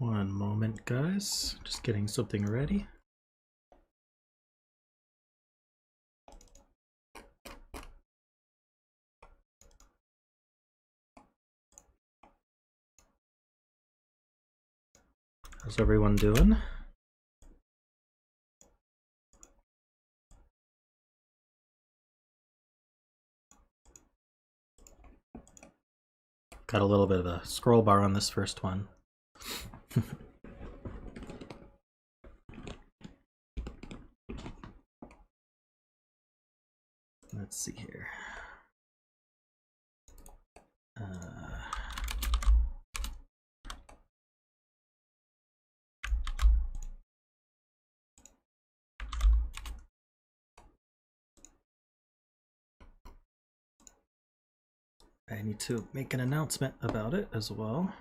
One moment, guys. Just getting something ready. How's everyone doing? Got a little bit of a scroll bar on this first one. Let's see here. I need to make an announcement about it as well.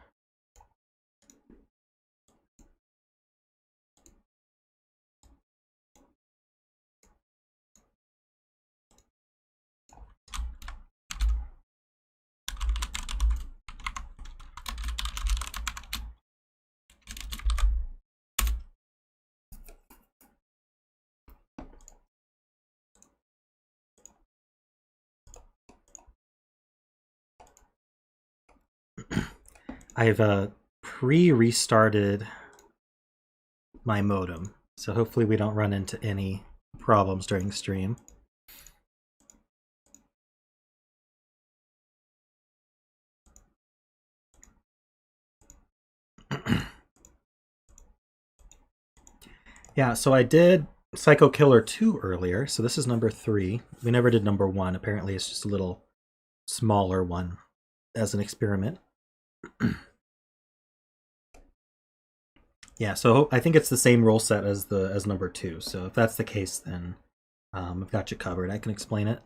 I've pre-restarted my modem, so hopefully we don't run into any problems during stream. Yeah, so I did Psycho Killer 2 earlier, so this is number 3. We never did number 1. Apparently it's just a little smaller one as an experiment. Yeah, so I think it's the same rule set as number 2. So if that's the case, then I've got you covered. I can explain it.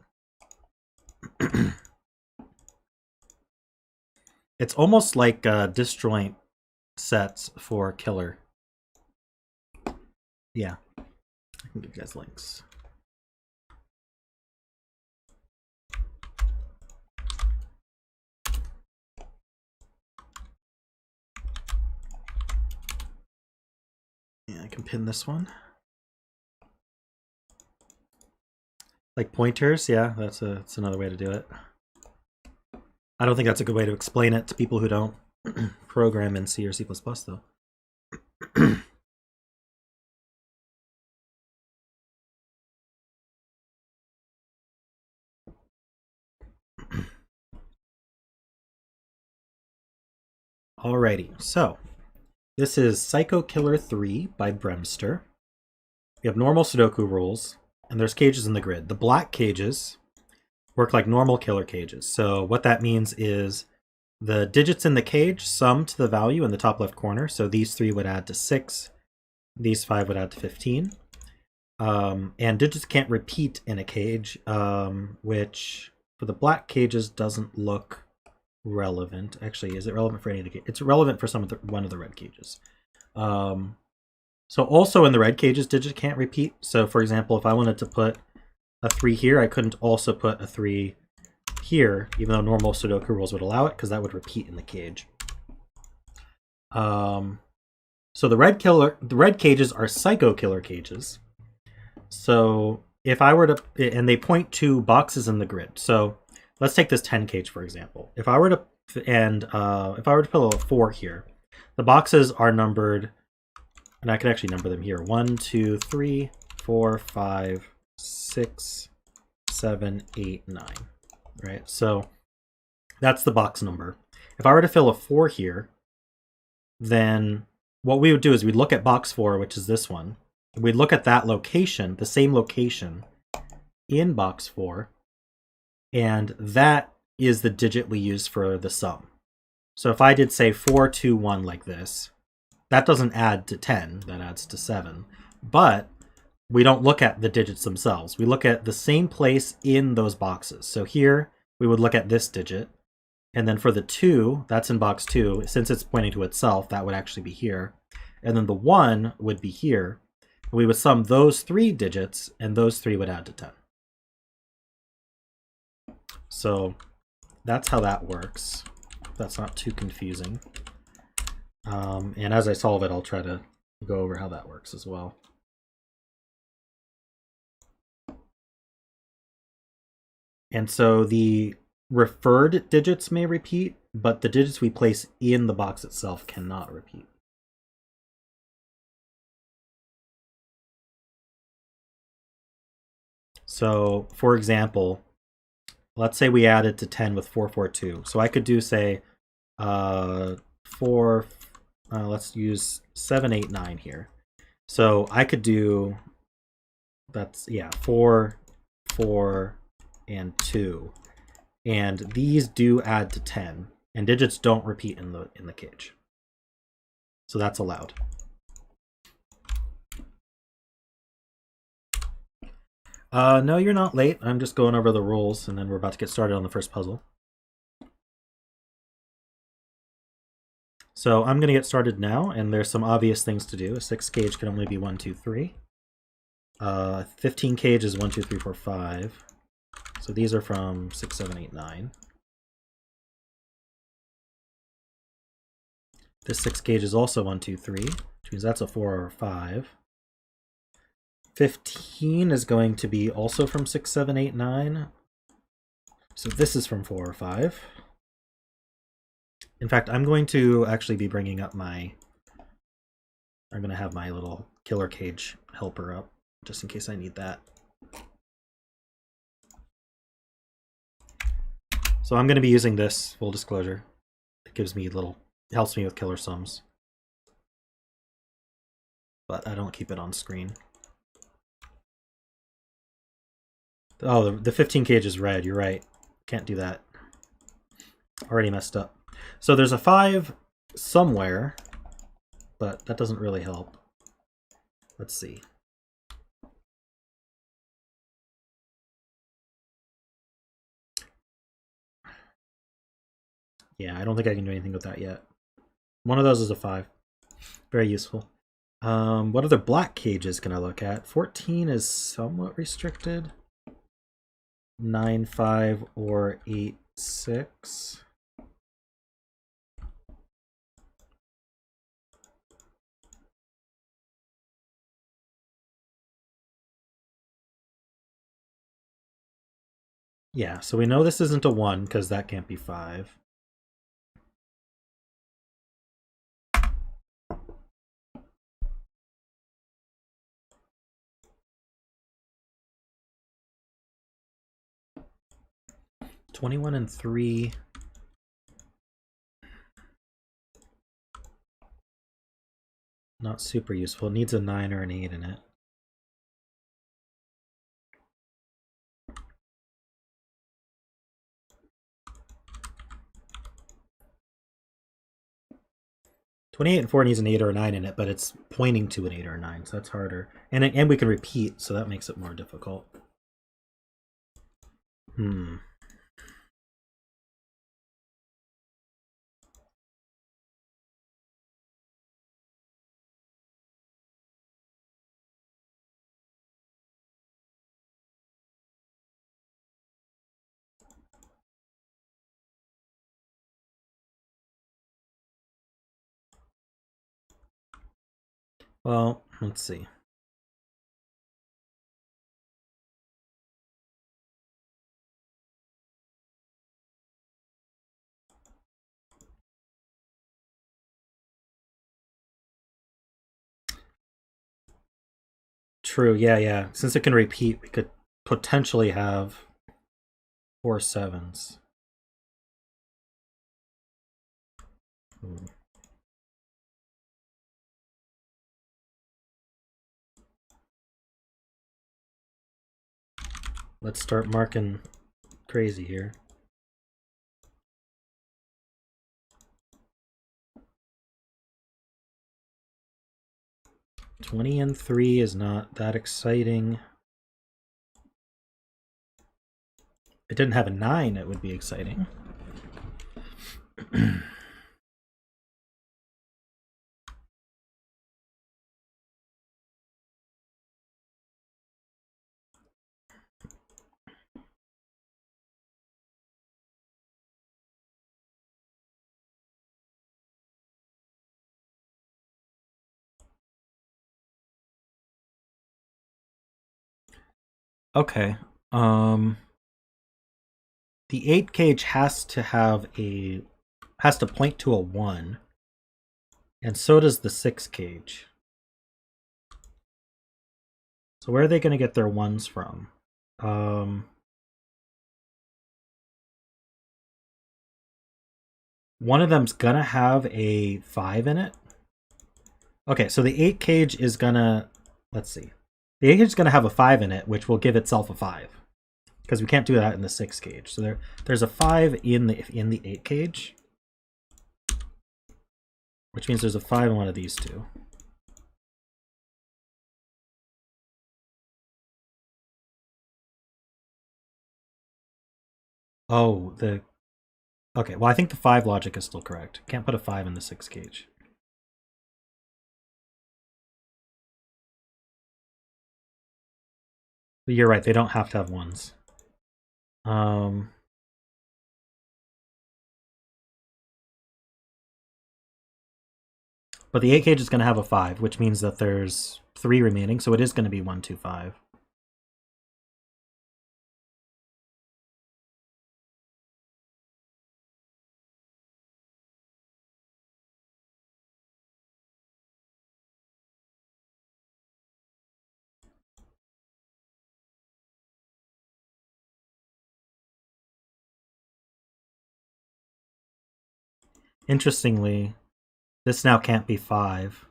It's almost like disjoint sets for Killer. Yeah, I can give you guys links. Yeah, I can pin this one. Like pointers, yeah, that's another way to do it. I don't think that's a good way to explain it to people who don't program in C or C++ though. Alrighty, so this is Psycho Killer 3 by BremSter. We have normal Sudoku rules, and there's cages in the grid. The black cages work like normal killer cages. So what that means is the digits in the cage sum to the value in the top left corner. So these 3 would add to 6, these 5 would add to 15. And digits can't repeat in a cage, which for the black cages doesn't look relevant. Actually, is it relevant for any of the cages? It's relevant for one of the red cages. So also in the red cages, digits can't repeat. So for example, if I wanted to put a 3 here, I couldn't also put a 3 here, even though normal Sudoku rules would allow it, because that would repeat in the cage. So the red cages are Psycho Killer cages. So if I were to, and they point to boxes in the grid. So let's take this 10 cage for example. If I were to put a 4 here, the boxes are numbered, and I can actually number them here: 1, 2, 3, 4, 5, 6, 7, 8, 9. Right? So that's the box number. If I were to fill a 4 here, then what we would do is we'd look at box 4, which is this one. We'd look at that location, the same location in box 4, and that is the digit we use for the sum. So if I did say 4, 2, 1 like this, that doesn't add to 10, that adds to 7. But we don't look at the digits themselves. We look at the same place in those boxes. So here we would look at this digit, and then for the 2, that's in box 2. Since it's pointing to itself, that would actually be here. And then the 1 would be here. We would sum those 3 digits, and those 3 would add to 10. So that's how that works. That's not too confusing. And as I solve it, I'll try to go over how that works as well. And so the referred digits may repeat, but the digits we place in the box itself cannot repeat. So, for example, let's say we added to 10 with 442. So I could do, say, let's use 789 here. So I could do, that's, yeah, 4, 4, and 2. And these do add to 10, and digits don't repeat in the cage. So that's allowed. No, you're not late. I'm just going over the rules, and then we're about to get started on the first puzzle. So I'm going to get started now, and there's some obvious things to do. A 6 cage can only be 1, 2, 3. 15 cage is 1, 2, 3, 4, 5. So these are from 6, 7, 8, 9. This 6 cage is also 1, 2, 3, which means that's a 4 or a 5. 15 is going to be also from 6, 7, 8, 9. So this is from 4 or 5. In fact, I'm going to actually be bringing up I'm going to have my little killer cage helper up, just in case I need that. So I'm going to be using this, full disclosure. It gives me helps me with killer sums. But I don't keep it on screen. Oh, the 15 cage is red, you're right. Can't do that. Already messed up. So there's a 5 somewhere, but that doesn't really help. Let's see. Yeah, I don't think I can do anything with that yet. One of those is a 5. Very useful. What other black cages can I look at? 14 is somewhat restricted. 9, 5, or 8, 6. Yeah, so we know this isn't a 1 because that can't be 5. $21 and 3. Not super useful. It needs a 9 or an 8 in it. $28 and 4 needs an 8 or a 9 in it, but it's pointing to an 8 or a 9, so that's harder. And we can repeat, so that makes it more difficult. Well, let's see. True, yeah. Since it can repeat, we could potentially have 4 7s. Let's start marking crazy here. $20 and 3 is not that exciting. If it didn't have a 9, it would be exciting. Okay. The 8 cage has to point to a 1, and so does the 6 cage. So where are they going to get their 1s from? One of them's going to have a 5 in it. Okay, so the 8 cage is going to, let's see. The 8 cage is going to have a 5 in it, which will give itself a 5. Because we can't do that in the 6 cage. So there's a 5 in the 8 cage, which means there's a 5 in one of these two. Oh, okay, well I think the 5 logic is still correct. Can't put a 5 in the 6 cage. But you're right, they don't have to have 1s. But the 8 cage is going to have a 5, which means that there's 3 remaining, so it is going to be 1, 2, 5. Interestingly, this now can't be 5.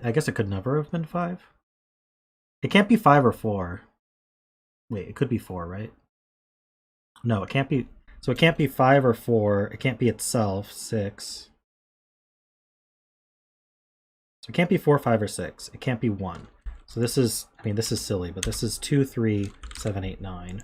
I guess it could never have been 5. It can't be 5 or 4. Wait, it could be 4, right? No, it can't be. So it can't be 5 or 4. It can't be itself, 6. So it can't be 4, 5, or 6. It can't be 1. So this is, I mean, this is silly, but this is 2, 3, 7, 8, 9.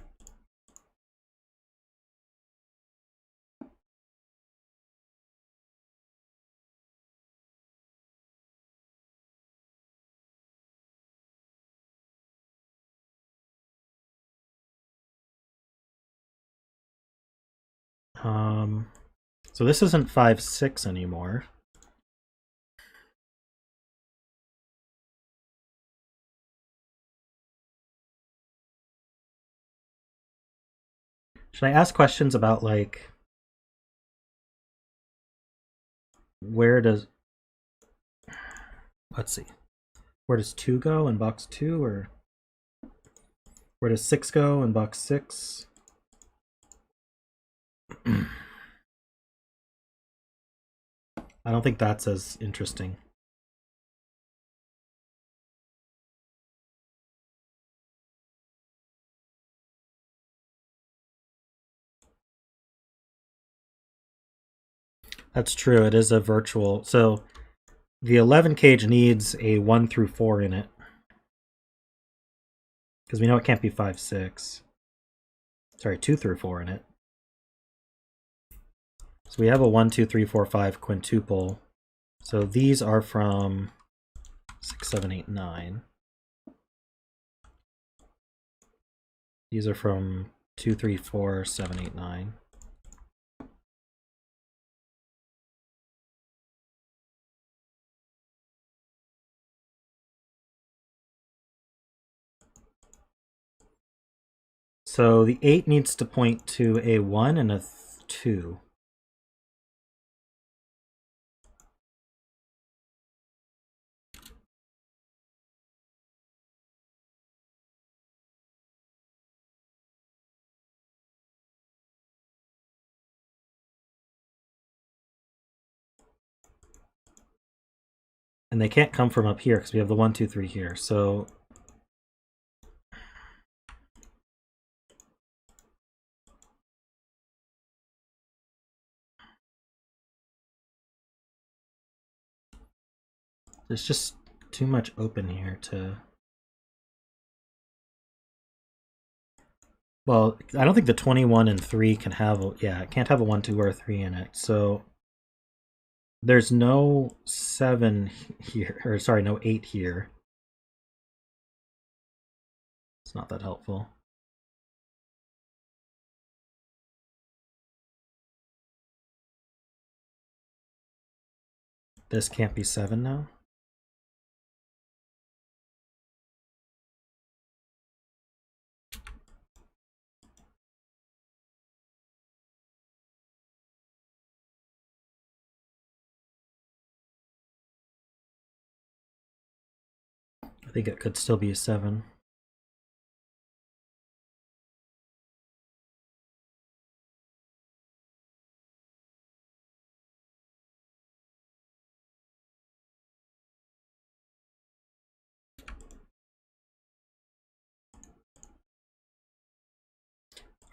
So this isn't 5, 6 anymore. Should I ask questions about, like, where does, let's see, where does 2 go in box 2, or where does 6 go in box 6? I don't think that's as interesting. That's true, it is a virtual. So the 11 cage needs a 1 through 4 in it. Because we know it can't be 5, 6. Sorry, 2 through 4 in it. So we have a 1, 2, 3, 4, 5 quintuple. So these are from 6, 7, 8, 9. These are from 2, 3, 4, 7, 8, 9. So the 8 needs to point to a 1 and a 2. And they can't come from up here because we have the 1, 2, 3 here. So there's just too much open here to... Well, I don't think the 21 and 3 can have... Yeah, it can't have a 1, 2, or a 3 in it. So there's no 7 here. Or sorry, no 8 here. It's not that helpful. This can't be 7 now. think it could still be a 7.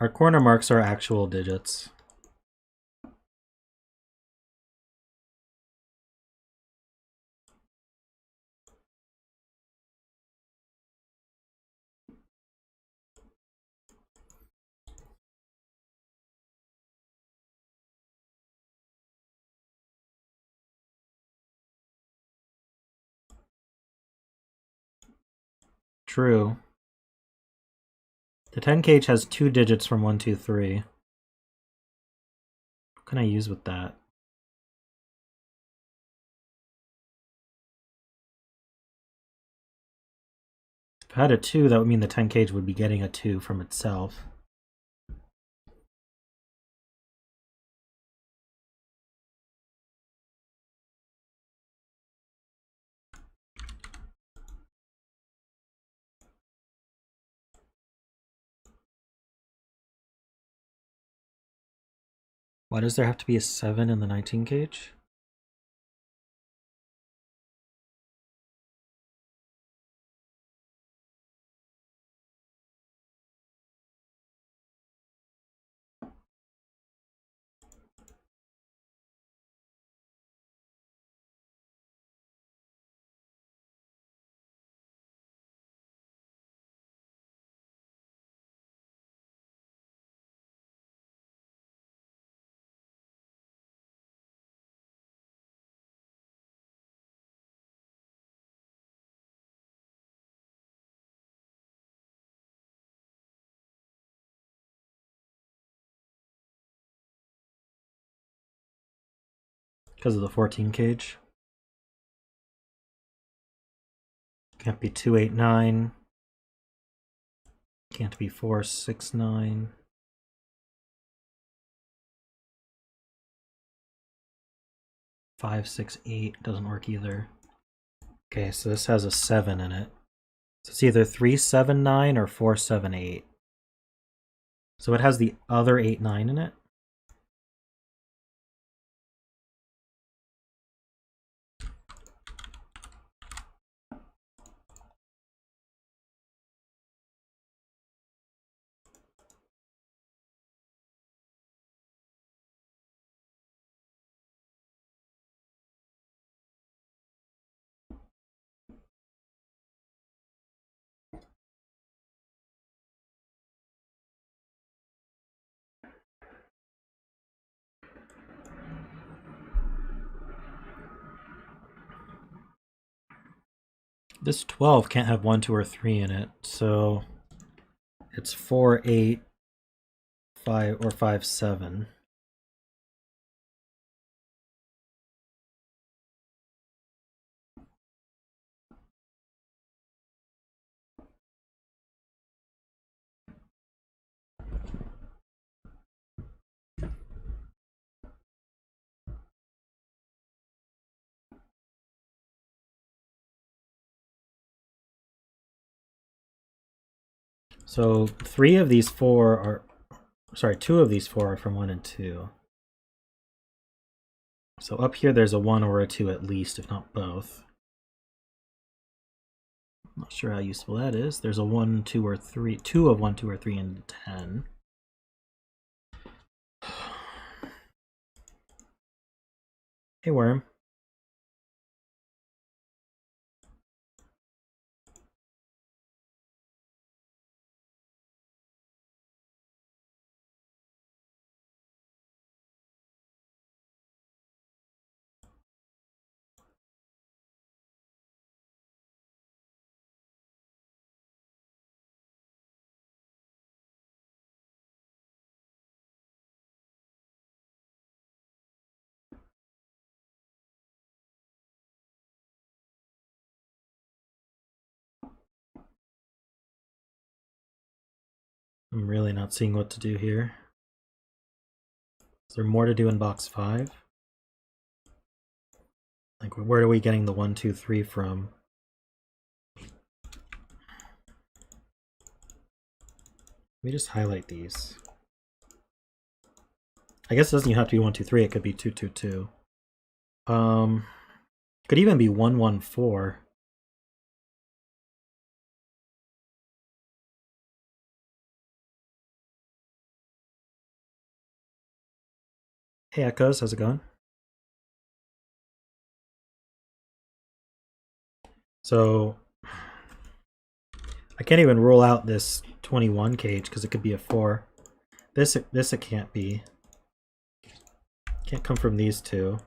Our corner marks are actual digits. True. The 10 cage has 2 digits from 1, 2, 3. What can I use with that? If I had a 2, that would mean the 10 cage would be getting a 2 from itself. Why does there have to be a 7 in the 19 cage? Because of the 14 cage. Can't be 2, 8, 9. Can't be 4, 6, 9. Five, 6, 8 doesn't work either. Okay, so this has a 7 in it. So it's either 3, 7, 9 or 4, 7, 8. So it has the other 8, 9 in it. This 12 can't have 1, 2, or 3 in it, so it's 4, 8, 5, or 5, 7. So 3 of these 4 are, sorry, 2 of these 4 are from 1 and 2. So up here there's a 1 or a 2 at least, if not both. I'm not sure how useful that is. There's a 1, 2, or 3, 2 of 1, 2, or 3 in 10. Hey, Worm. I'm really not seeing what to do here. Is there more to do in box 5? Like, where are we getting the 1, 2, 3 from? Let me just highlight these. I guess it doesn't even have to be 1, 2, 3. It could be 2, 2, 2. Could even be 1, 1, 4. Hey Echoes, how's it going? So I can't even rule out this 21 cage because it could be a 4. This it can't be. Can't come from these two.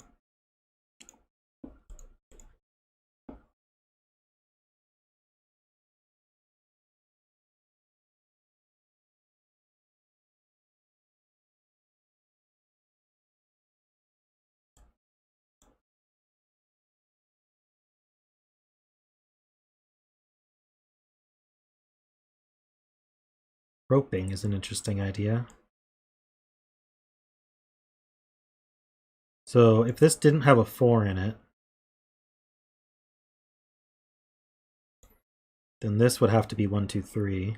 Roping is an interesting idea. So if this didn't have a 4 in it, then this would have to be 1, 2, 3.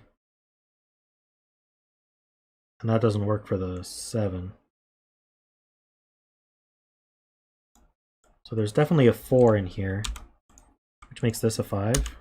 And that doesn't work for the 7. So there's definitely a 4 in here, which makes this a 5.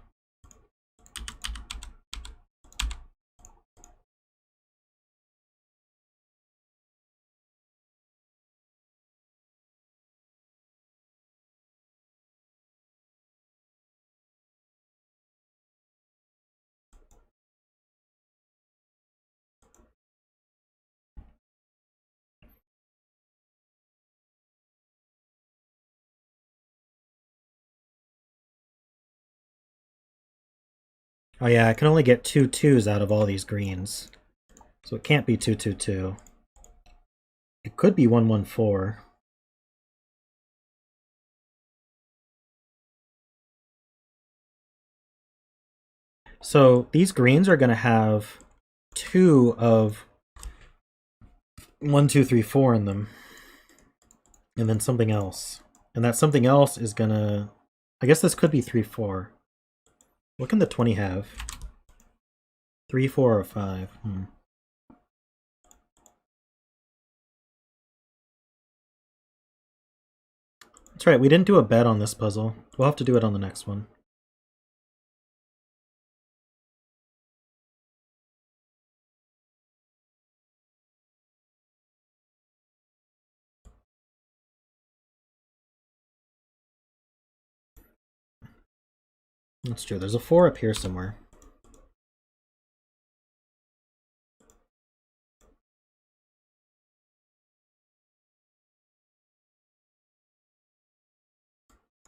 Oh yeah, I can only get 2 2s out of all these greens. So it can't be 2, 2, 2. It could be 1, 1, 4. So these greens are going to have 2 of 1, 2, 3, 4 in them. And then something else. And that something else is going to... I guess this could be 3, 4. What can the 20 have? 3, 4, or 5? That's right, we didn't do a bet on this puzzle. We'll have to do it on the next one. That's true, there's a 4 up here somewhere.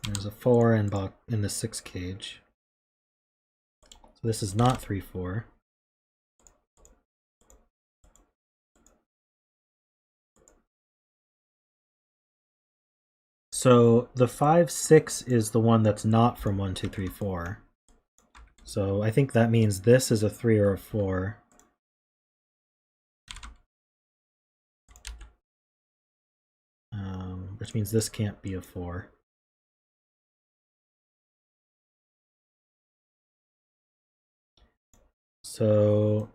There's a 4 in the 6 cage. So this is not 3, 4. So the 5, 6 is the one that's not from 1, 2, 3, 4. So I think that means this is a 3 or a 4. Which means this can't be a 4. So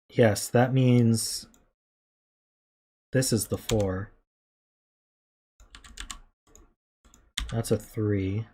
yes, that means this is the 4. That's a 3.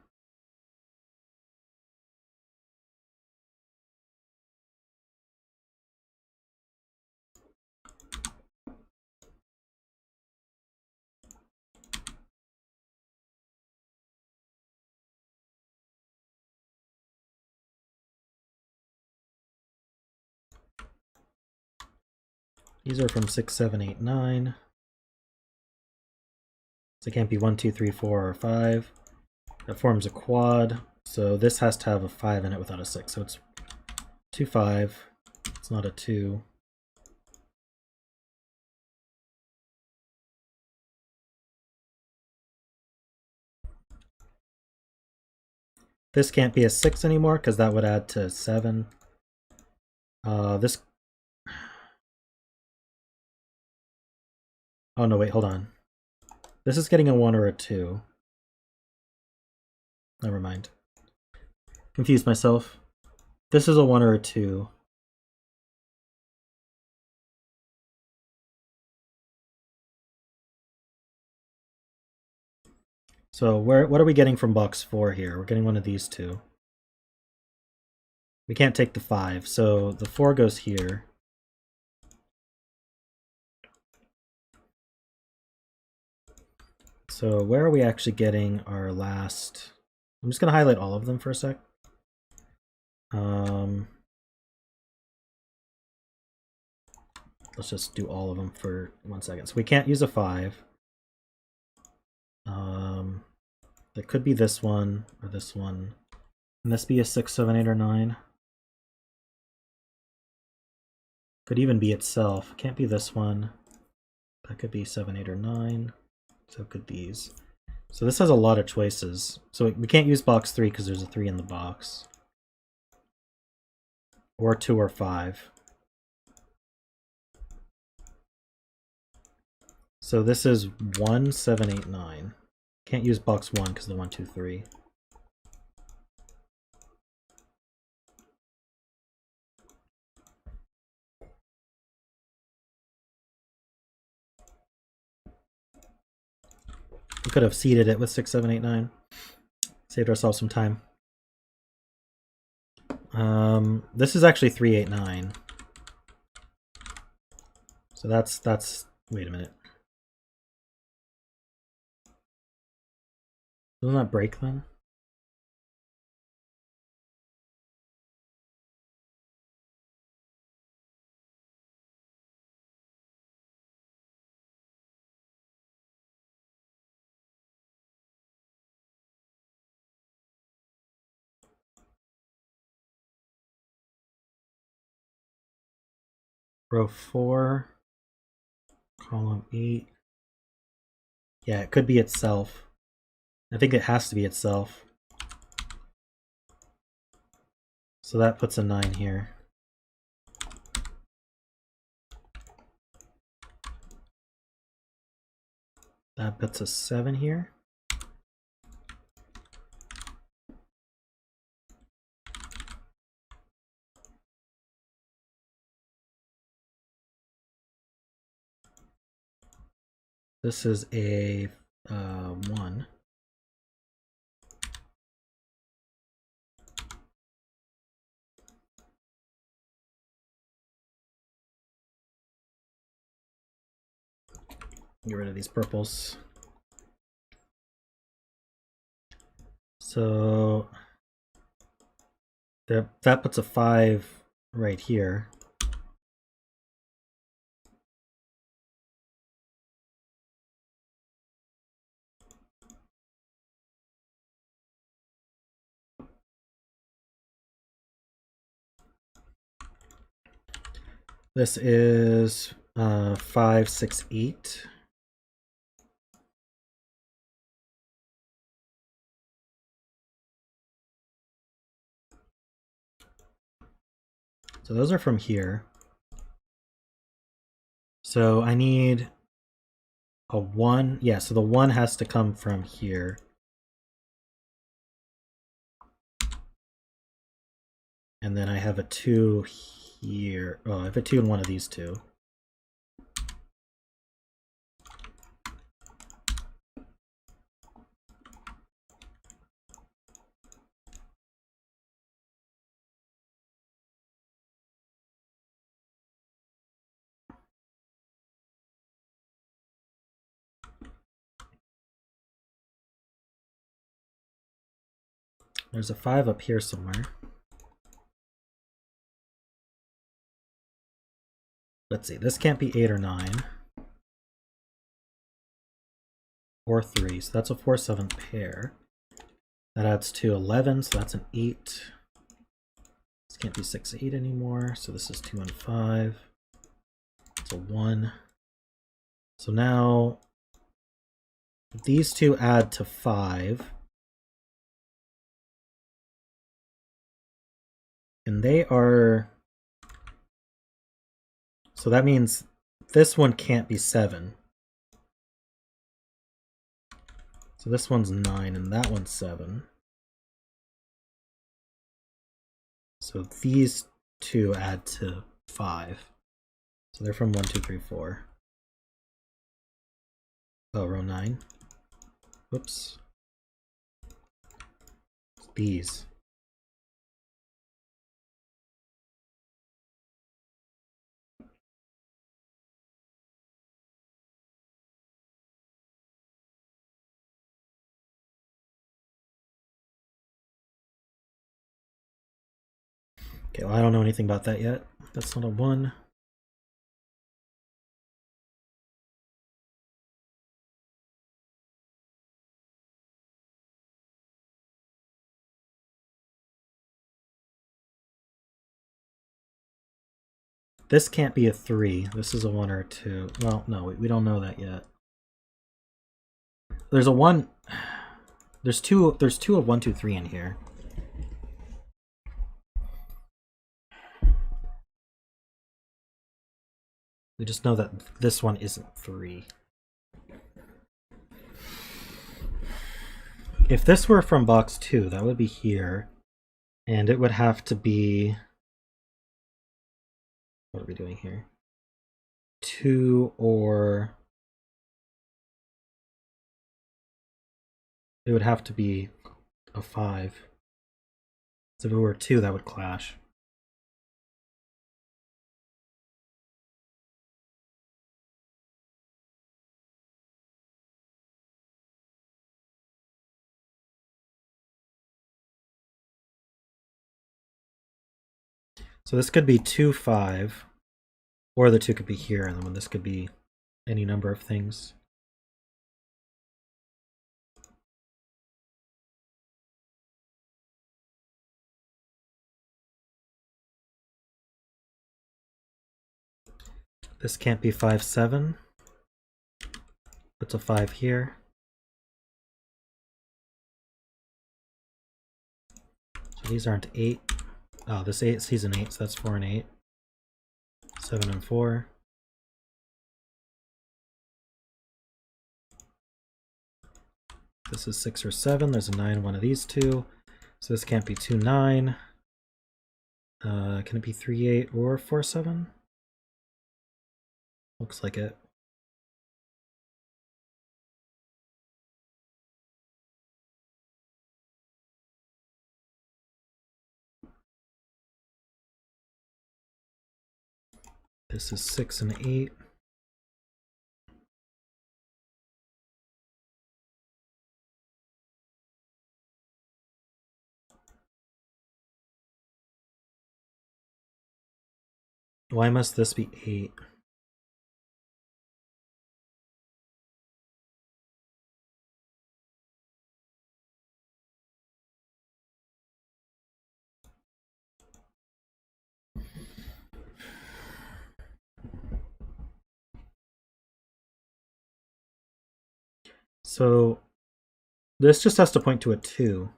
These are from 6, 7, 8, 9. So it can't be 1, 2, 3, 4, or 5. That forms a quad. So this has to have a 5 in it without a 6. So it's 2, 5. It's not a 2. This can't be a 6 anymore because that would add to 7. This... Oh no, wait, hold on. This is getting a 1 or a 2. Never mind. Confused myself. This is a 1 or a 2. So what are we getting from box 4 here? We're getting one of these two. We can't take the 5, so the 4 goes here. So where are we actually getting our last... I'm just going to highlight all of them for a sec. Let's just do all of them for 1 second. So we can't use a 5. That could be this one or this one. Can this be a 6, 7, 8, or 9? Could even be itself. Can't be this one. That could be 7, 8, or 9. So could these. So this has a lot of choices. So we can't use box 3 because there's a 3 in the box. Or 2 or 5. So this is 1, 7, 8, 9. Can't use box 1 because of the 1, 2, 3. We could have seeded it with 6, 7, 8, 9. Saved ourselves some time. This is actually 3, 8, 9. So that's wait a minute. Doesn't that break then? Row 4, column 8. Yeah, it could be itself. I think it has to be itself. So that puts a 9 here. That puts a 7 here. This is a 1. Get rid of these purples. So that puts a 5 right here. This is 5, 6, 8. So those are from here. So I need a 1. Yeah, so the 1 has to come from here. And then I have a 2 here. Oh, I have a 2 in one of these two. There's a 5 up here somewhere. Let's see, this can't be 8 or 9. Or 3, so that's a 4, 7 pair. That adds to 11, so that's an 8. This can't be 6, 8 anymore, so this is 2 and 5. It's a 1. So now these two add to 5. And they are... So that means this one can't be 7. So this one's 9 and that one's 7. So these two add to 5. So they're from 1, 2, 3, 4. Oh, row 9. Whoops. these. Okay, well, I don't know anything about that yet. That's not a 1. This can't be a 3. This is a 1 or a 2. Well, no, we don't know that yet. There's a 1. There's two of 1, 2, 3 in here. We just know that this one isn't 3. If this were from box 2, that would be here. And it would have to be... What are we doing here? 2 or... It would have to be a 5. So if it were 2, that would clash. So this could be 2, 5, or the 2 could be here, and then this could be any number of things. This can't be 5, 7. Puts a 5 here. So these aren't 8. Oh, this 8 sees an 8, so that's 4 and 8. 7 and 4. This is 6 or 7. There's a 9 one of these two. So this can't be 2, 9. Can it be 3, 8 or 4, 7? Looks like it. This is 6 and 8. Why must this be 8? So this just has to point to a 2.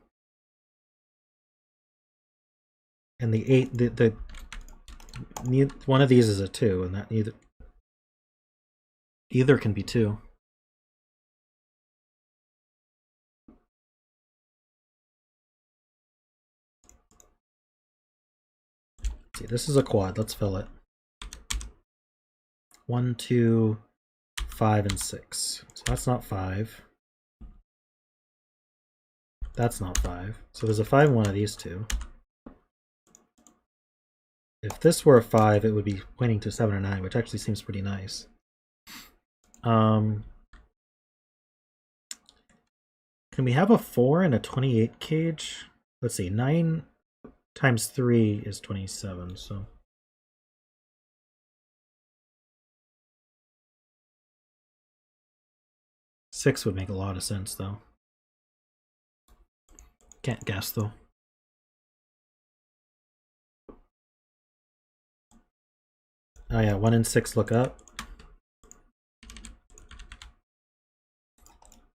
And the 8, one of these is a 2, and that either can be 2. See, this is a quad. Let's fill it. 1, 2, 5, and 6. So that's not 5. That's not 5. So there's a 5 in one of these two. If this were a 5, it would be pointing to 7 or 9, which actually seems pretty nice. Can we have a 4 and a 28 cage? Let's see, 9 times 3 is 27, so... Six would make a lot of sense, though. Can't guess, though. Oh yeah, 1 and 6 look up.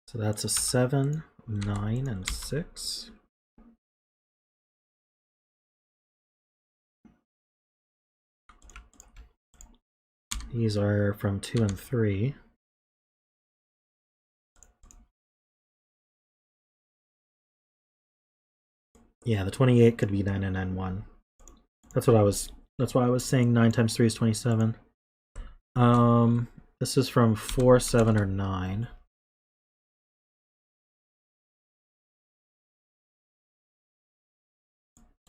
So that's a 7, 9, and 6. These are from 2 and 3. Yeah, the 28 could be 9 and 9, 1. That's why I was saying 9 times 3 is 27. This is from 4, 7, or 9.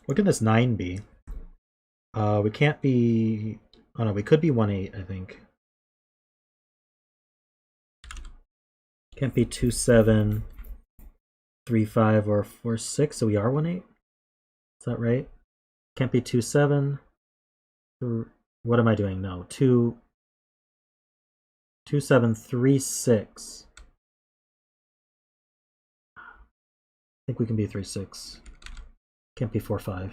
What can this 9 be? We can't be... Oh no, we could be 1-8, I think. Can't be 2-7, 3-5, or 4-6, so we are 1-8? Is that right? Can't be 2-7. What am I doing? No, 2-7, 3-6. I think we can be 3-6. Can't be 4-5.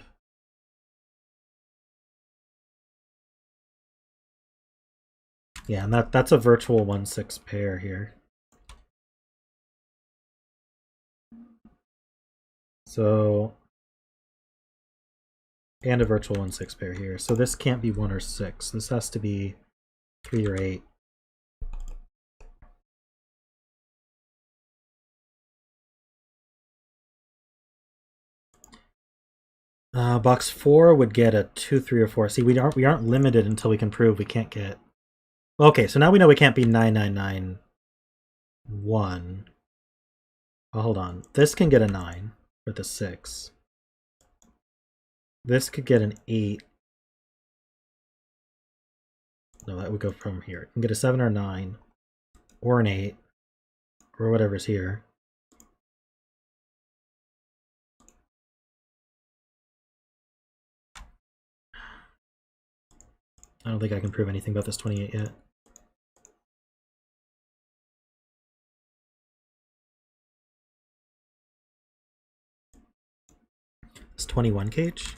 Yeah, and that's a virtual 1-6 pair here. So, and a virtual 1-6 pair here. So this can't be 1 or 6. This has to be 3 or 8. Box 4 would get a 2, 3, or 4. See, we aren't limited until we can prove we can't get. Okay, so now we know we can't be 9991. Oh, hold on. This can get a 9 with a 6. This could get an 8. No, that would go from here. It can get a 7 or 9, or an 8, or whatever's here. I don't think I can prove anything about this 28 yet. It's 21 cage.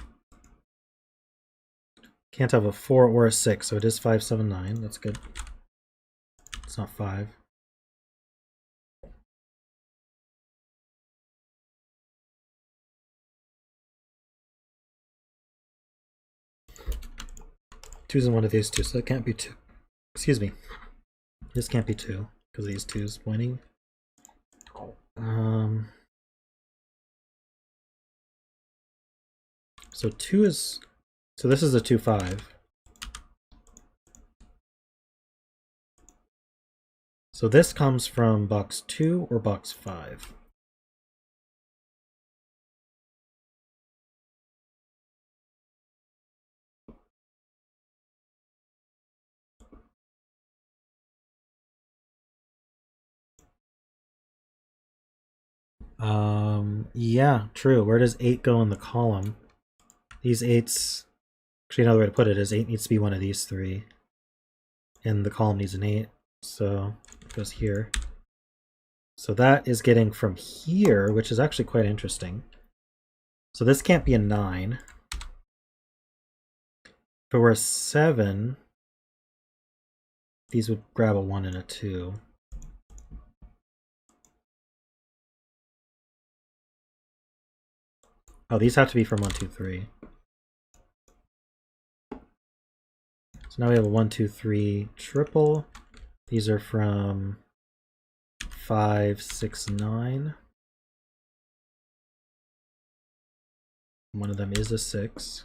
Can't have a 4 or a 6, so it is 5, 7, 9. That's good. It's not 5. Two's in one of these two, so it can't be 2. Excuse me. This can't be 2 because of these 2's pointing. So 2 is. So this is a 2-5. So this comes from box 2 or box 5. Yeah, true. Where does 8 go in the column? These 8s, actually another way to put it is 8 needs to be one of these 3. And the column needs an 8, so it goes here. So that is getting from here, which is actually quite interesting. So this can't be a 9. If it were a 7, these would grab a 1 and a 2. Oh, these have to be from 1, 2, 3. So now we have a 1, 2, 3 triple. These are from 5, 6, 9. One of them is a 6.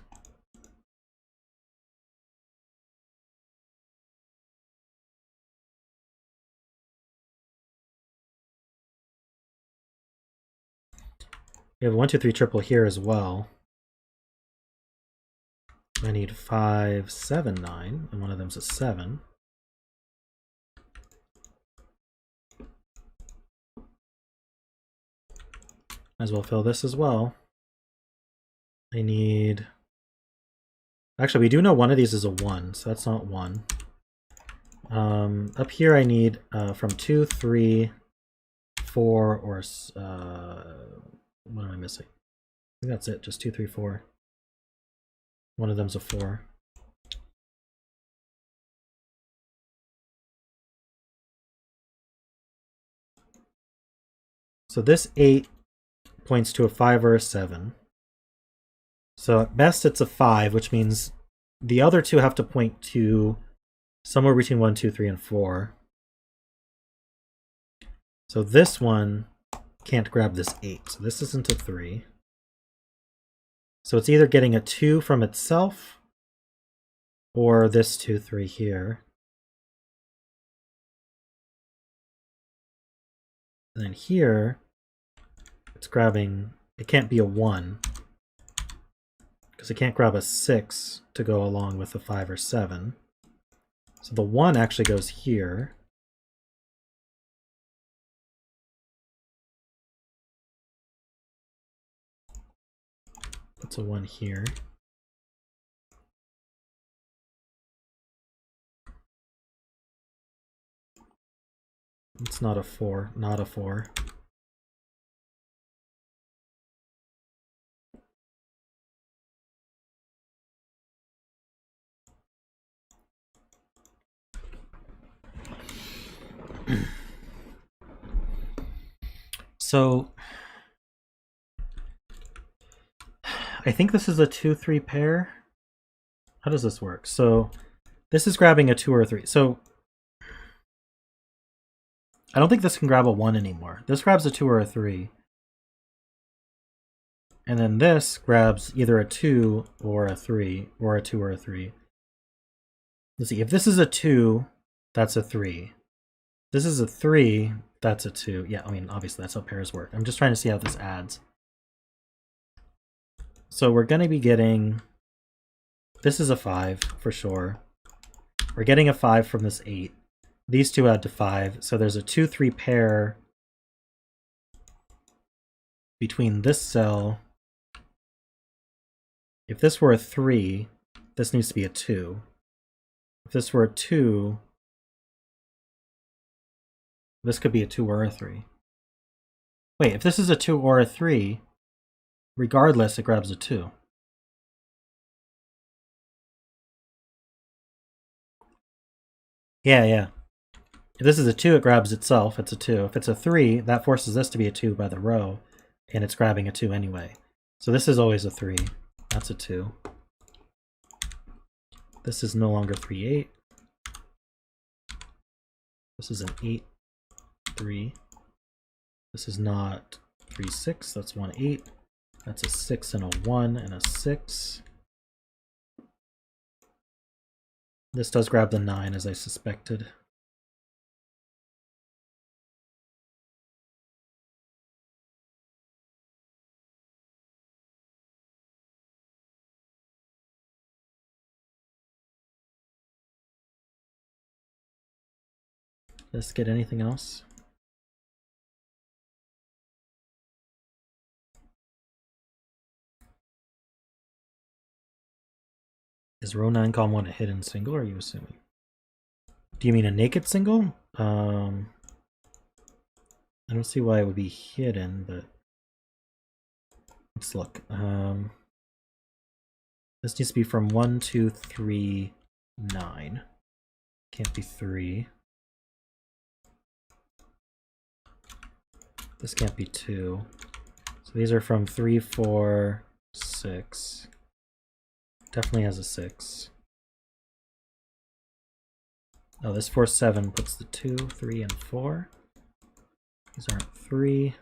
We have a 1, 2, 3 triple here as well. I need 5, 7, 9, and one of them's a 7. Might as well fill this as well. I need... Actually, we do know one of these is a 1, so that's not 1. Up here I need from 2, 3, 4, or... what am I missing? I think that's it, just 2, 3, 4. One of them's a 4. So this 8 points to a 5 or a 7. So at best it's a 5, which means the other two have to point to somewhere between 1, 2, 3, and 4. So this one can't grab this 8. So this isn't a 3. So it's either getting a 2 from itself or this 2, 3 here. And then here, it's grabbing, it can't be a 1. because it can't grab a 6 to go along with the 5 or 7. So the 1 actually goes here. Puts a 1 here. It's not a 4, not a 4. So I think this is a 2-3 pair. How does this work? So this is grabbing a 2 or a 3. So I don't think this can grab a 1 anymore. This grabs a 2 or a 3. And then this grabs either a 2 or a 3, or a 2 or a 3. Let's see, if this is a 2, that's a 3. This is a 3, that's a 2. Yeah, I mean, obviously that's how pairs work. I'm just trying to see how this adds. So we're going to be getting... This is a 5, for sure. We're getting a 5 from this 8. These two add to 5, so there's a 2-3 pair between this cell. If this were a 3, this needs to be a 2. If this were a 2, this could be a 2 or a 3. Wait, if this is a 2 or a 3, regardless, it grabs a 2. Yeah. If this is a 2, it grabs itself. It's a 2. If it's a 3, that forces this to be a 2 by the row, and it's grabbing a 2 anyway. So this is always a 3. That's a 2. This is no longer 3, 8. This is an 8, 3. This is not 3, 6. That's 1, 8. That's a 6 and a 1 and a 6. This does grab the 9, as I suspected. Let's get anything else? Is row 9 column 1 a hidden single, are you assuming? Do you mean a naked single? I don't see why it would be hidden, but let's look. This needs to be from 1, 2, 3, 9. Can't be 3. This can't be 2. So these are from 3, 4, 6. Definitely has a 6. Oh, this 4, 7 puts the 2, 3, and 4. These aren't 3.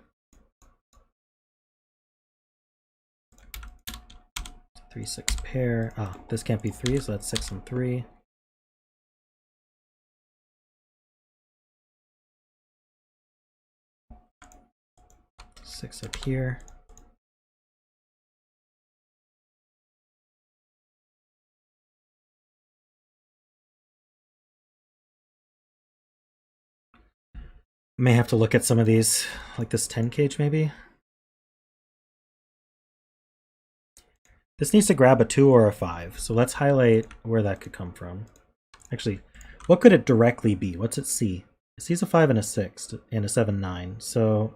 3, 6 pair. Ah, this can't be 3, so that's 6 and 3. Six up here. May have to look at some of these, like this 10 cage maybe. This needs to grab a 2 or a 5, so let's highlight where that could come from. Actually, what could it directly be? What's it see? It sees a 5 and a 6 and a 7, 9, so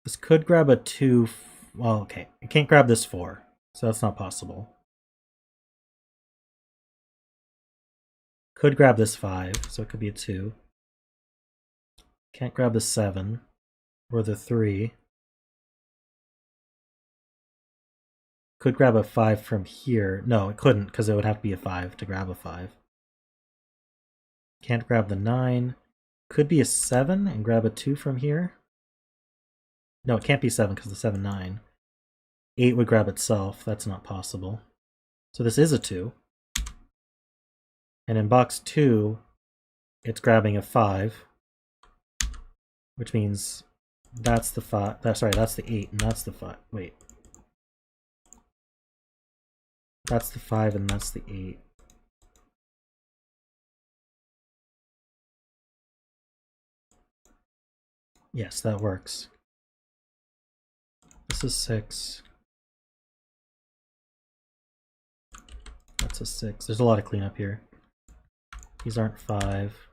this could grab a 2. Well, okay, it can't grab this 4, so that's not possible. Could grab this 5, so it could be a 2. Can't grab the 7 or the 3. Could grab a 5 from here. No, it couldn't, because it would have to be a 5 to grab a 5. Can't grab the 9. Could be a 7 and grab a 2 from here. No, it can't be 7 because the 7, 9. 8 would grab itself. That's not possible. So this is a 2. And in box 2, it's grabbing a 5. Which means that's the 5. Sorry, that's the 8, and that's the 5. Wait. That's the 5 and that's the 8. Yes, that works. This is 6. That's a 6. There's a lot of cleanup here. These aren't 5.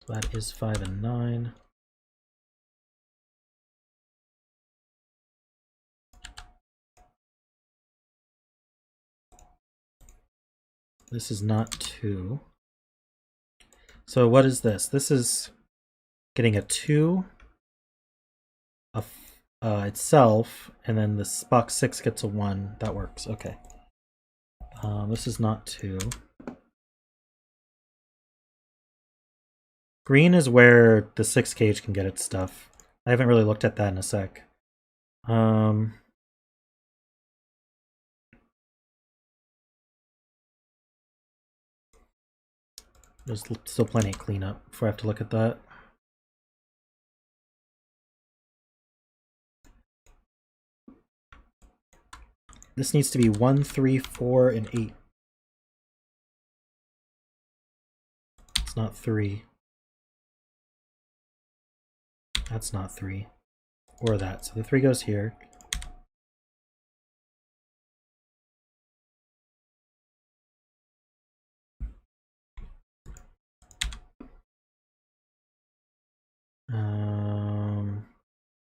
So that is 5 and 9. This is not 2. So what is this? This is getting a 2 itself, and then this box 6 gets a 1. That works. Okay. This is not 2. Green is where the 6 cage can get its stuff. I haven't really looked at that in a sec. There's still plenty of cleanup before I have to look at that. This needs to be 1, 3, 4, and 8. It's not 3. That's not 3. Or that. So the 3 goes here.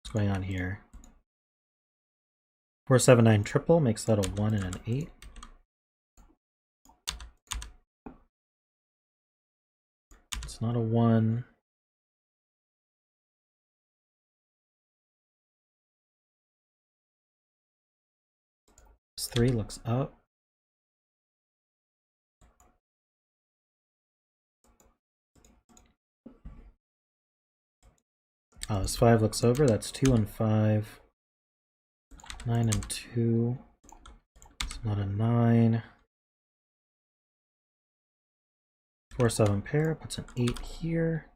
What's going on here? 4, 7, 9 triple makes that a 1 and an 8. It's not a 1. This 3 looks up. Oh, this 5 looks over. That's 2 and 5. 9 and 2. It's not a 9. 4, 7 pair. Puts an 8 here.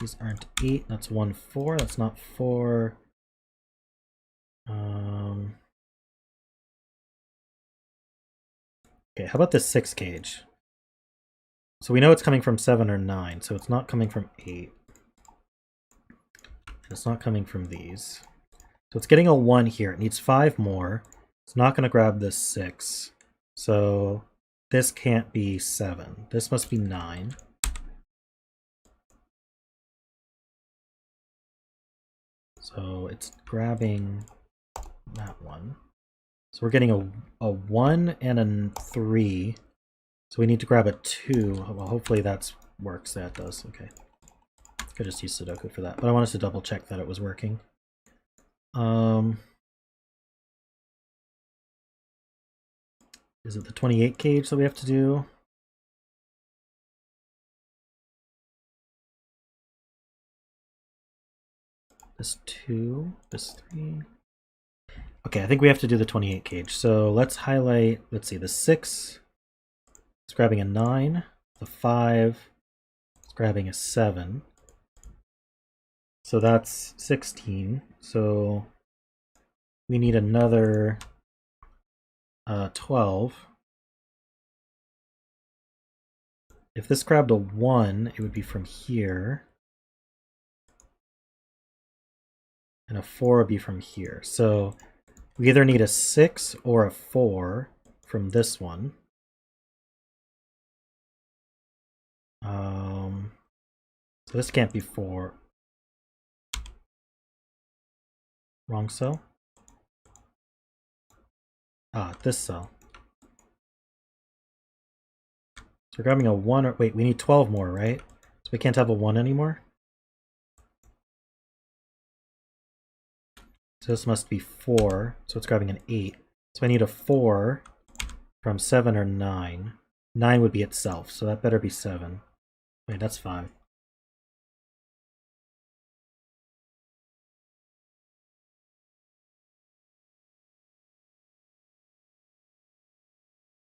These aren't 8. That's 1, 4. That's not 4. Okay, how about this 6 cage? So we know it's coming from 7 or 9, so it's not coming from 8. And it's not coming from these. So it's getting a 1 here. It needs 5 more. It's not going to grab this 6. So this can't be 7. This must be 9. So it's grabbing that one. So we're getting a 1 and a 3. So we need to grab a 2. Well, hopefully that works. That does. Okay. Could just use Sudoku for that. But I wanted to double check that it was working. Is it the 28 cage that we have to do? This 2, this 3. Okay, I think we have to do the 28 cage. So let's highlight, let's see, the 6 is grabbing a 9. The 5 is grabbing a 7. So that's 16. So we need another 12. If this grabbed a 1, it would be from here. And a 4 would be from here. So we either need a 6 or a 4 from this one. So this can't be 4. Wrong cell? Ah, this cell. So we're grabbing a 1 or wait, we need 12 more, right? So we can't have a 1 anymore? So this must be 4. So it's grabbing an 8. So I need a 4 from 7 or 9. 9 would be itself, so that better be 7. Wait, that's 5.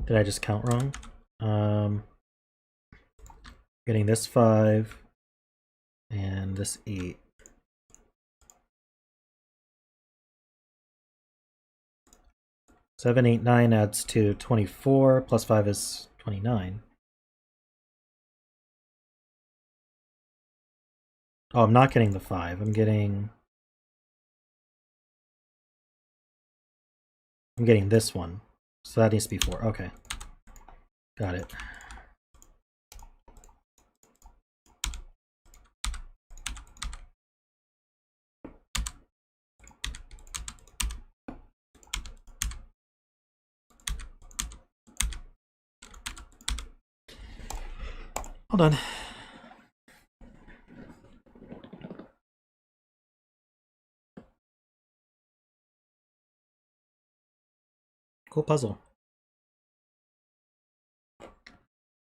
Did I just count wrong? Getting this 5 and this 8. 7, 8, 9 adds to 24, plus 5 is 29. Oh, I'm not getting the 5. I'm getting this one. So that needs to be 4. Okay. Got it. Hold on. Cool puzzle.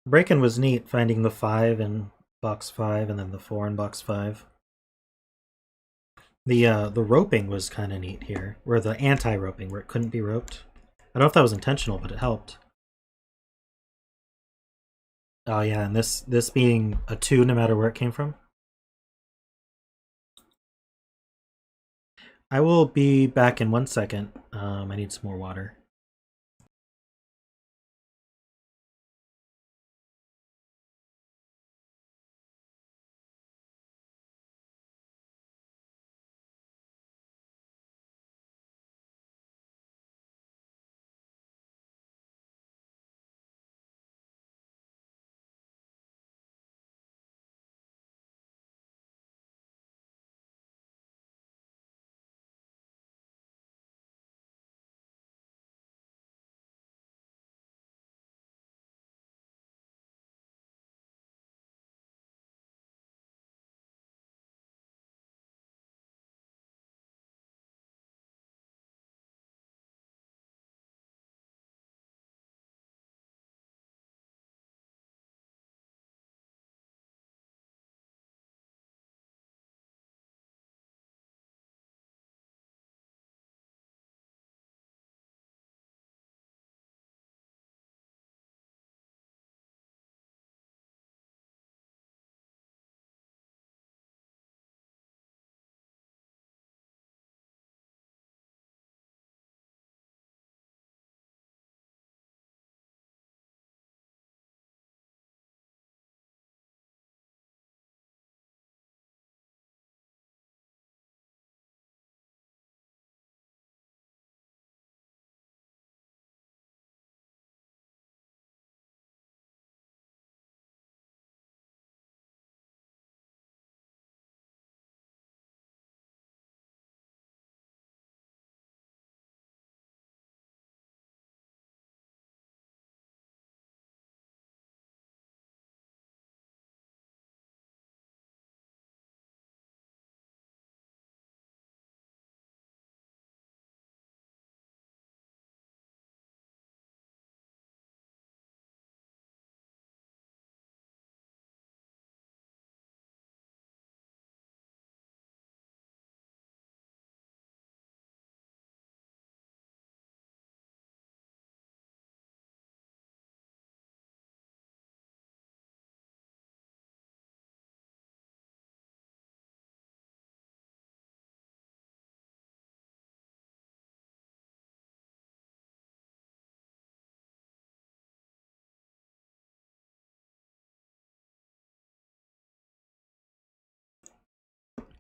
Break-in was neat, finding the 5 in box 5 and then the 4 in box 5. The roping was kind of neat here, or the anti-roping, where it couldn't be roped. I don't know if that was intentional, but it helped. Oh yeah, and this being a 2 no matter where it came from. I will be back in 1 second. I need some more water.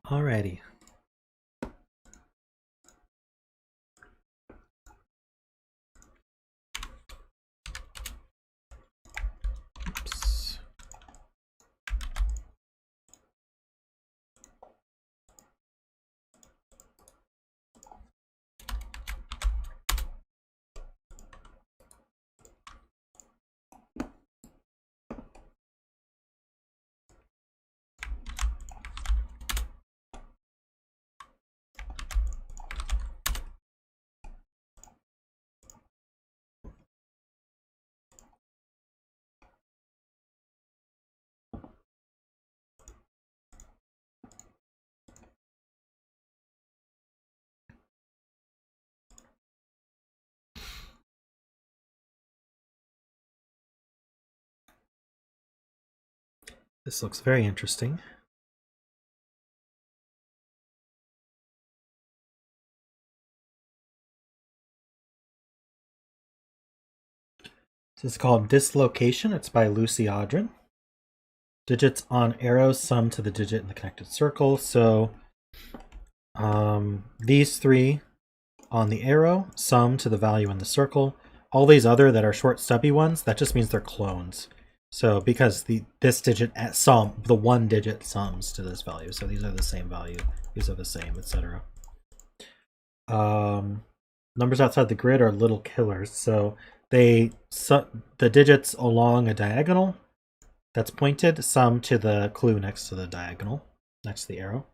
Alrighty. Oops. This looks very interesting. This is called Dislocation. It's by Audrin. Digits on arrows sum to the digit in the connected circle. So these three on the arrow sum to the value in the circle. All these other that are short stubby ones, that just means they're clones. So because this digit the one digit sums to this value. So these are the same value, these are the same, etc. Numbers outside the grid are little killers. So the digits along a diagonal that's pointed sum to the clue next to the diagonal, next to the arrow.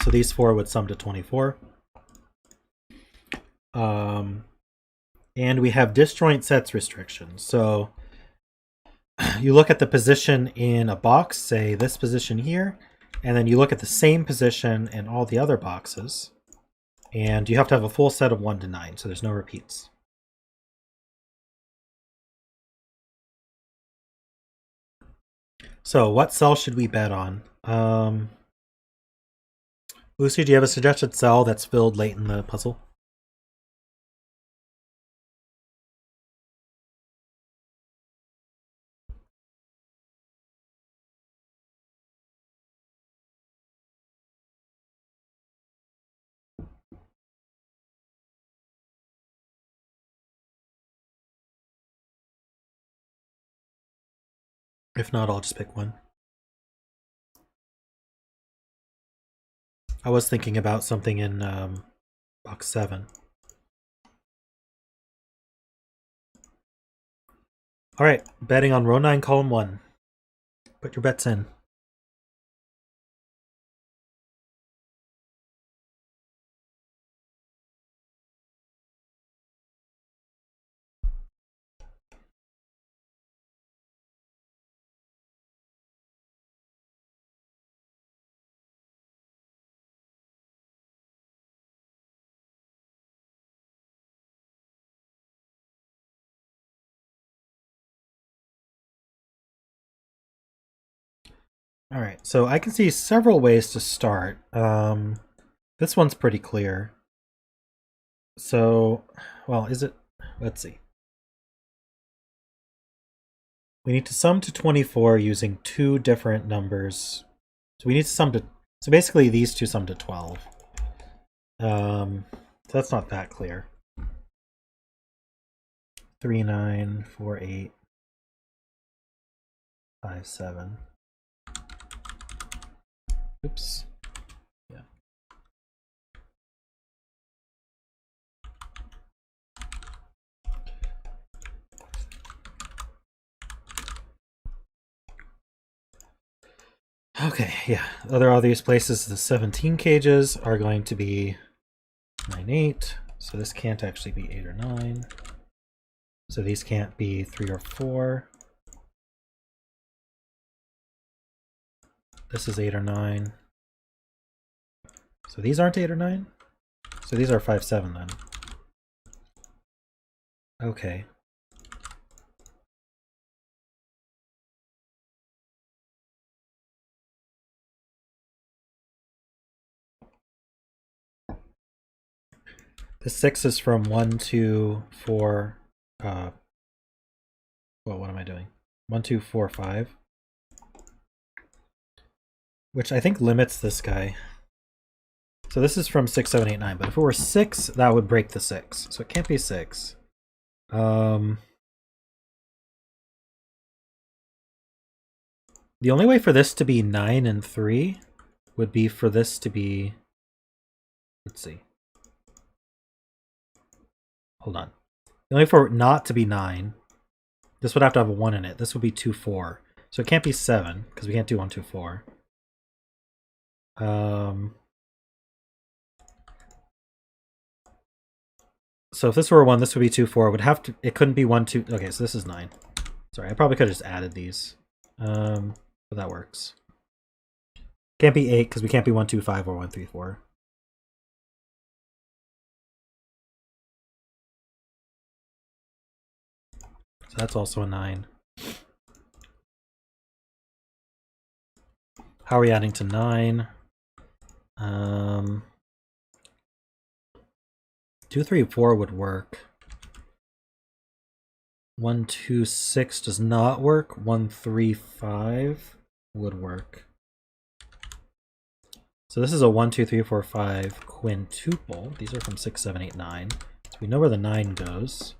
So these four would sum to 24. And we have disjoint sets restrictions. So you look at the position in a box, say this position here, and then you look at the same position in all the other boxes, and you have to have a full set of 1 to 9, so there's no repeats. So what cell should we bet on? Lucy, do you have a suggested cell that's filled late in the puzzle? If not, I'll just pick one. I was thinking about something in box 7. All right, betting on row 9, column 1. Put your bets in. All right, so I can see several ways to start. This one's pretty clear. So, well, is it? Let's see. We need to sum to 24 using 2 different numbers. So we need to sum to, so basically these two sum to 12. So that's not that clear. 3, 9, 4, 8, 5, 7. Oops. Yeah. Okay, yeah. Other obvious places, the 17 cages are going to be 9, 8. So this can't actually be 8 or 9. So these can't be 3 or 4. This is 8 or 9. So these aren't 8 or 9? So these are 5, 7 then. Okay. The 6 is from 1, 2, 4, well, what am I doing? 1, 2, 4, 5. Which I think limits this guy. So this is from 6, 7, 8, 9. But if it were 6, that would break the 6. So it can't be 6. The only way for this to be 9 and 3 would be for this to be... Let's see. Hold on. The only way for it not to be 9, this would have to have a 1 in it. This would be 2, 4. So it can't be 7, because we can't do 1, 2, 4. So if this were a 1, this would be 2, 4. It would have to. It couldn't be 1, 2. Okay, so this is 9. Sorry, I probably could have just added these. But that works. Can't be 8 because we can't be 1, 2, 5 or 1, 3, 4. So that's also a 9. How are we adding to 9? 2, 3, 4 would work. 126 does not work. 135 would work. So this is a 1, 2, 3, 4, 5 quintuple. These are from 6, 7, 8, 9. So we know where the 9 goes.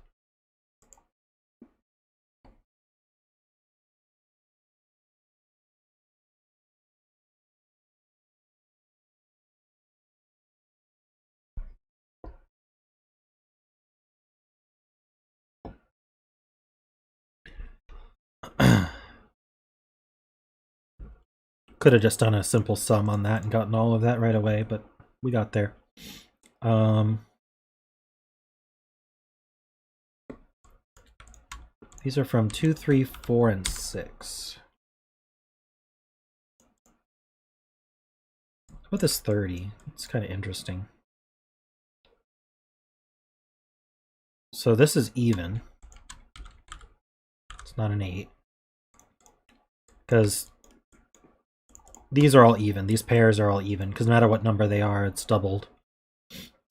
Could have just done a simple sum on that and gotten all of that right away, but we got there. These are from 2, 3, 4, and 6. What about this 30? It's kind of interesting. So this is even. It's not an 8. Because these are all even. These pairs are all even. Because no matter what number they are, it's doubled.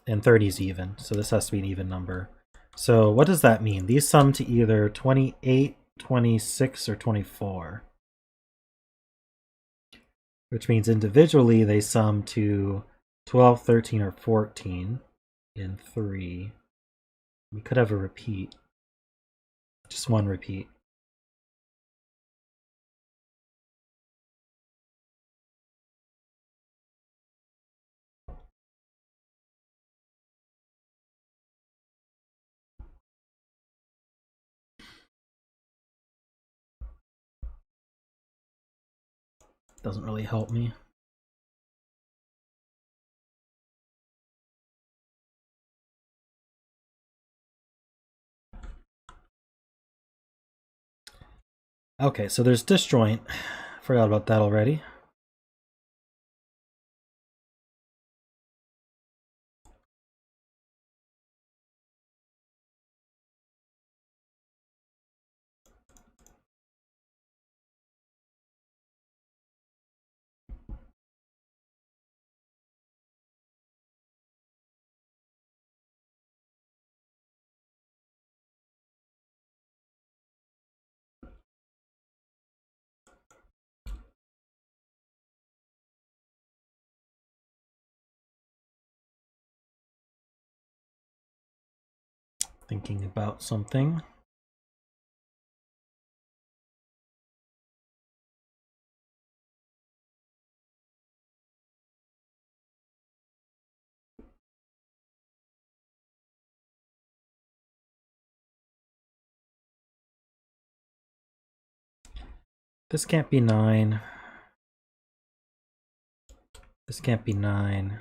And 30 is even. So this has to be an even number. So what does that mean? These sum to either 28, 26, or 24. Which means individually they sum to 12, 13, or 14 in 3. We could have a repeat. Just one repeat. Doesn't really help me. Okay, so there's disjoint. Forgot about that already. Thinking about something. This can't be 9. This can't be 9.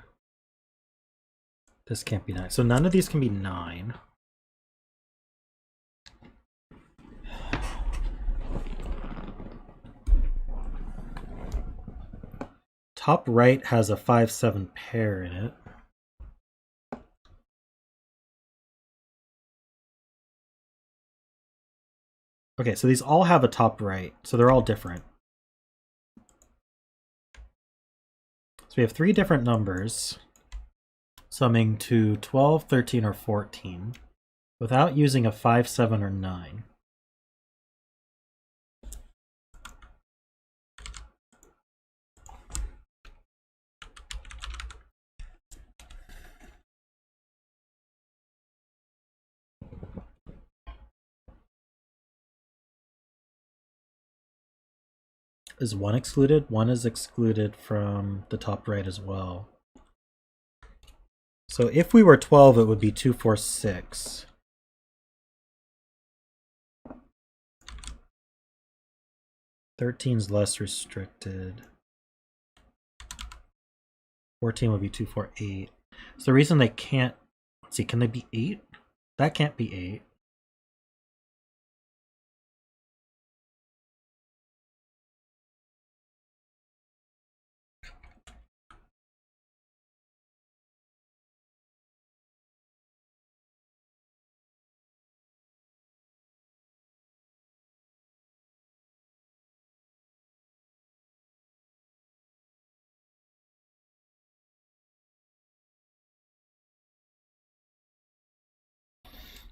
This can't be 9. So none of these can be 9. Top right has a 5-7 pair in it. Okay, so these all have a top right, so they're all different. So we have 3 different numbers summing to 12, 13, or 14 without using a 5, 7, or 9. Is 1 excluded? 1 is excluded from the top right as well. So if we were 12, it would be 2, 4, 6. 13 is less restricted. 14 would be 2, 4, 8. So the reason they can't... Let's see, can they be 8? That can't be 8.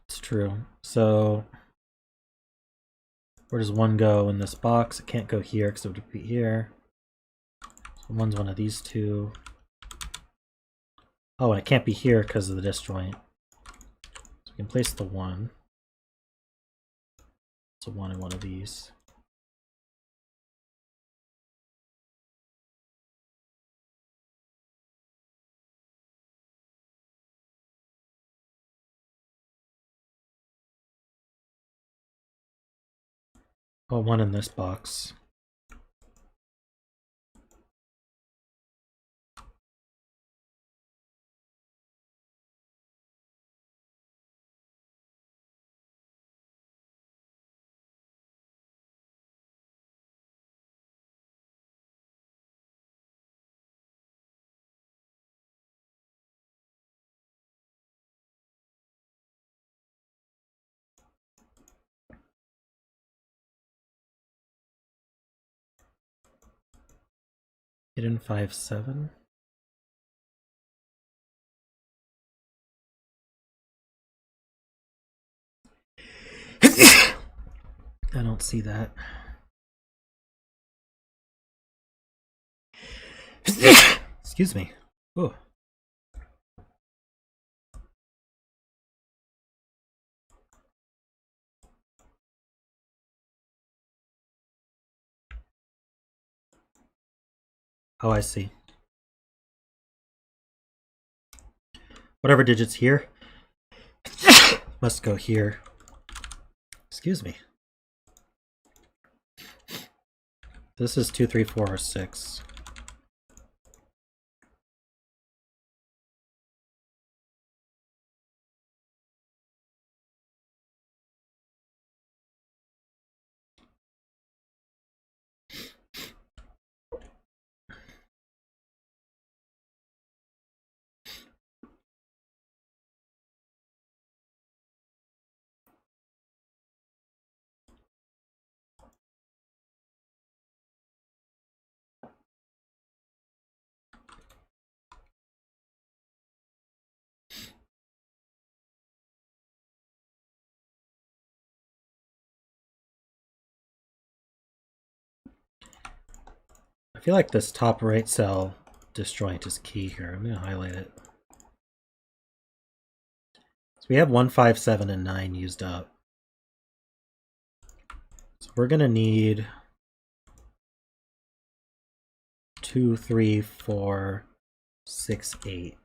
It's true. So Where does 1 go in this box? It can't go here because it would be here. So 1's one of these two. Oh, and it can't be here because of the disjoint. So we can place the 1. It's a 1 in one of these. Oh, 1 in this box. Hidden 5-7. I don't see that. Excuse me. Oh. Oh, I see. Whatever digit's here must go here. Excuse me. This is 2, 3, 4, or 6. I feel like this top right cell disjoint is key here. I'm going to highlight it. So we have 1, 5, 7, and 9 used up. So we're going to need 2, 3, 4, 6, 8.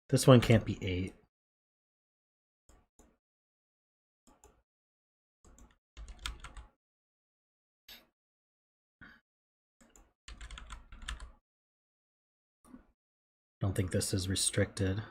This one can't be 8. I don't think this is restricted.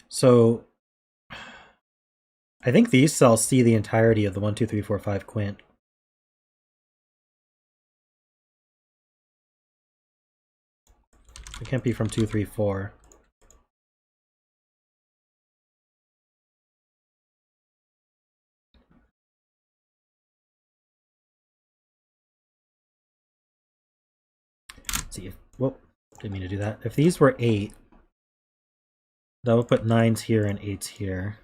So I think these cells see the entirety of the 1, 2, 3, 4, 5 quint. It can't be from 2, 3, 4. Let's see if, whoop, didn't mean to do that. If these were 8, that would put 9s here and 8s here.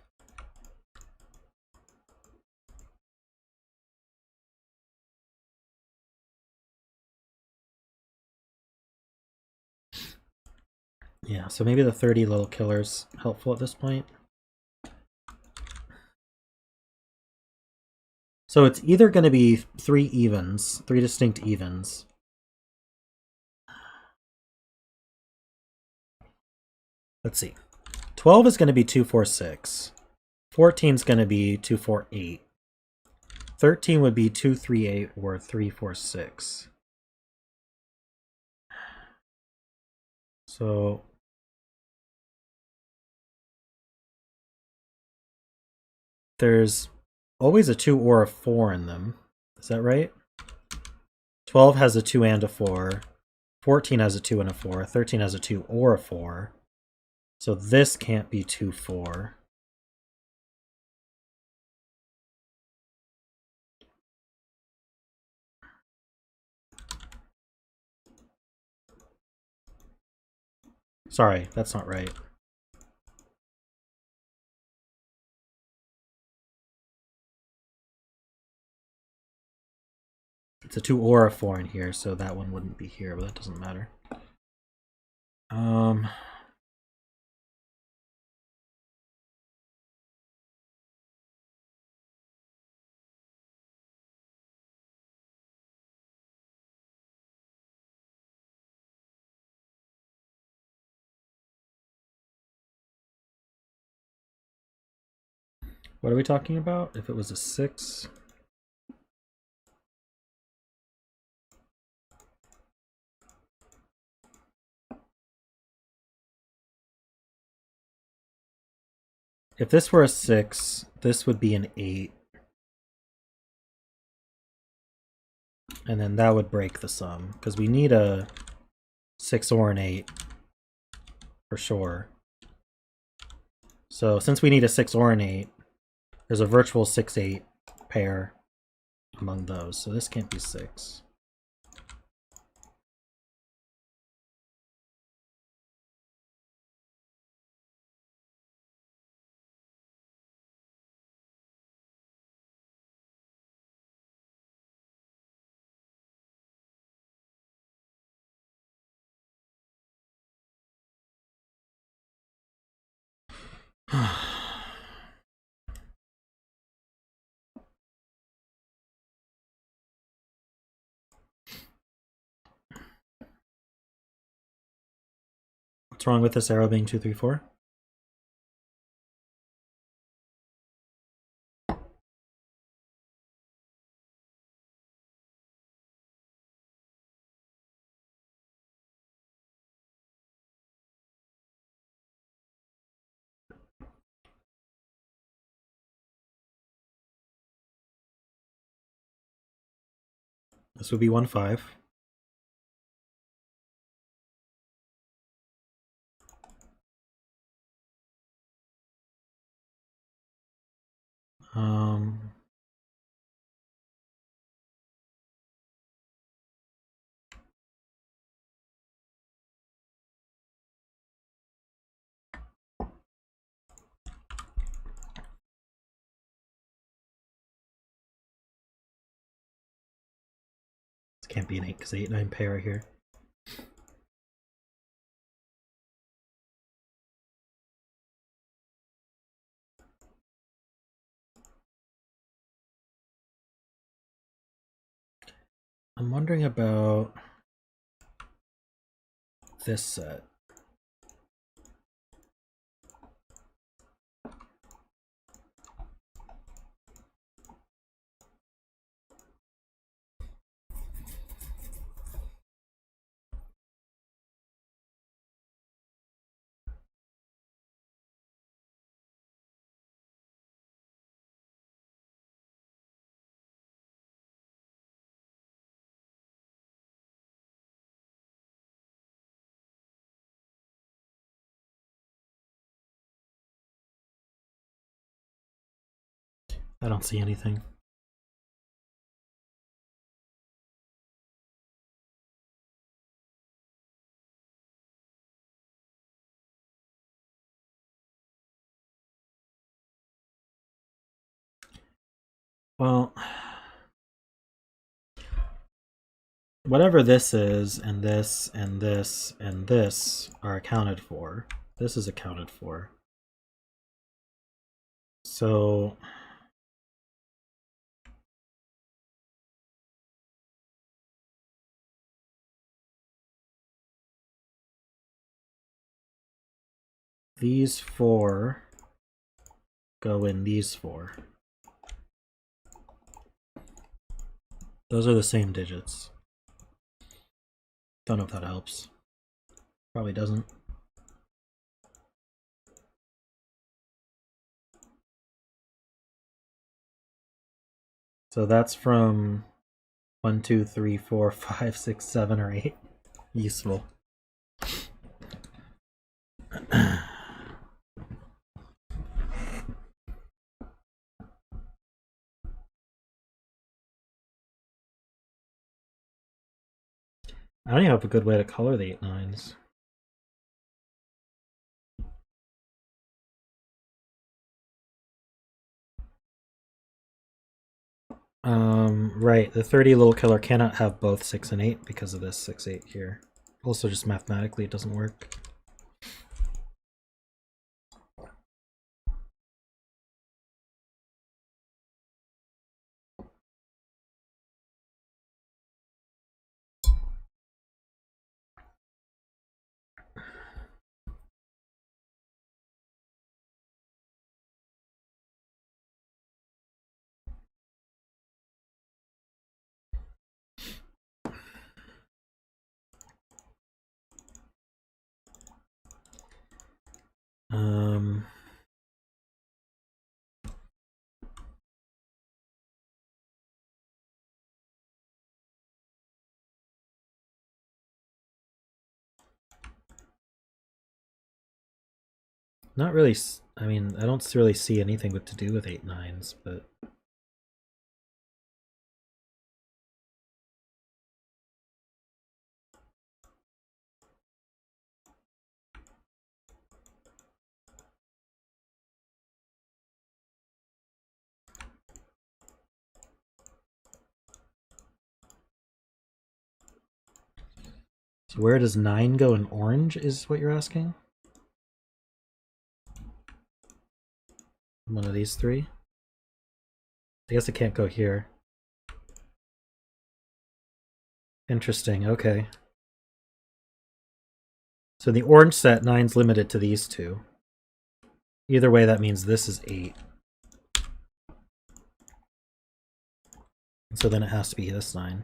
Yeah, so maybe the 30 little killer's helpful at this point. So it's either going to be 3 evens, 3 distinct evens. Let's see. 12 is going to be 2, 4, 6. 14 is going to be 2, 4, 8. 13 would be 2, 3, 8 or 3, 4, 6. So there's always a 2 or a 4 in them. Is that right? 12 has a 2 and a 4. 14 has a 2 and a 4. 13 has a 2 or a 4. So this can't be 2, 4. Sorry, that's not right. It's a 2 or a 4 in here, so that one wouldn't be here, but that doesn't matter. What are we talking about? If it was a 6... If this were a 6, this would be an 8. And then that would break the sum, because we need a 6 or an 8 for sure. So since we need a 6 or an 8, there's a virtual 6-8 pair among those. So this can't be 6. What's wrong with this arrow being 2, 3, 4? This would be 1, 5. This can't be an 8 because 8, 9 pair here. I'm wondering about this set. I don't see anything. Well, whatever this is, and this, and this, and this are accounted for. This is accounted for. So these 4 go in these 4. Those are the same digits. Don't know if that helps. Probably doesn't. So that's from 1, 2, 3, 4, 5, 6, 7, or 8. Useful. I don't even have a good way to color the 8-9s. Right, the 30 little killer cannot have both 6 and 8 because of this 6-8 here. Also, just mathematically, it doesn't work. Not really. I mean, I don't really see anything to do with 8-9s, but so where does 9 go in orange is what you're asking? One of these three? I guess it can't go here. Interesting, okay. So the orange set, 9's limited to these two. Either way, that means this is 8. So then it has to be this 9.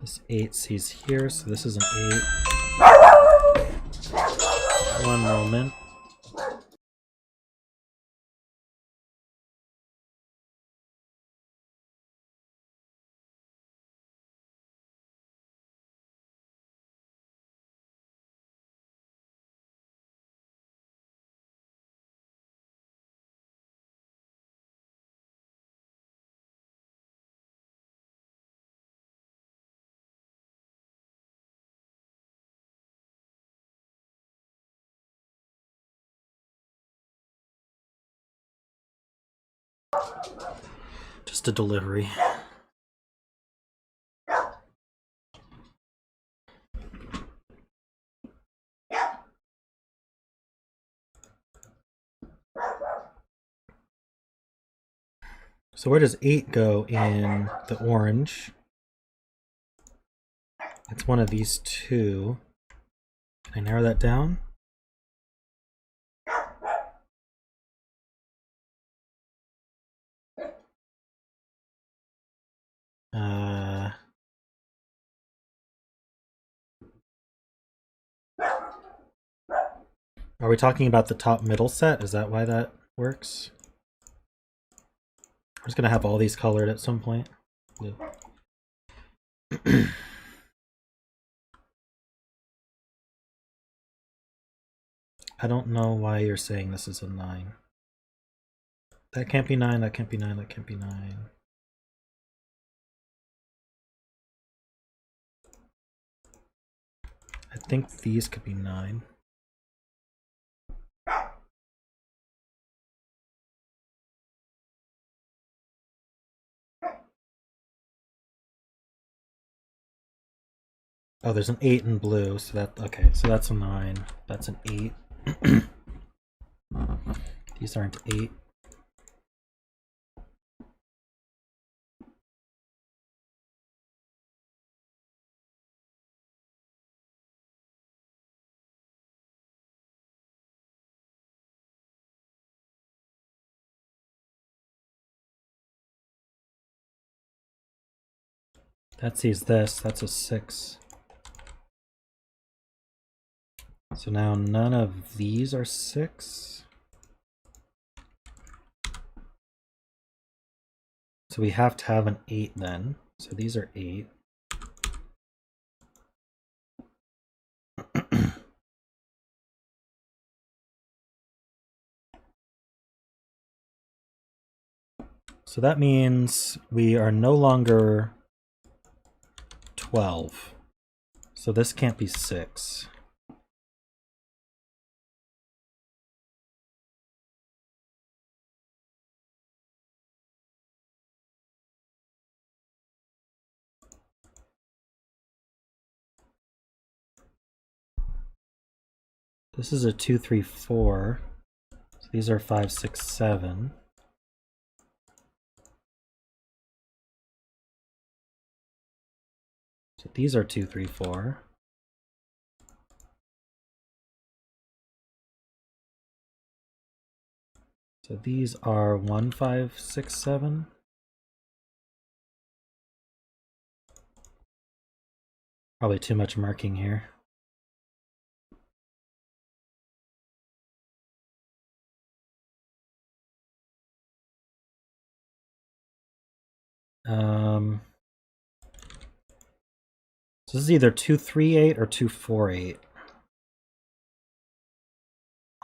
This 8 sees here, so this is an 8. One moment. Just a delivery. So where does 8 go in the orange? It's one of these two. Can I narrow that down? Are we talking about the top middle set? Is that why that works? I'm just gonna have all these colored at some point. I don't know why you're saying this is a 9. That can't be 9, that can't be 9, that can't be 9. I think these could be 9. Oh, there's an 8 in blue, so that, okay, so that's a 9. That's an 8. These aren't 8. That sees this, that's a 6. So now none of these are 6. So we have to have an 8 then. So these are 8. So that means we are no longer 12. So this can't be 6. This is a 2, 3, 4. So these are 5, 6, 7. So these are 2, 3, 4. So these are 1, 5, 6, 7. Probably too much marking here. So this is either 2, 3, 8 or 2, 4, 8.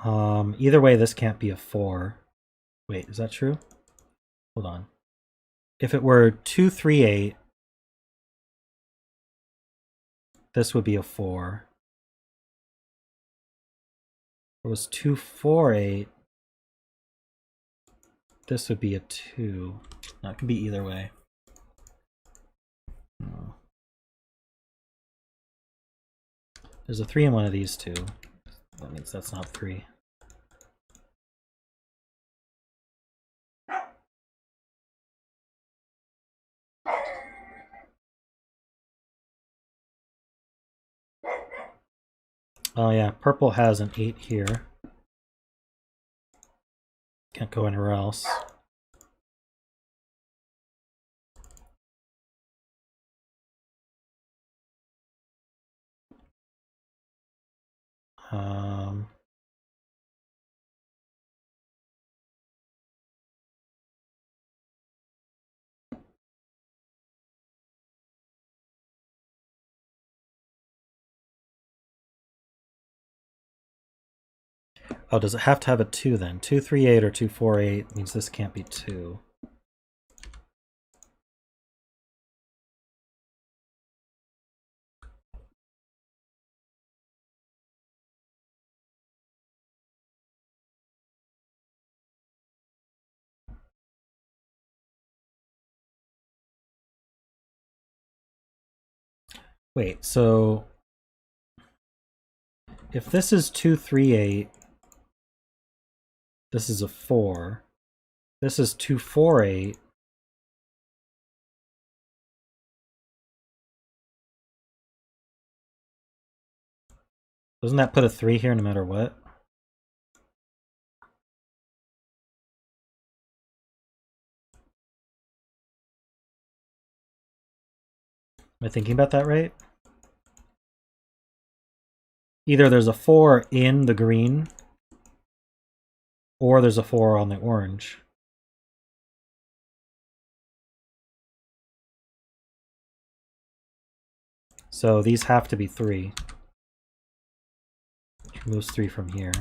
Either way, this can't be a 4. Wait, is that true? Hold on. If it were 2, 3, 8, this would be a 4. If it was 2, 4, 8, this would be a 2. No, it can be either way. No. There's a 3 in one of these two. That means that's not 3. Oh yeah, purple has an 8 here. Can't go anywhere else. Oh, does it have to have a 2 then? 2, 3, 8 or 2, 4, 8 means this can't be 2. Wait, so if this is 2, 3, 8, this is a 4. This is 2, 4, 8. Doesn't that put a 3 here no matter what? Am I thinking about that right? Either there's a 4 in the green, or there's a 4 on the orange. So these have to be 3. Which moves 3 from here.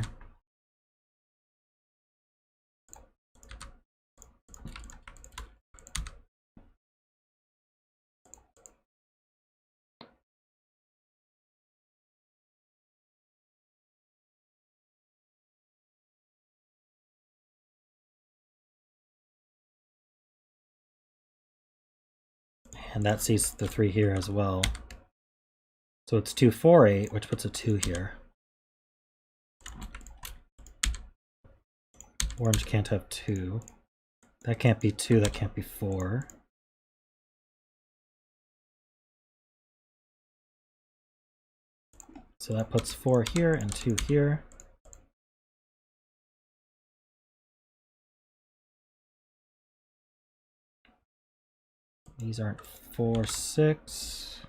And that sees the 3 here as well. So it's 2, 4, 8, which puts a 2 here. Orange can't have 2. That can't be 2, that can't be 4. So that puts 4 here and 2 here. These aren't 4, 6.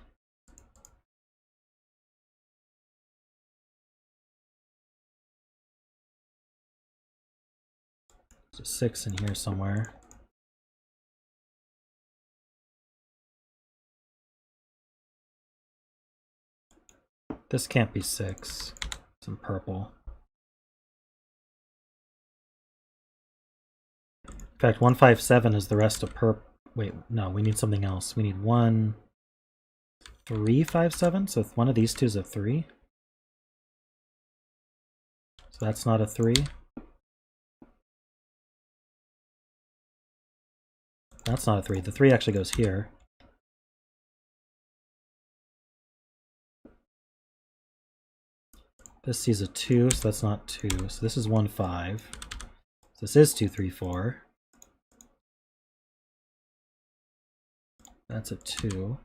There's a 6 in here somewhere. This can't be 6. It's in purple. In fact, 157 is the rest of purple. Wait, no, we need something else. We need 1, 3, 5, 7. So one of these two is a 3. So that's not a 3. That's not a 3. The 3 actually goes here. This sees a 2, so that's not 2. So this is 1, 5. So this is 2, 3, 4. That's a 2.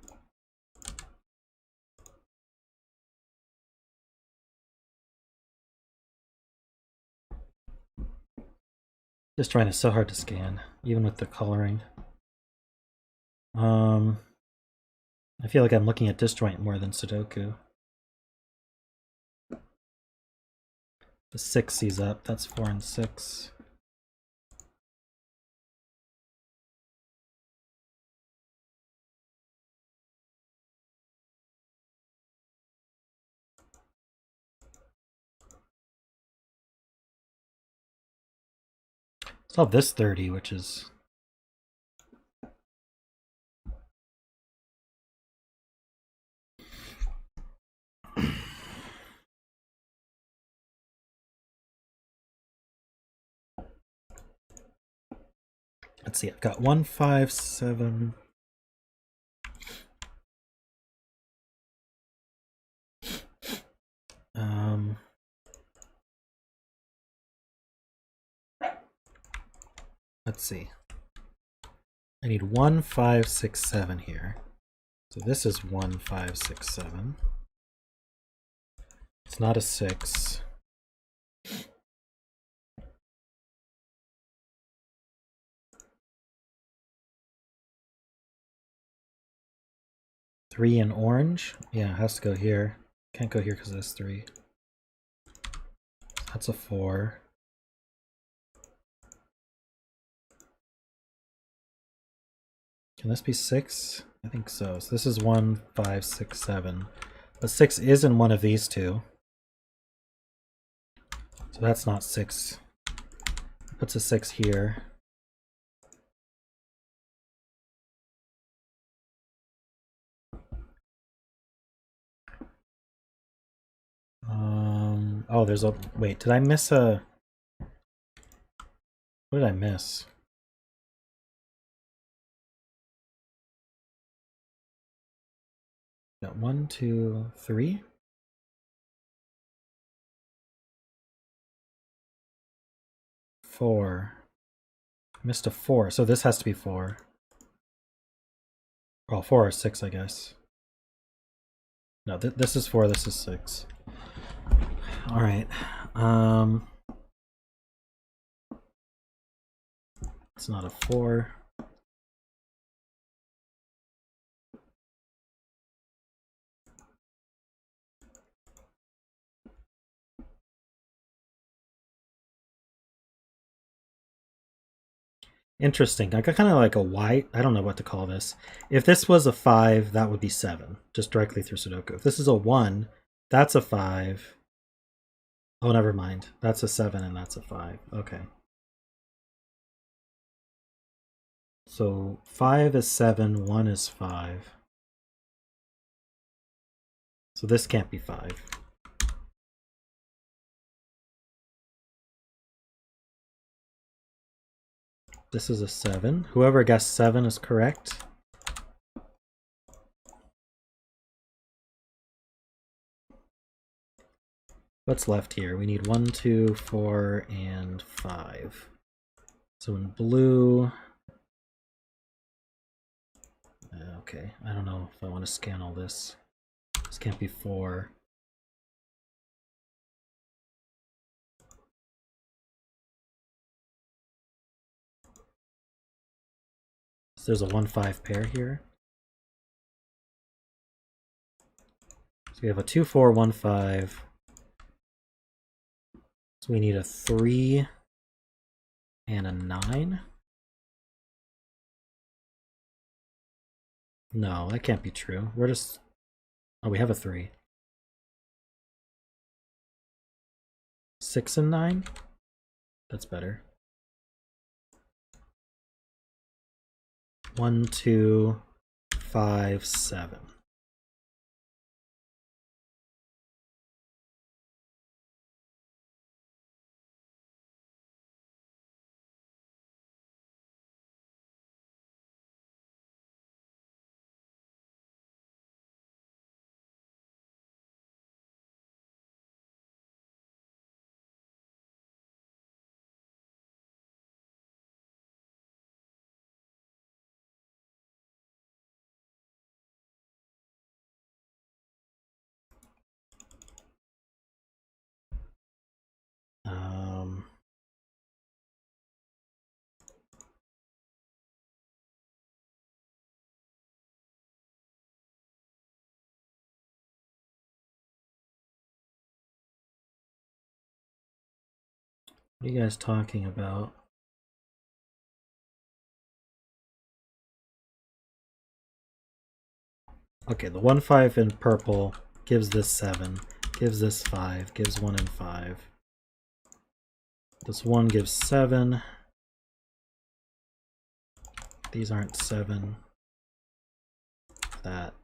Disjoint is so hard to scan, even with the coloring. I feel like I'm looking at disjoint more than Sudoku. The 6 sees up, that's 4 and 6. Solve this 30, which is... Let's see, I've got 1, 5, 7... Let's see. I need 1, 5, 6, 7 here. So this is 1, 5, 6, 7. It's not a 6. Three in orange. Yeah, it has to go here. Can't go here because of this 3. That's a 4. Can this be 6? I think so. So this is 1, 5, 6, 7. But 6 is in one of these two. So that's not 6. Puts a 6 here. Oh, there's a... Wait, did I miss a... What did I miss? Got 1, 2, 3. Four. I missed a 4, so this has to be 4. Well, 4 or 6, I guess. No, this is 4, this is 6. Alright. It's not a 4. Interesting. I got kind of like a white. I don't know what to call this. If this was a 5, that would be 7, just directly through Sudoku. If this is a 1, that's a 5. Oh, never mind. That's a 7 and that's a 5. Okay. So 5 is 7, 1 is 5. So this can't be 5. This is a 7. Whoever guessed 7 is correct. What's left here? We need 1, 2, 4, and 5. So in blue... Okay, I don't know if I want to scan all this. This can't be 4. So there's a 1-5 pair here. So we have a 2-4, 1-5. So we need a 3 and a 9. No, that can't be true. We're just... Oh, we have a 3. 6 and 9? That's better. 1, 2, 5, 7. What are you guys talking about? Okay, the 1-5 in purple gives this 7, gives this 5, gives 1 and 5. This 1 gives 7. These aren't 7. That.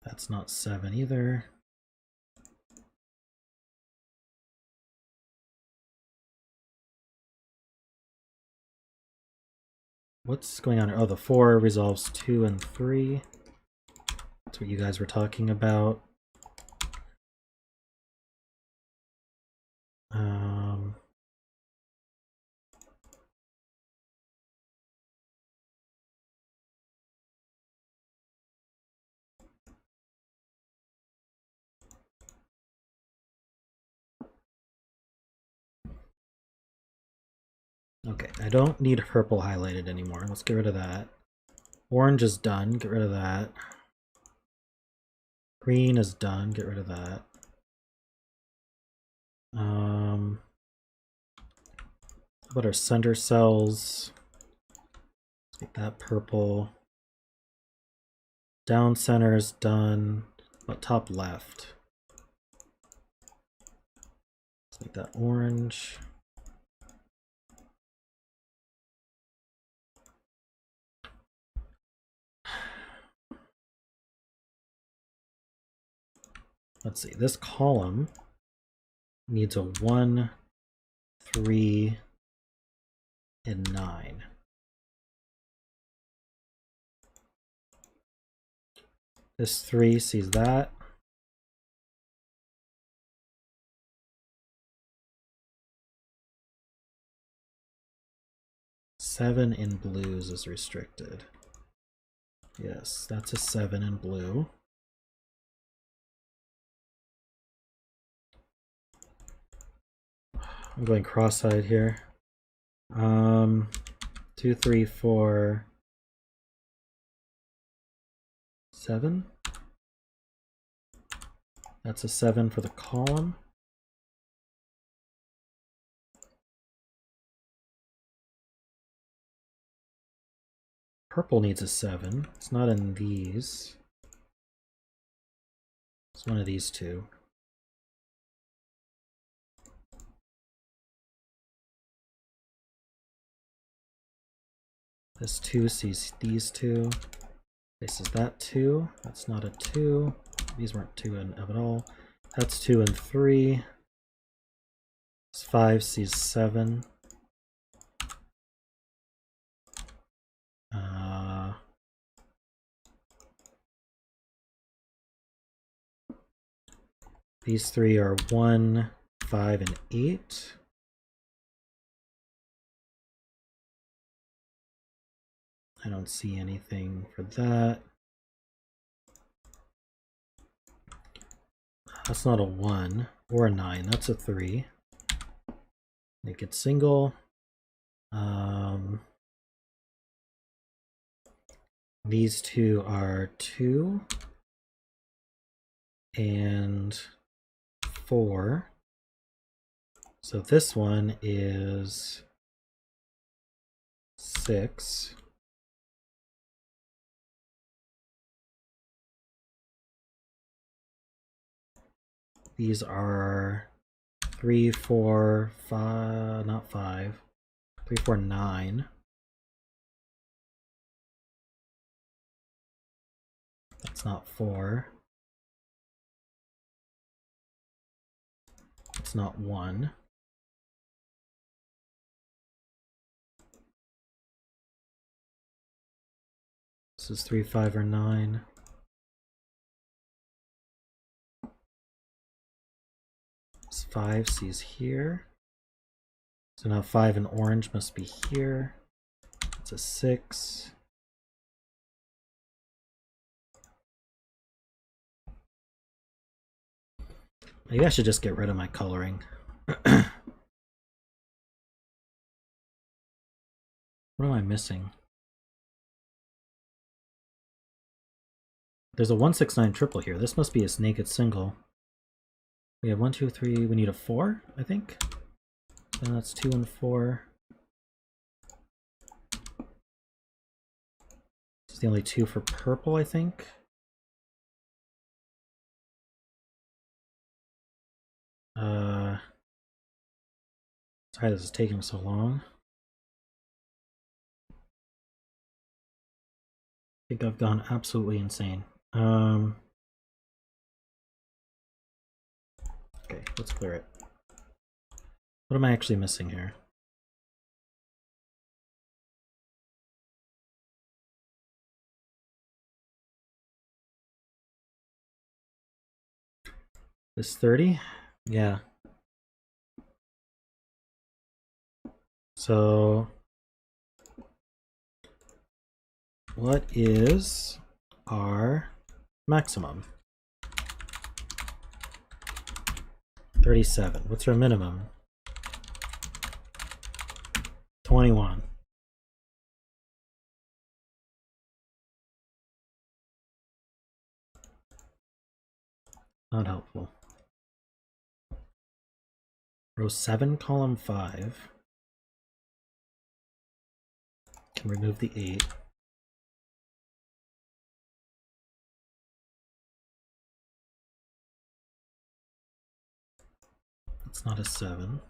That's not 7 either. What's going on here? Oh, the 4 resolves 2 and 3. That's what you guys were talking about. Okay, I don't need purple highlighted anymore. Let's get rid of that. Orange is done. Get rid of that. Green is done. Get rid of that. How about our center cells? Let's make that purple. Down center is done. But top left. Let's make that orange. Let's see, this column needs a 1, 3, and 9. This 3 sees that. Seven in blues is restricted. Yes, that's a 7 in blue. I'm going cross-eyed here. 2, 3, 4, 7. That's a 7 for the column. Purple needs a 7. It's not in these. It's one of these two. This 2 sees these two. This is that 2. That's not a 2. These weren't 2 at all. That's 2 and 3. This 5 sees 7. These 3 are 1, 5, and 8. I don't see anything for that. That's not a 1 or a 9. That's a 3. Make it single. These two are 2 and 4. So this one is 6. These are 3, 4, 5, not 5, 3, 4, 9. That's not 4. It's not 1. This is 3, 5, or 9. It's 5, C's here. So now 5 in orange must be here. It's a 6. Maybe I should just get rid of my coloring. What am I missing? There's a 169 triple here. This must be a naked single. We have 1, 2, 3. We need a 4, I think. And that's 2 and 4. This is the only 2 for purple, I think. Sorry this is taking so long. I think I've gone absolutely insane. Okay, let's clear it. What am I actually missing here? This 30? Yeah. So what is our maximum? 37. What's our minimum? 21. Not helpful. Row 7, column 5. Can remove the 8. It's not a 7.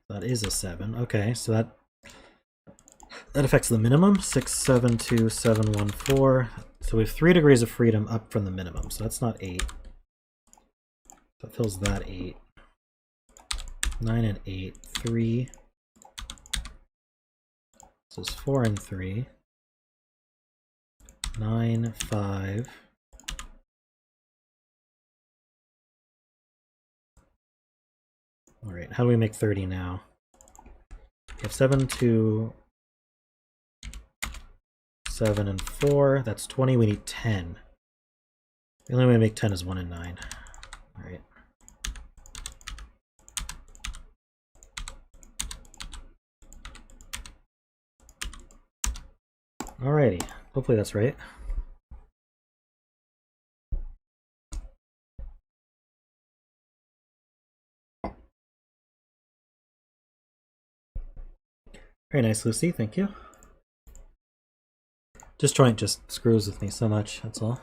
That is a 7. Okay, so that affects the minimum. 6, 7, 2, 7, 1, 4. So we have 3 degrees of freedom up from the minimum. So that's not 8. That fills that 8. 9 and 8, 3. So it's 4 and 3. 9, 5. All right, how do we make 30 now? We have 7, 2, 7, and 4. That's 20. We need 10. The only way to make 10 is 1 and 9. All right. Alrighty, hopefully that's right. Very nice, Lucy, thank you. Disjoint just screws with me so much, that's all.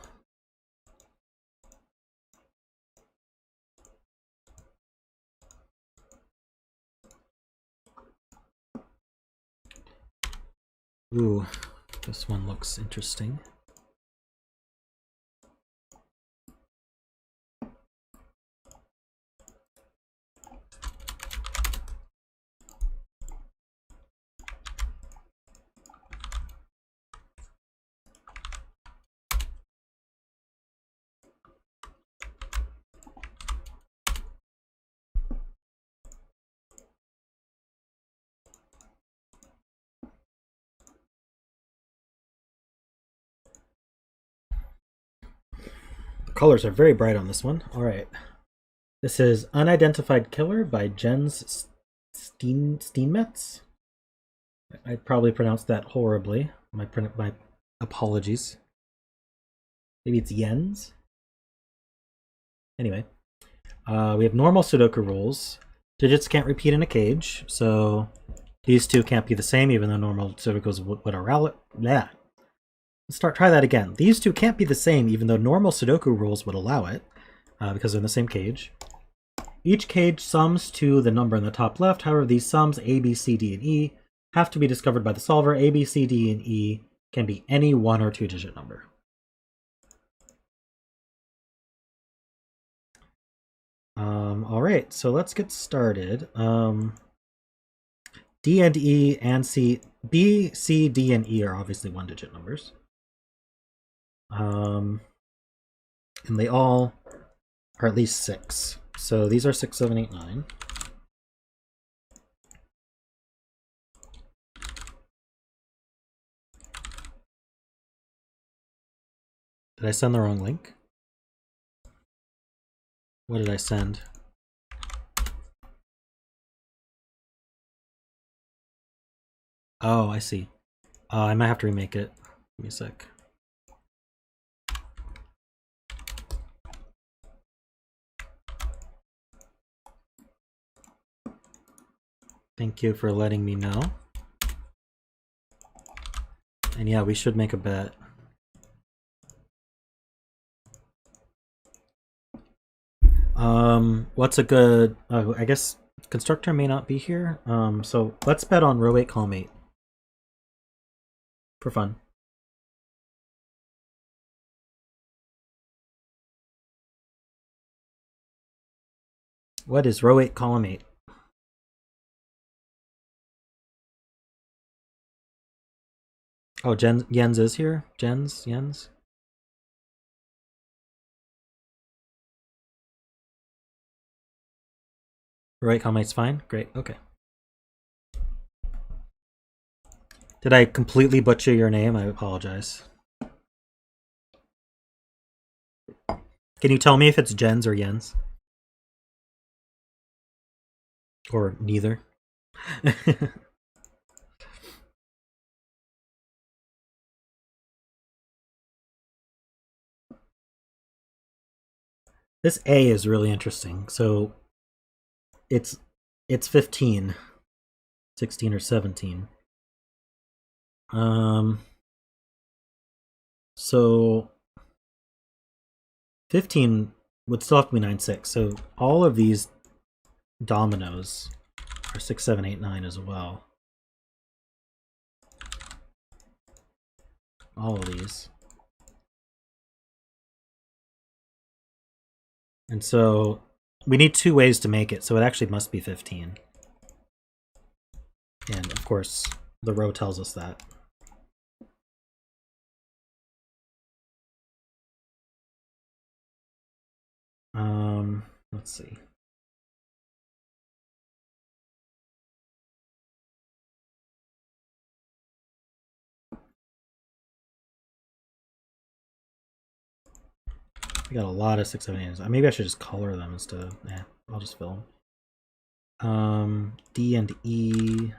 Ooh, this one looks interesting. Colors are very bright on this one. All right. This is Unidentified Killer by Jens Steenmets. I probably pronounced that horribly. My apologies. Maybe it's yens. Anyway, we have normal Sudoku rules. Digits can't repeat in a cage, so these two can't be the same, even though normal Sudokus would allow it. Yeah. Try that again. These two can't be the same, even though normal Sudoku rules would allow it, because they're in the same cage. Each cage sums to the number in the top left. However, these sums, A, B, C, D, and E, have to be discovered by the solver. A, B, C, D, and E can be any 1 or 2 digit number. All right, so let's get started. D and E and C, B, C, D, and E are obviously 1 digit numbers. And they all are at least 6. So these are 6, 7, 8, 9. Did I send the wrong link? What did I send? Oh, I see. I might have to remake it. Give me a sec. Thank you for letting me know. And yeah, we should make a bet. What's a good... I guess constructor may not be here. So let's bet on row 8, column 8. For fun. What is row 8, column 8? Oh, Jens is here? Jens? Row 8, column 8's fine? Great, okay. Did I completely butcher your name? I apologize. Can you tell me if it's Jens or Jens? Or neither? This A is really interesting. So it's 15, 16 or 17. So 15 would still have to be 9, 6. So all of these dominoes are 6, 7, 8, 9 as well. All of these. And so we need 2 ways to make it, so it actually must be 15. And of course, the row tells us that. Let's see. We got a lot of 6, 7, 8. Maybe I should just color them instead of... I'll just fill them. D and E.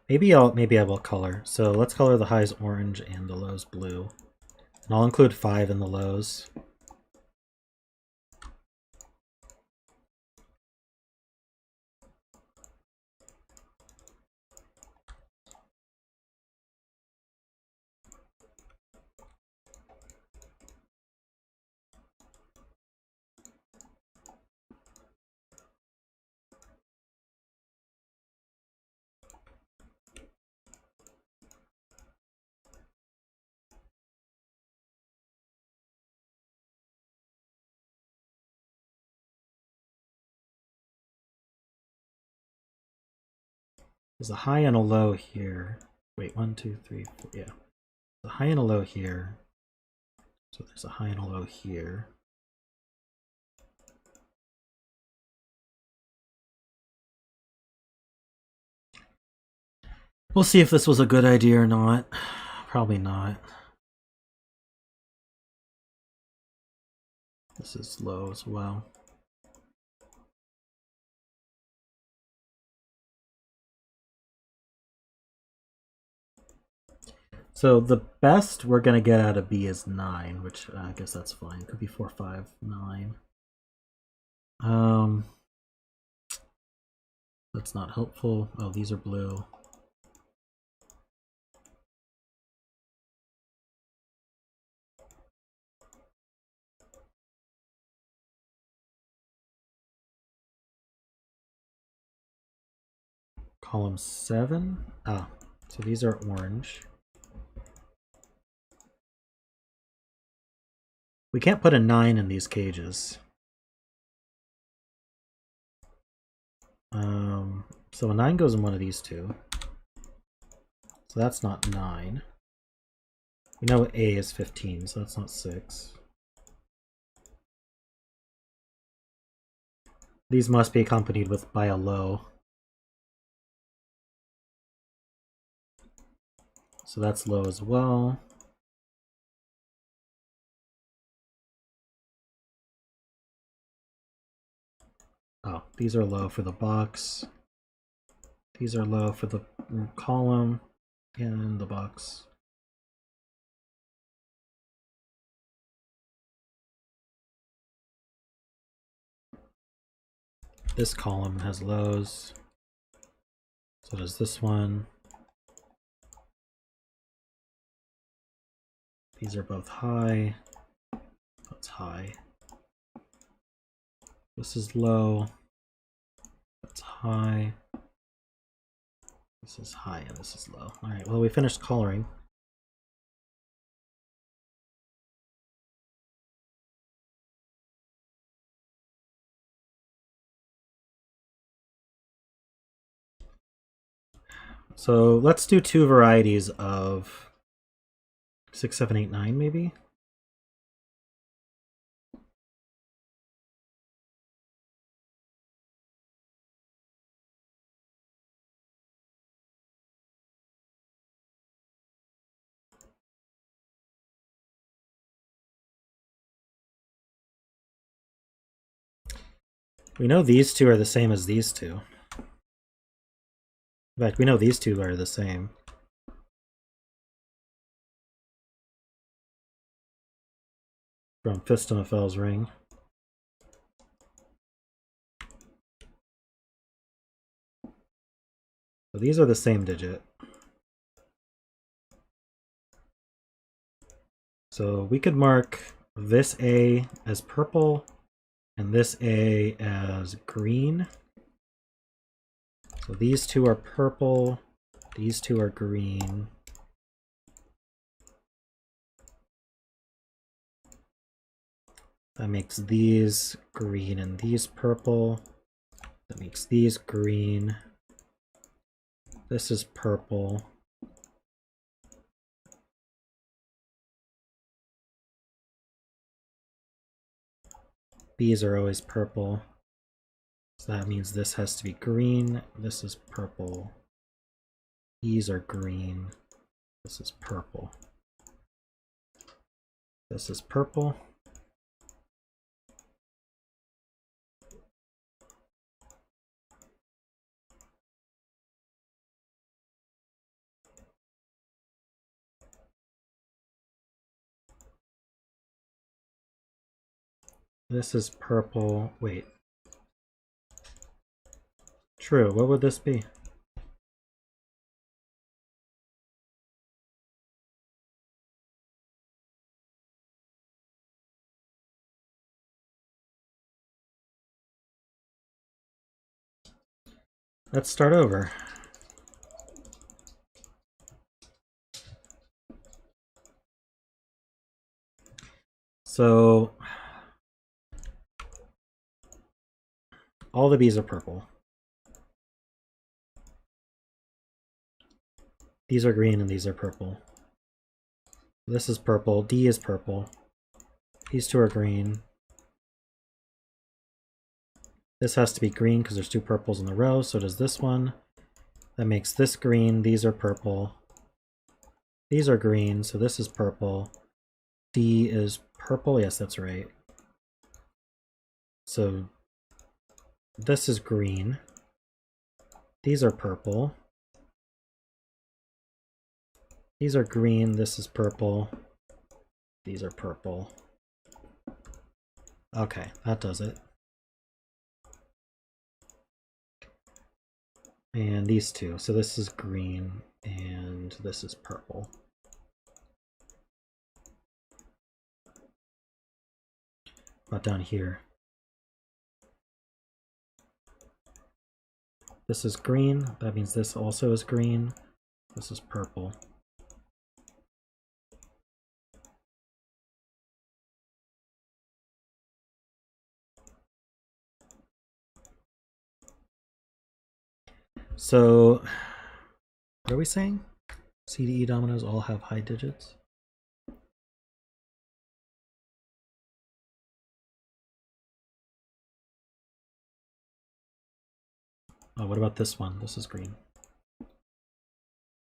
Maybe I will color. So let's color the highs orange and the lows blue. And I'll include 5 in the lows. There's a high and a low here. Wait, 1, 2, 3, 4. Yeah. There's a high and a low here. So there's a high and a low here. We'll see if this was a good idea or not. Probably not. This is low as well. So the best we're going to get out of B is 9, which I guess that's fine. It could be 4, 5, 9. That's not helpful. Oh, these are blue. Column 7. Ah, so these are orange. We can't put a 9 in these cages. So a 9 goes in one of these two. So that's not 9. We know A is 15, so that's not 6. These must be accompanied by a low. So that's low as well. Oh, these are low for the box. These are low for the column and the box. This column has lows. So does this one. These are both high. That's high. This is low. That's high. This is high and this is low. All right, well, we finished coloring. So let's do 2 varieties of 6, 7, 8, 9 maybe. We know these two are the same as these two. In fact, we know these two are the same. From Fistemafel's ring. So these are the same digit. So we could mark this A as purple and this A as green. So these two are purple, these two are green. That makes these green and these purple. That makes these green. This is purple. These are always purple. So that means this has to be green. This is purple. These are green. This is purple. This is purple. This is purple. Wait. True. What would this be? Let's start over. So all the B's are purple. These are green and these are purple. This is purple. D is purple. These two are green. This has to be green because there's 2 purples in the row, so does this one. That makes this green, these are purple. These are green, so this is purple. D is purple, yes, that's right. So this is green. These are purple. These are green, this is purple. These are purple. Okay, that does it. And these two, so this is green and this is purple. About down here. This is green, that means this also is green. This is purple. So, what are we saying? CDE dominoes all have high digits? Oh, what about this one? This is green.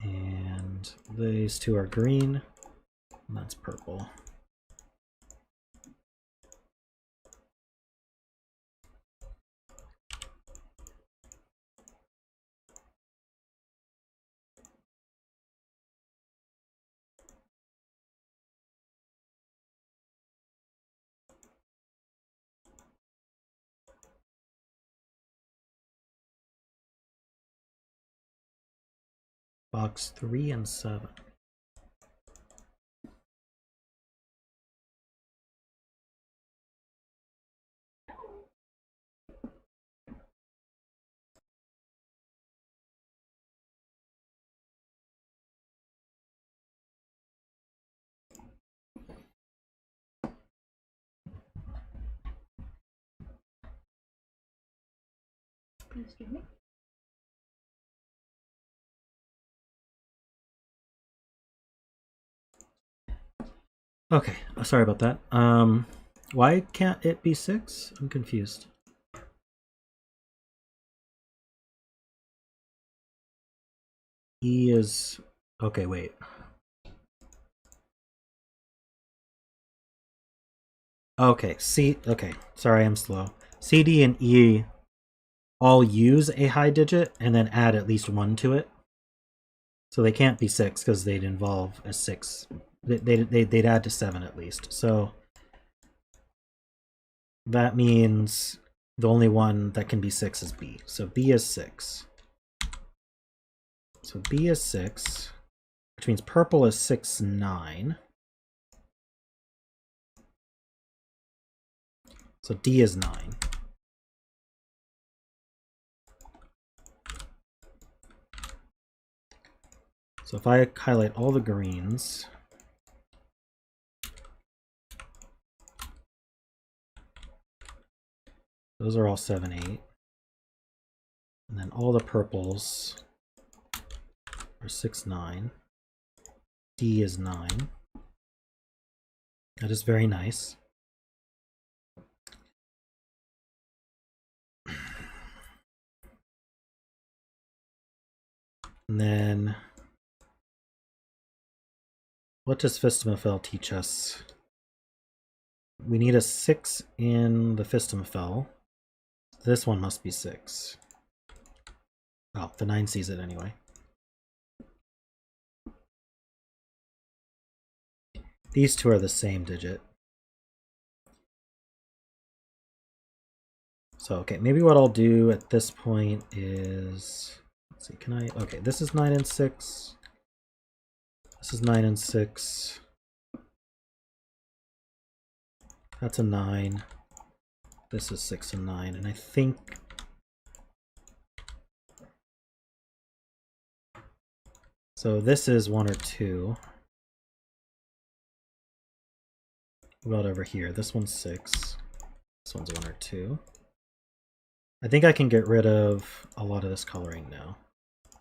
And these two are green, and that's purple. Box 3 and 7. Excuse me? Okay, sorry about that. Why can't it be 6? I'm confused. E is... Okay, wait. Okay, C... Okay, sorry, I'm slow. C, D, and E all use a high digit and then add at least 1 to it. So they can't be 6 because they'd involve a 6. They'd add to 7 at least. So that means the only one that can be 6 is B. So B is 6. So B is 6, which means purple is 6, 9. So D is 9. So if I highlight all the greens, those are all 7, 8. And then all the purples are 6, 9. D is 9. That is very nice. And then what does Fistamafel teach us? We need a 6 in the Fistamafel. This one must be 6. Oh, the 9 sees it anyway. These two are the same digit. So, okay, maybe what I'll do at this point is... Let's see, can I... Okay, this is 9 and 6. This is 9 and 6. That's a 9. This is 6 and 9. And I think... So this is 1 or 2. What about over here? This one's 6. This one's 1 or 2. I think I can get rid of a lot of this coloring now.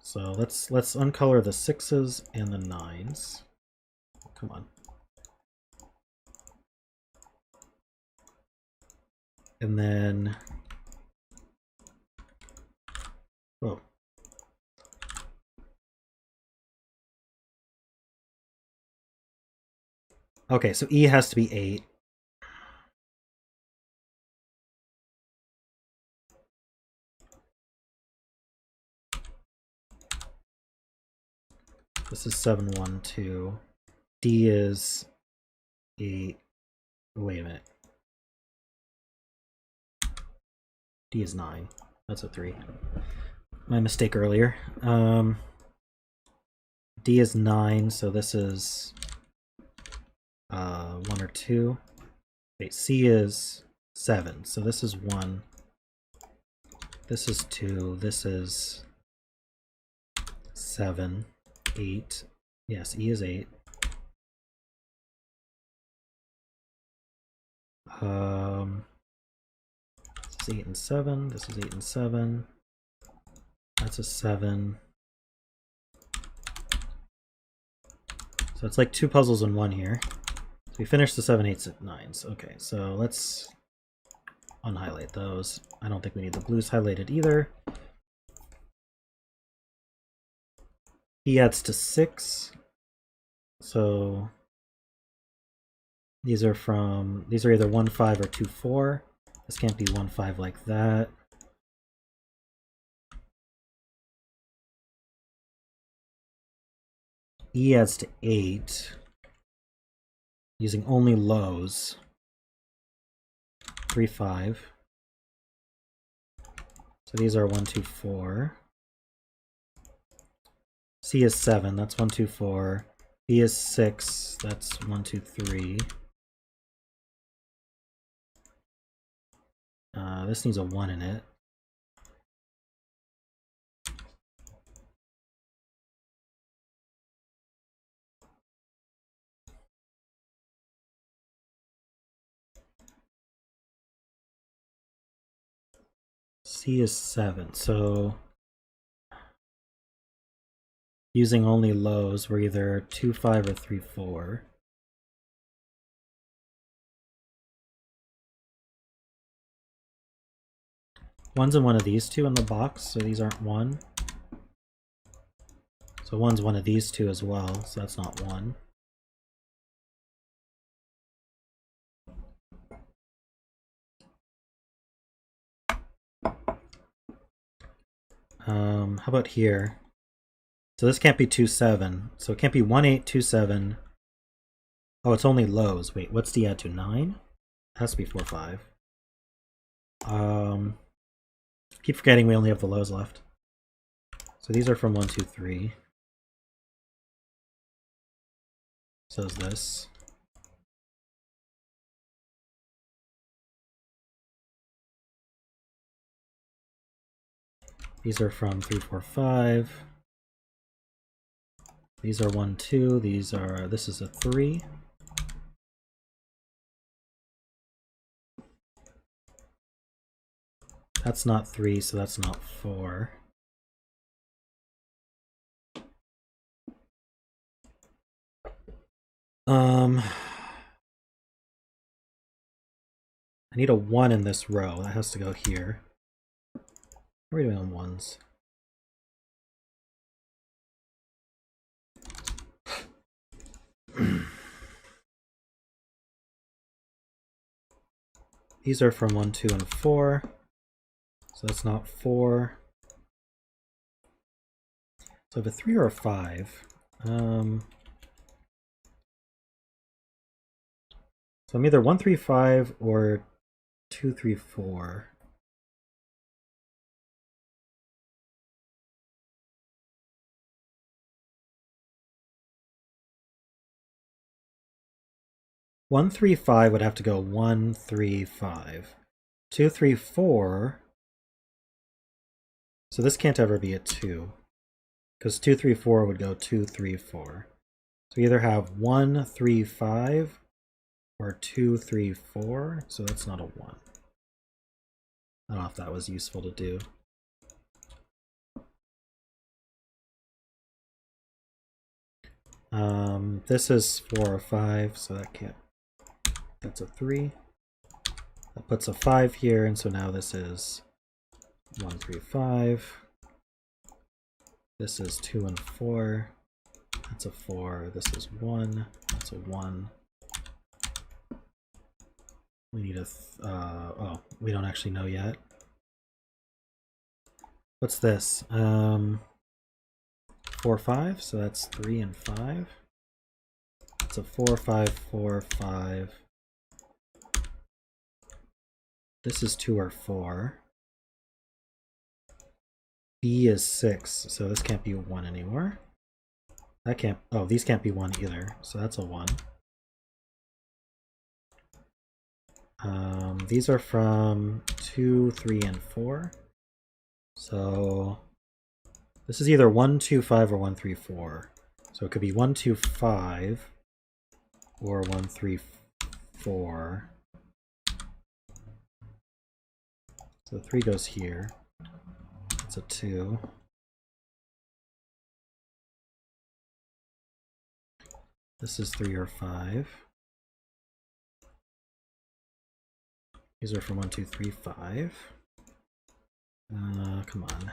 So let's uncolor the 6s and the 9s. Come on. And then... Oh. Okay, so E has to be 8. This is 7, 1, 2. D is 8. Wait a minute. D is 9. That's a 3. My mistake earlier. D is 9, so this is 1 or 2. Wait, C is 7, so this is 1. This is 2. This is 7, 8. Yes, E is 8. This is 8 and 7. This is 8 and 7. That's a 7. So it's like 2 puzzles in one here. So we finished the 7, 8s, and 9s. Okay, so let's unhighlight those. I don't think we need the blues highlighted either. E adds to 6. So these are either 1, 5 or 2, 4. This can't be 1, 5 like that. E adds to 8. Using only lows. 3, 5. So these are 1, 2, 4. C is 7, that's 1, 2, 4. B is 6, that's 1, 2, 3. This needs a 1 in it. C is 7, so using only lows, we're either 2, 5 or 3, 4. One's in one of these two in the box, so these aren't 1. So one's one of these two as well, so that's not 1. How about here? So this can't be 2, 7. So it can't be 1, 8, 2, 7. Oh, it's only lows. Wait, what's D add to? 9? It has to be 4, 5. Keep forgetting we only have the lows left. So these are from 1, 2, 3. So is this. These are from 3, 4, 5. These are 1, 2. This is a 3. That's not 3, so that's not 4. I need a 1 in this row. That has to go here. What are we doing on 1s? These are from 1, 2, and 4. So that's not 4. So I have a 3 or a 5. So I'm either 1, 3, 5 or 2, 3, 4. One, 3, 5 would have to go 1, 3, 5. 2, 3, 4. So this can't ever be a 2. Because 2, 3, 4 would go 2, 3, 4. So we either have 1, 3, 5 or 2, 3, 4. So that's not a 1. I don't know if that was useful to do. This is 4 or 5, so that can't. That's a 3. That puts a 5 here, and so now this is 1, 3, 5. This is 2 and 4. That's a 4. This is 1. That's a 1. We need a, oh, we don't actually know yet. What's this? 4, 5, so that's 3 and 5. It's a 4, 5, 4, 5. This is 2 or 4. B is 6, so this can't be 1 anymore. That can't, oh, these can't be 1 either, so that's a 1. These are from 2, 3, and 4. So this is either 1, 2, 5 or 1, 3, 4. So it could be 1, 2, 5 or 1, 3, 4. So 3 goes here. It's a 2. This is 3 or 5. These are from 1, 2, 3, 5. Come on.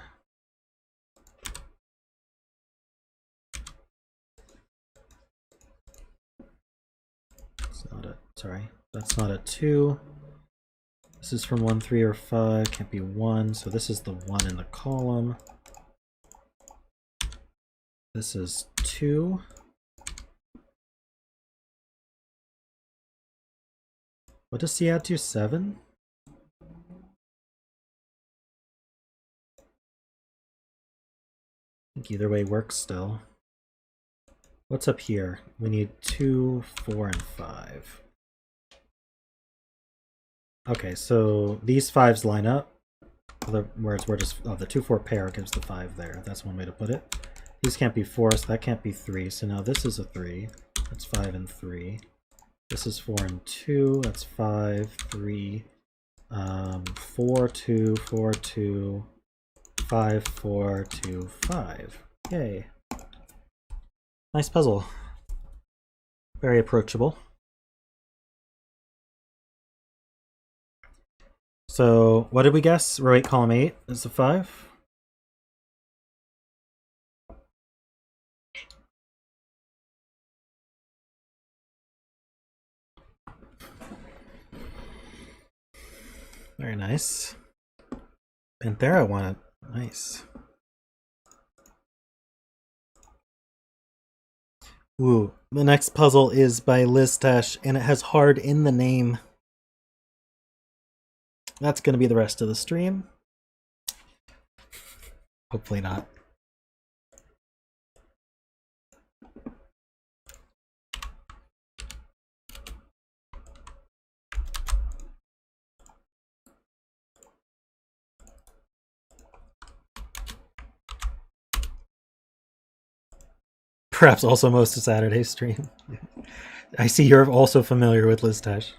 It's not a, sorry, that's not a 2. This is from 1, 3, or 5. Can't be 1, so this is the 1 in the column. This is 2. What does C add to? 7? I think either way works still. What's up here? We need 2, 4, and 5. Okay, so these 5s line up. Other words, we're just, oh, the 2, 4 pair gives the 5 there. That's one way to put it. These can't be 4, so that can't be 3. So now this is a 3. That's 5 and 3. This is 4 and 2. That's 5, 3, 4, 2, 4, 2, 5, 4, 2, 5. Yay. Nice puzzle. Very approachable. So what did we guess? Row 8, column 8 is the 5. Very nice. Panthera won it. Nice. Ooh, the next puzzle is by Lisztes, and it has hard in the name. That's going to be the rest of the stream. Hopefully not. Perhaps also most of Saturday's stream. I see you're also familiar with Lisztes.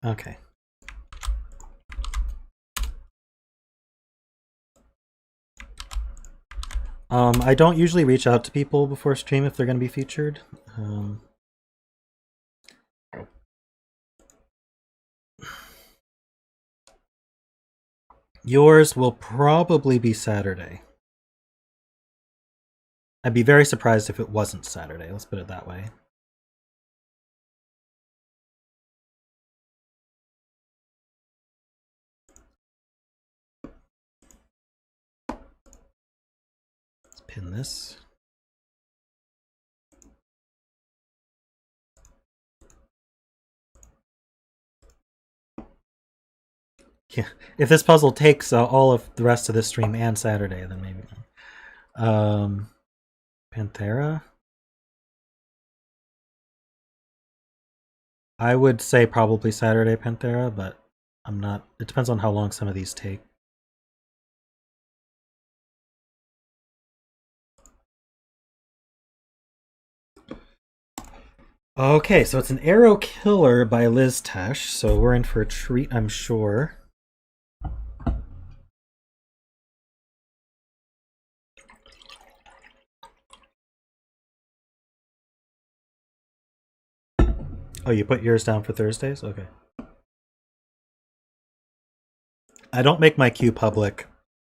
Okay. I don't usually reach out to people before stream if they're going to be featured. Yours will probably be Saturday. I'd be very surprised if it wasn't Saturday. Let's put it that way. Let's pin this. Yeah, if this puzzle takes all of the rest of the stream and Saturday, then maybe. Panthera? I would say probably Saturday Panthera, but I'm not. It depends on how long some of these take. Okay, so it's an arrow killer by Lisztes, so we're in for a treat, I'm sure. Oh, you put yours down for Thursdays? Okay. I don't make my queue public.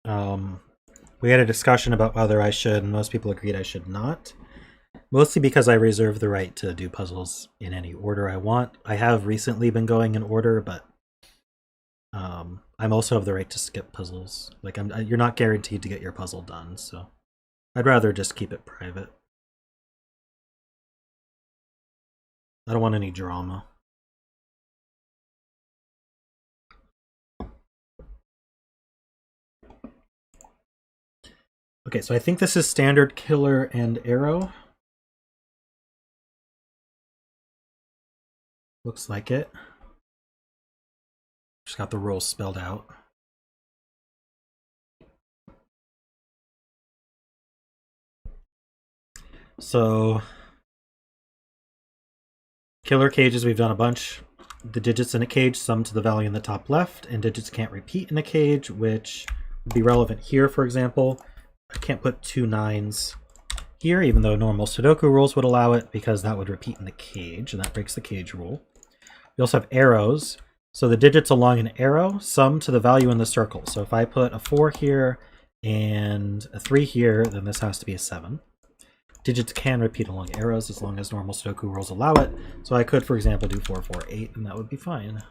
We had a discussion about whether I should, and most people agreed I should not. Mostly because I reserve the right to do puzzles in any order I want. I have recently been going in order, but I'm also have the right to skip puzzles. Like you're not guaranteed to get your puzzle done, so I'd rather just keep it private. I don't want any drama. Okay, so I think this is standard killer and arrow. Looks like it. Just got the rules spelled out. So, killer cages, we've done a bunch. The digits in a cage sum to the value in the top left, and digits can't repeat in a cage, which would be relevant here, for example. I can't put 2 9s here, even though normal Sudoku rules would allow it, because that would repeat in the cage, and that breaks the cage rule. We also have arrows. So the digits along an arrow sum to the value in the circle. So if I put a 4 here and a 3 here, then this has to be a 7. Digits can repeat along arrows as long as normal Sudoku rules allow it. So I could, for example, do 4, 4, 8, and that would be fine.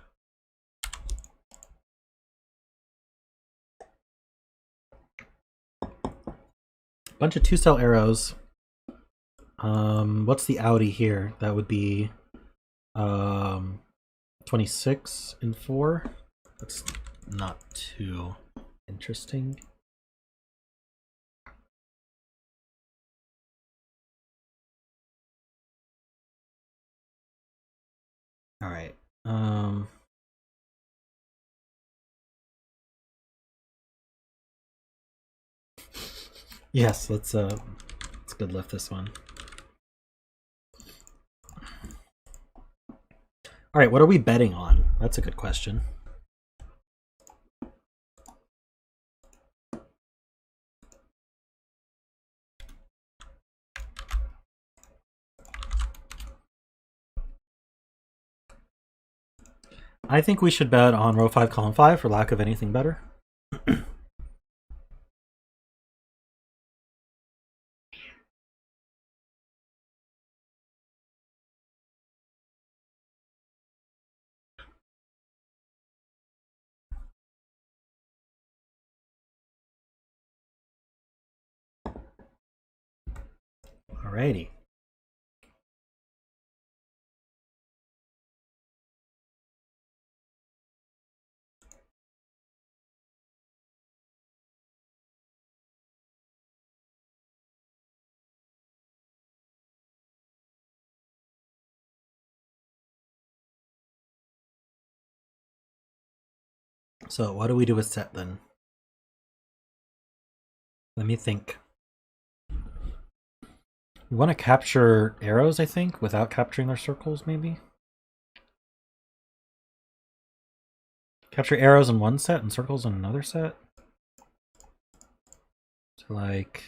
Bunch of 2-cell arrows. What's the Audi here? That would be 26 and 4. That's not too interesting. All right. Yes, let's good lift this one. All right, what are we betting on? That's a good question. I think we should bet on row 5, column 5 for lack of anything better. Alrighty. So what do we do with set then? Let me think. We want to capture arrows, I think, without capturing their circles, maybe? Capture arrows in one set and circles in another set? So like...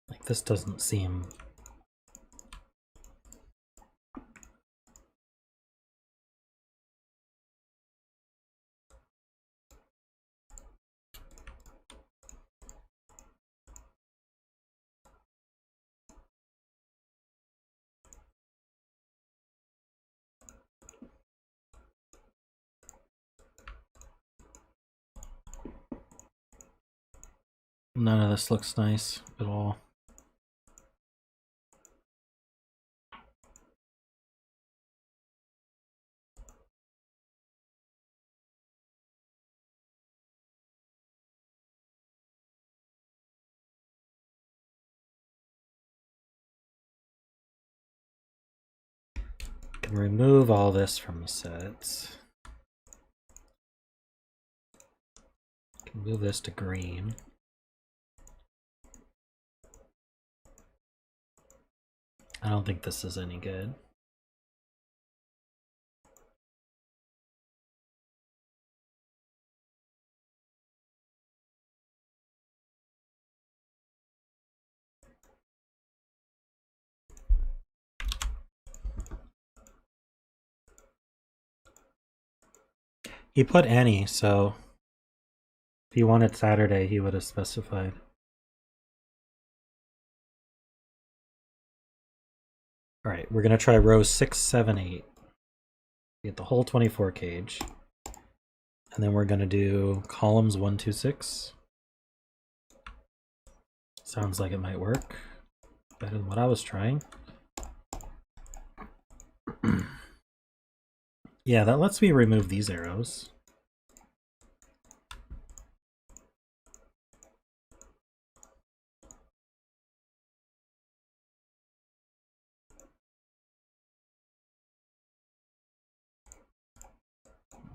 Like, this doesn't seem... None of this looks nice at all. can remove all this from the set. Can move this to green. I don't think this is any good. He put any, so if he wanted Saturday, he would have specified. All right, we're gonna try rows 6, 7, 8. Get the whole 24 cage. And then we're gonna do columns 1, 2, 6. Sounds like it might work. Better than what I was trying. Yeah, that lets me remove these arrows.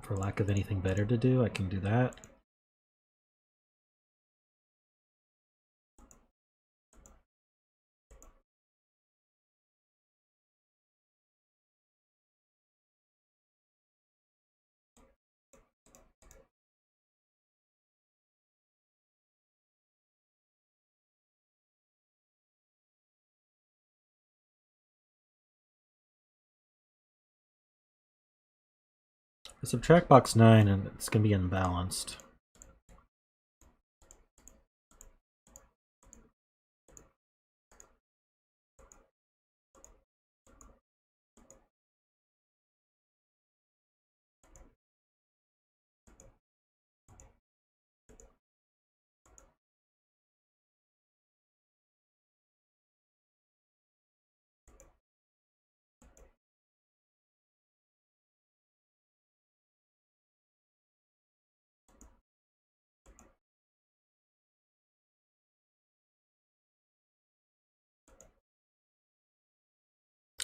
For lack of anything better to do, I can do that. I subtract box 9 and it's going to be imbalanced.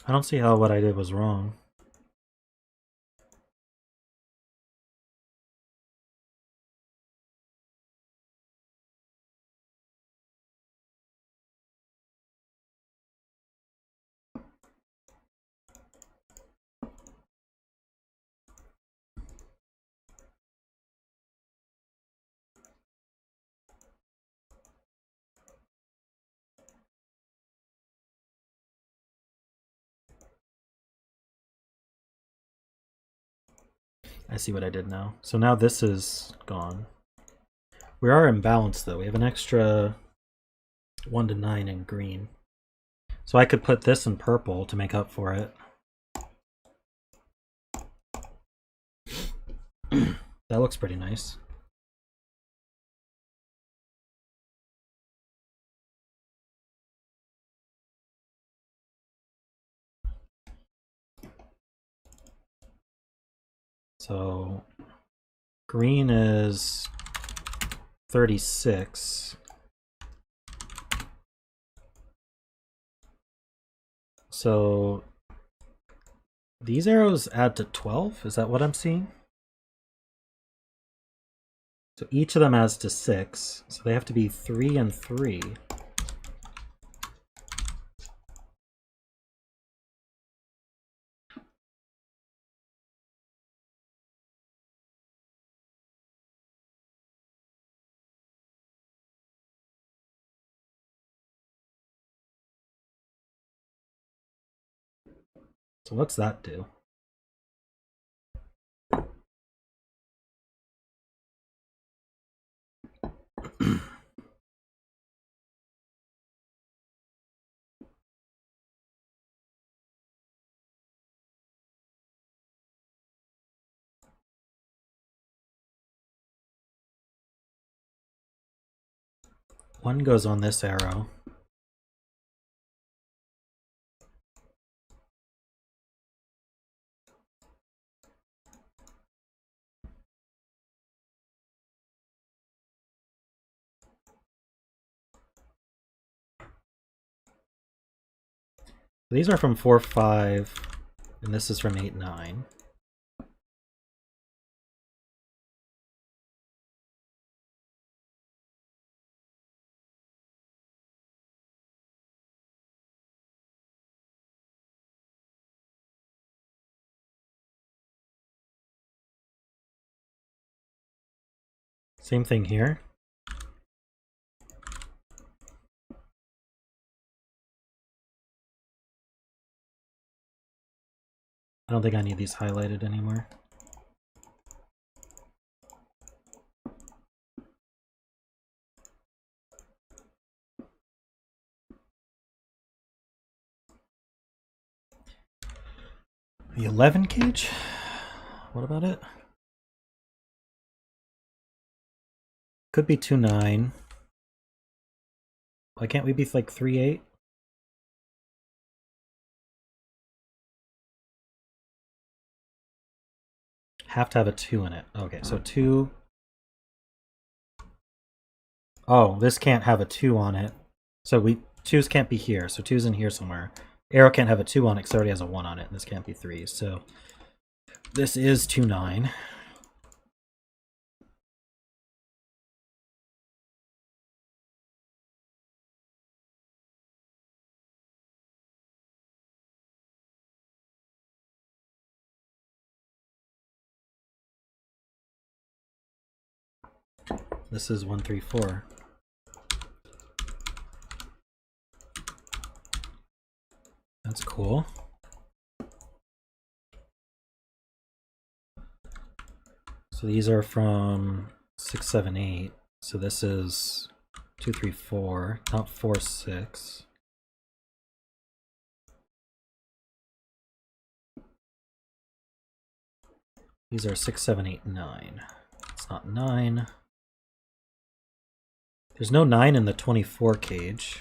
I don't see how what I did was wrong. I see what I did now. So now this is gone. We are imbalanced though. We have an extra 1 to 9 in green. So I could put this in purple to make up for it. That looks pretty nice. So green is 36. So these arrows add to 12? Is that what I'm seeing? So each of them adds to 6. So they have to be 3 and 3. So what's that do? One goes on this arrow. These are from 4, 5, And this is from 8, 9. Same thing here. I don't think I need these highlighted anymore. The 11 cage? What about it? Could be 2, 9. Why can't we be like 3, 8? Have to have a 2 in it. Okay, so 2. Oh, this can't have a 2 on it. So 2s can't be here. So 2's in here somewhere. Arrow can't have a 2 on it because it already has a 1 on it. And this can't be 3. So this is 2, 9. This is 1, 3, 4. That's cool. So these are from 6, 7, 8. So this is 2, 3, 4, not 4, 6. These are 6, 7, 8, 9. It's not 9. There's no 9 in the 24 cage.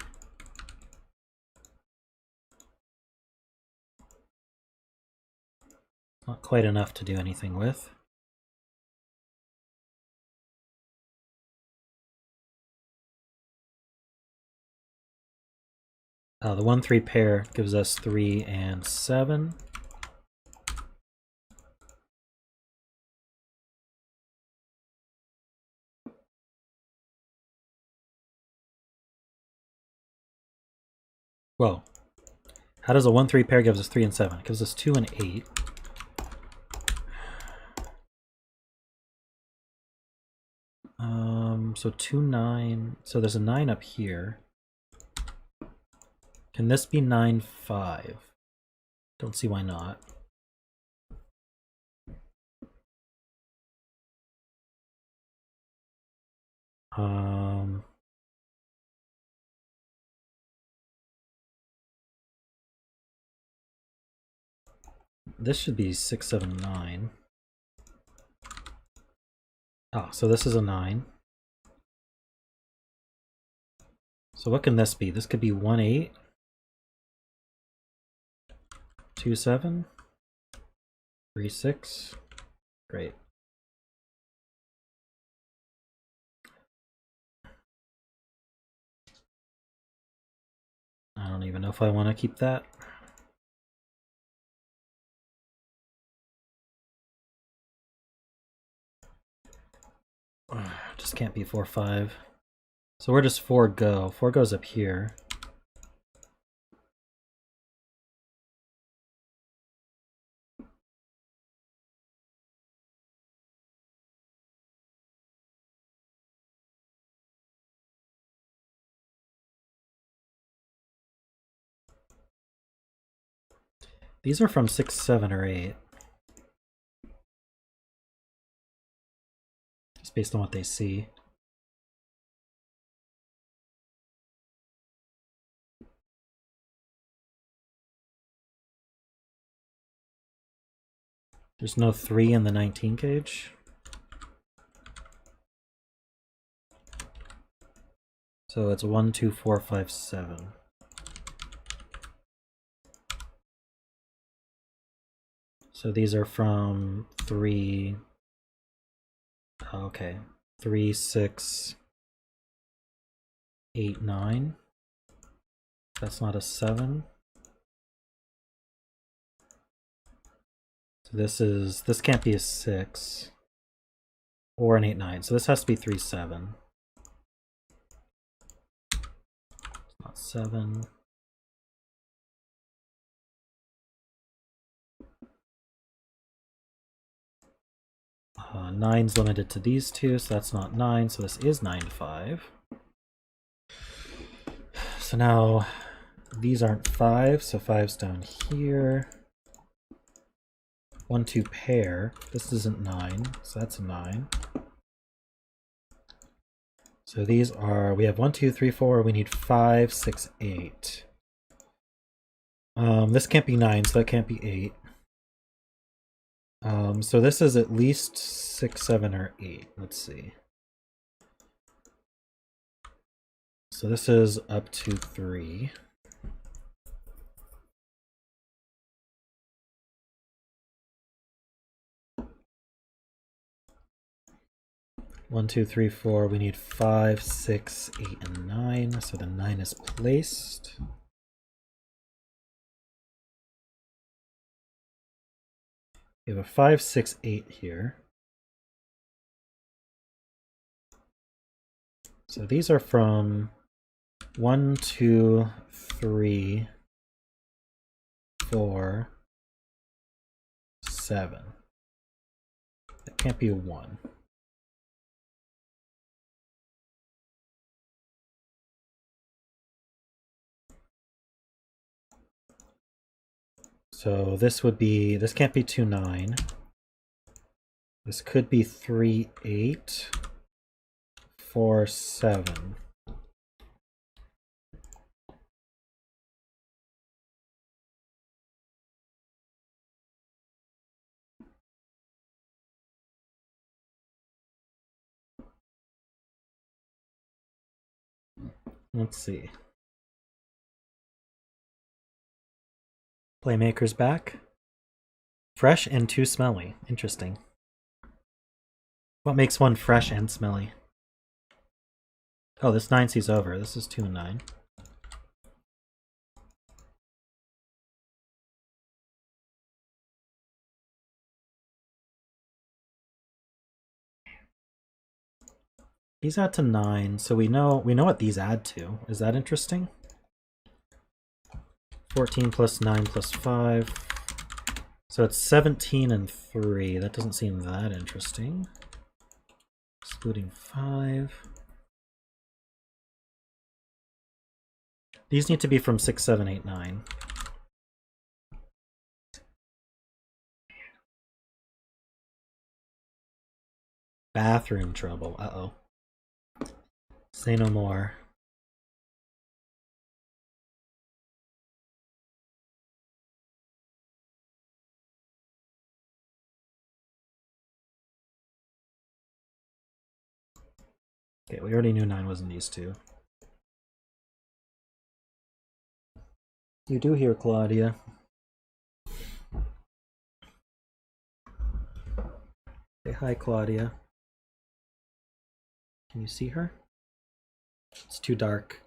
Not quite enough to do anything with. The 1, 3 pair gives us 3 and 7. Whoa. How does a 1, 3 pair gives us 3 and 7? It gives us 2 and 8. So 2, 9. So there's a 9 up here. Can this be 9, 5? Don't see why not. This should be 6, 7, 9. Ah, so this is a 9. So what can this be? This could be 1, 8. 2, 7. 3, 6. Great. I don't even know if I want to keep that. Just can't be 4, 5. So where does 4 go? 4 goes up here. These are from 6, 7, or 8. Just based on what they see. There's no 3 in the 19 cage. So it's 1, 2, 4, 5, 7. So these are from 3. Okay. 3, 6, 8, 9. That's not a 7. So this can't be a 6 or an 8, 9. So this has to be 3, 7. It's not 7. Nine's limited to these two, so that's not 9. So this is 9 to 5. So now these aren't 5, so 5's down here. 1, 2 pair. This isn't 9, so that's a 9. So these are, we have 1, 2, 3, 4, we need 5, 6, 8. This can't be 9, so that can't be 8. So this is at least 6, 7, or 8. Let's see. So this is up to 3. One, two, three, four. We need 5, 6, 8, and 9. So the 9 is placed. We have a 5, 6, 8 here. So these are from 1, 2, 3, 4, 7. That can't be a 1. So this would be, this can't be 2, 9. This could be 3, 8, 4, 7. Let's see. Playmaker's back. Fresh and too smelly. Interesting. What makes one fresh and smelly? Oh, this 9 sees over. This is 2 and 9. These add to 9, so we know what these add to. Is that interesting? 14 plus 9 plus 5. So it's 17 and 3. That doesn't seem that interesting. Excluding 5. These need to be from 6, 7, 8, 9. Bathroom trouble. Uh-oh. Say no more. Okay, we already knew 9 was in these two. You do hear Claudia. Say hi, Claudia. Can you see her? It's too dark.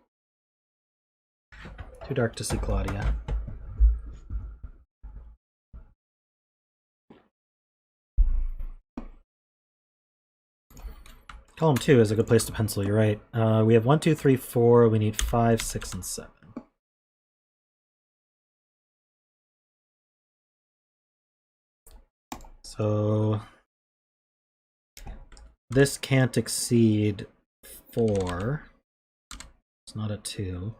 Too dark to see Claudia. Column 2 is a good place to pencil, you're right. We have 1, 2, 3, 4. We need 5, 6, and 7. So this can't exceed 4. It's not a 2.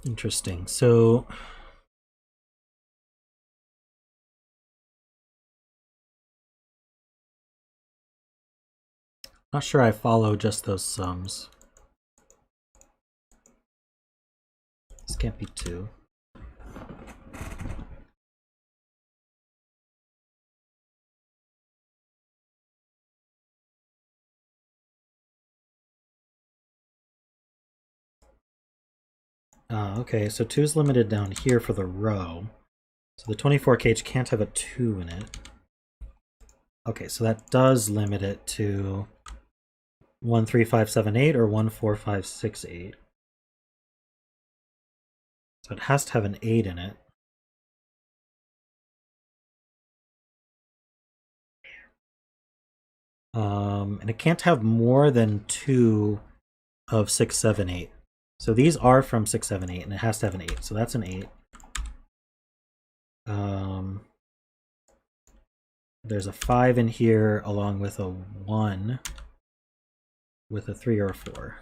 Interesting. So Not sure I follow just those sums. This can't be 2. Okay, so 2 is limited down here for the row. So the 24 cage can't have a 2 in it. Okay, so that does limit it to 1, 3, 5, 7, 8 or 1, 4, 5, 6, 8. So it has to have an 8 in it. And it can't have more than 2 of 6, 7, 8. So these are from 6, 7, 8, and it has to have an 8. So that's an 8. There's a 5 in here along with a 1 with a 3 or a 4.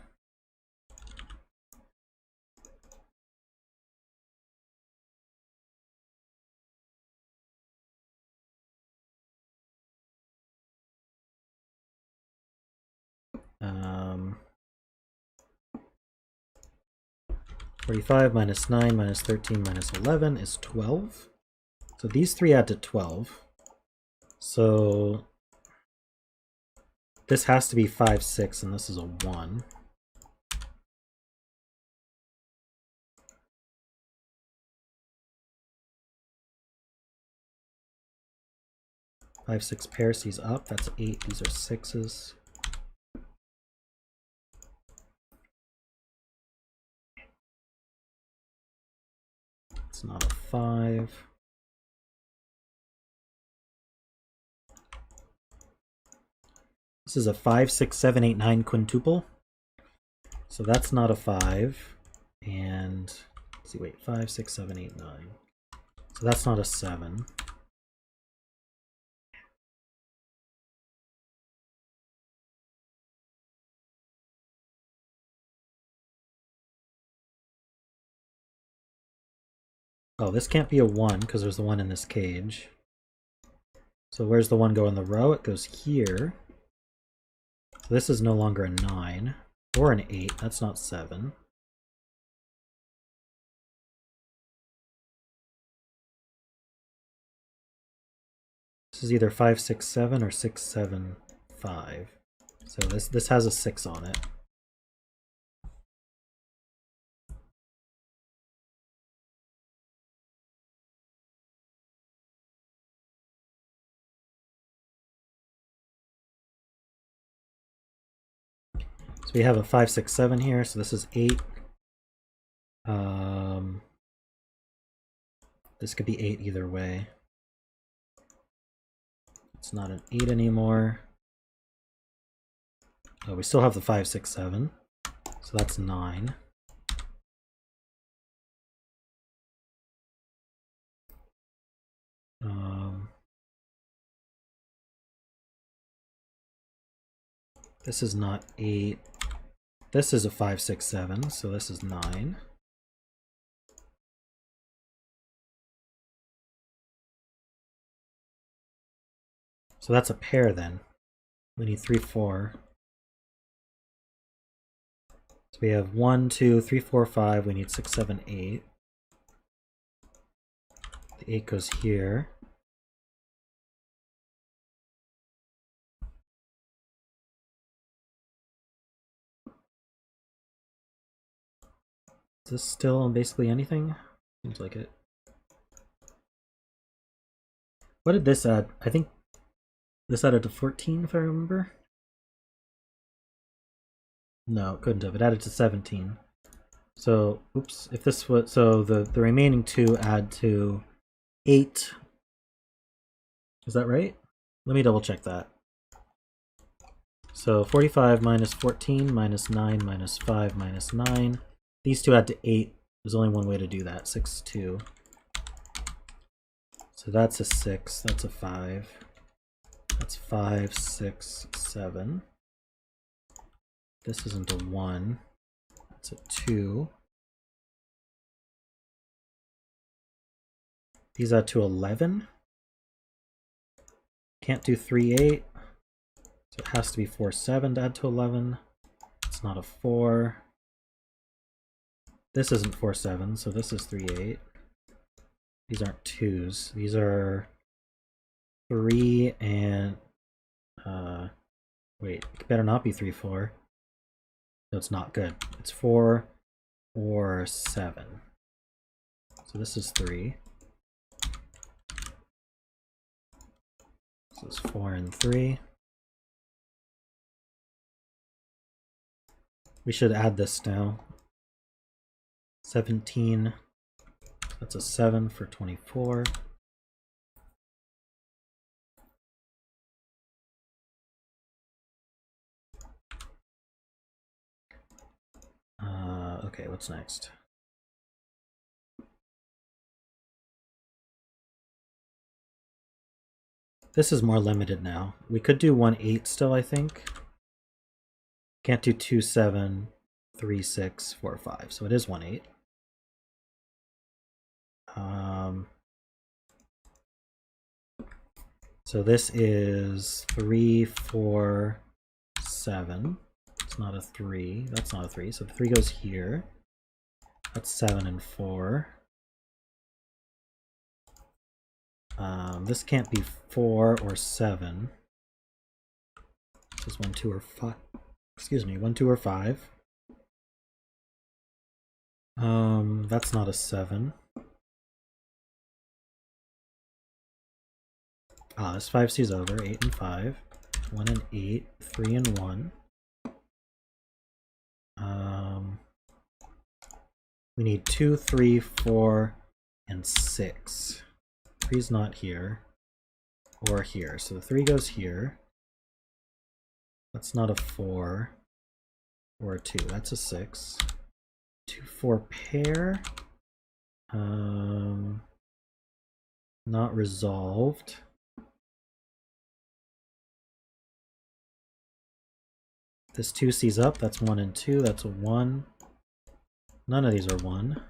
Um, 45 minus 9 minus 13 minus 11 is 12. So these 3 add to 12. So this has to be 5, 6, and this is a 1. Five, 6 pairs, these up, that's 8, these are 6s. It's not a 5. This is a 5, 6, 7, 8, 9 quintuple. So that's not a 5. And let's see, wait, 5, 6, 7, 8, 9. So that's not a 7. Oh, this can't be a 1 because there's the 1 in this cage. So where's the 1 go in the row? It goes here. So this is no longer a 9 or an 8. That's not 7. This is either 5, 6, 7 or 6, 7, 5. So this has a 6 on it. So we have a 5, 6, 7 here, so this is 8. This could be 8 either way. It's not an 8 anymore. Oh, we still have the 5, 6, 7. So that's 9. This is not 8. This is a 5, 6, 7, so this is 9. So that's a pair then. We need 3, 4. So we have 1, 2, 3, 4, 5. We need 6, 7, 8. The 8 goes here. Is this still basically anything? Seems like it. What did this add? I think this added to 14 if I remember. No, it couldn't have. It added to 17. So, oops, if this was, so the remaining 2 add to 8. Is that right? Let me double check that. So 45 minus 14 minus 9 minus 5 minus 9. These 2 add to 8. There's only one way to do that. 6, 2. So that's a 6. That's a 5. That's 5, 6, 7. This isn't a 1. That's a 2. These add to 11. Can't do 3, 8. So it has to be 4, 7 to add to 11. It's not a 4. This isn't 4, 7, so this is 3, 8. These aren't 2s. These are 3 and... wait, it better not be 3, 4. No, it's not good. It's 4 or 7. So this is 3. This is 4 and 3. We should add this now. 17. That's a 7 for 24. Okay, what's next? This is more limited now. We could do 1, 8 still, I think. Can't do 2, 7, 3, 6, 4, 5. So it is 1, 8. So this is 3, 4, 7. It's not a 3. That's not a 3. So the 3 goes here. That's 7 and 4. This can't be 4 or 7. This is 1, 2, or 5. Excuse me, 1, 2, or 5. That's not a 7. This 5 C's over. 8 and 5. 1 and 8. 3 and 1. We need 2, 3, 4, and 6. 3's not here. Or here. So the 3 goes here. That's not a 4. Or a 2. That's a 6. 2, 4 pair. Not resolved. This 2 C's up. That's 1 and 2. That's a 1. None of these are 1.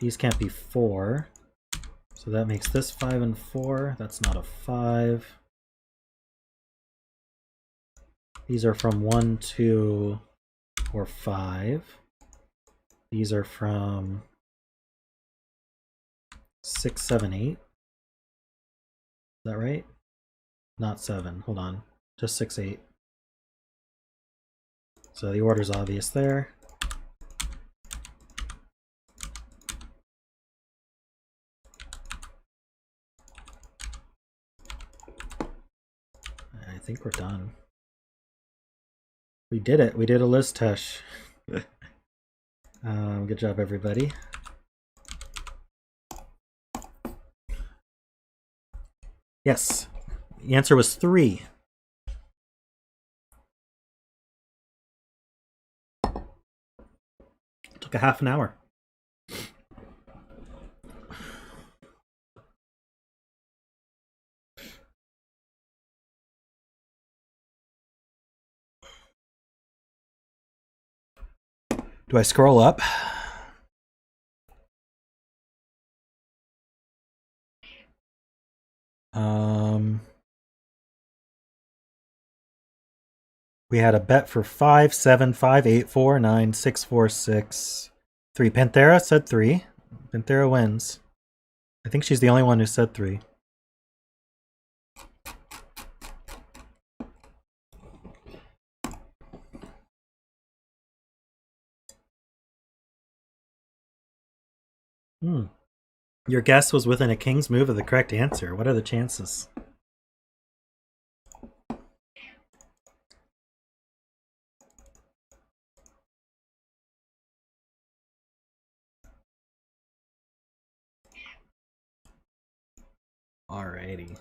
These can't be 4. So that makes this 5 and 4. That's not a 5. These are from 1, 2, or 5. These are from 6, 7, 8. Is that right? Not 7. Hold on. Just 6, 8. So the order's obvious there. I think we're done. We did it. We did a Lisztes. Good job, everybody. Yes. The answer was 3. It took a half an hour. Do I scroll up? We had a bet for 5, 7, 5, 8, 4, 9, 6, 4, 6, 3. Panthera said 3. Panthera wins. I think she's the only one who said 3. Your guess was within a king's move of the correct answer. What are the chances? Alrighty.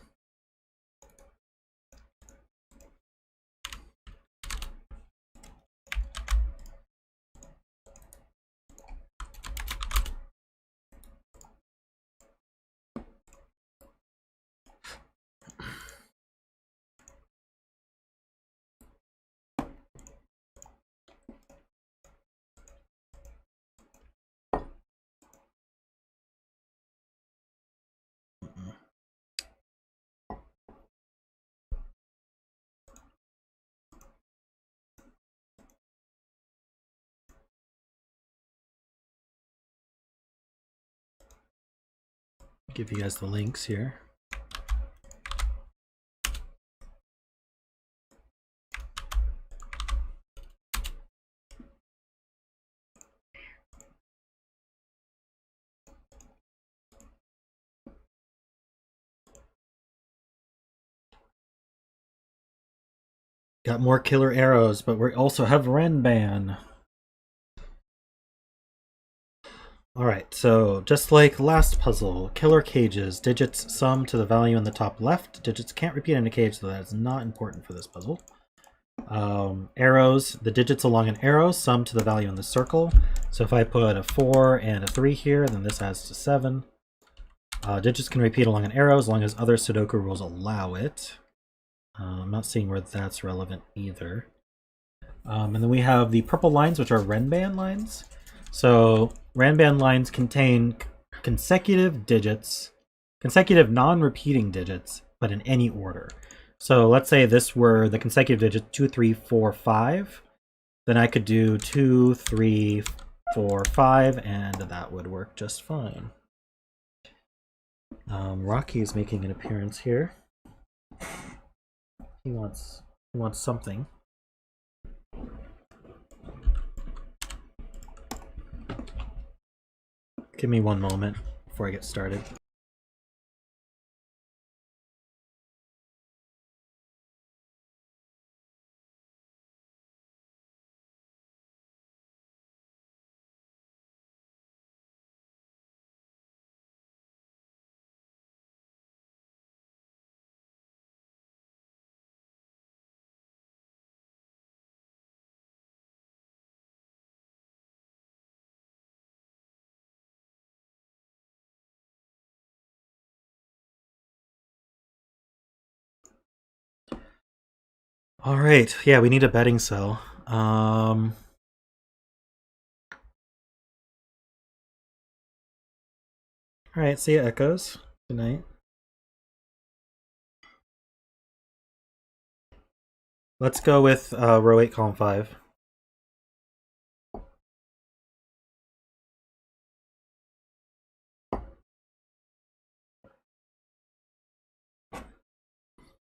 Give you guys the links here. Got more killer arrows, but we also have Renban. Alright, so just like last puzzle, killer cages. Digits sum to the value in the top left. Digits can't repeat in a cage, so that's not important for this puzzle. Arrows, the digits along an arrow sum to the value in the circle. So if I put a 4 and a 3 here, then this adds to 7. Digits can repeat along an arrow as long as other Sudoku rules allow it. I'm not seeing where that's relevant either. And then we have the purple lines, which are Renban lines. So Renban lines contain consecutive digits, consecutive non-repeating digits, but in any order. So let's say this were the consecutive digits 2, 3, 4, 5. Then I could do 2, 3, 4, 5, and that would work just fine. Rocky is making an appearance here. He wants something. Give me one moment before I get started. All right, yeah, we need a betting cell. All right, see ya, Echoes. Good night. Let's go with row 8, column 5.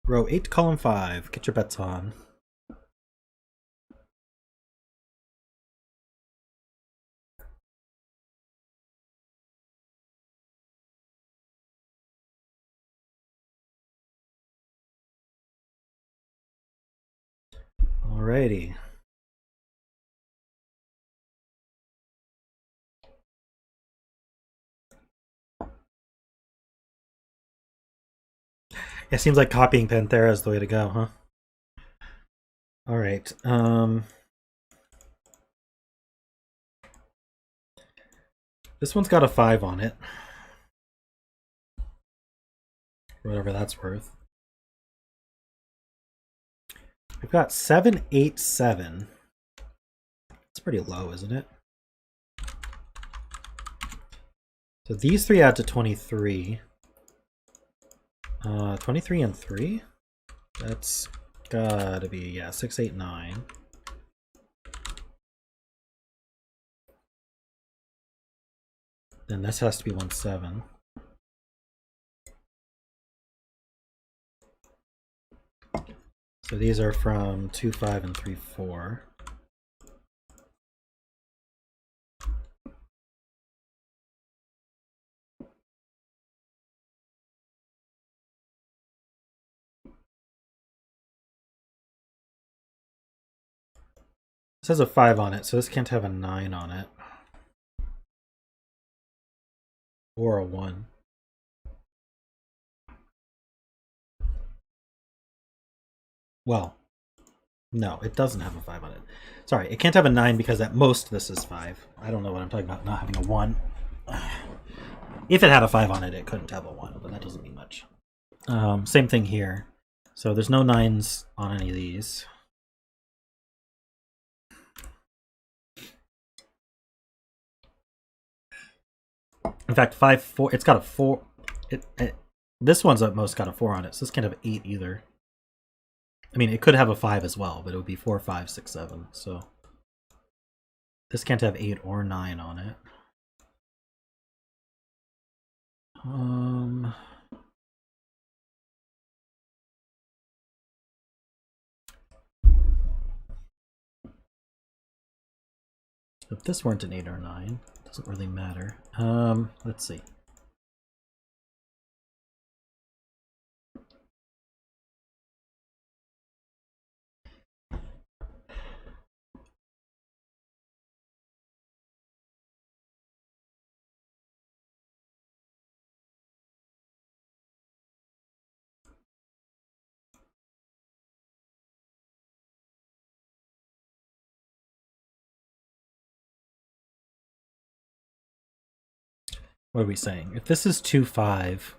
Row 8, column 5. Get your bets on. Alrighty. It seems like copying Panthera is the way to go, huh? Alright, this one's got a 5 on it. Whatever that's worth. We've got 7, 8, 7. It's pretty low, isn't it? So these three add to 23. 23 and 3? That's gotta be, yeah, 6, 8, 9. Then this has to be 1, 7. So these are from 2, 5, and 3, 4. This has a 5 on it, so this can't have a 9 on it. Or a 1. Well, no, it doesn't have a 5 on it. Sorry, it can't have a 9 because at most this is 5. I don't know what I'm talking about not having a 1. If it had a 5 on it, it couldn't have a 1, but that doesn't mean much. Same thing here. So there's no 9s on any of these. In fact, 5, 4, it's got a 4. This one's at most got a 4 on it, so this can't have 8 either. I mean, it could have a 5 as well, but it would be 4, 5, 6, 7. So this can't have 8 or 9 on it. If this weren't an 8 or 9, it doesn't really matter. Let's see. What are we saying? If this is 2, 5,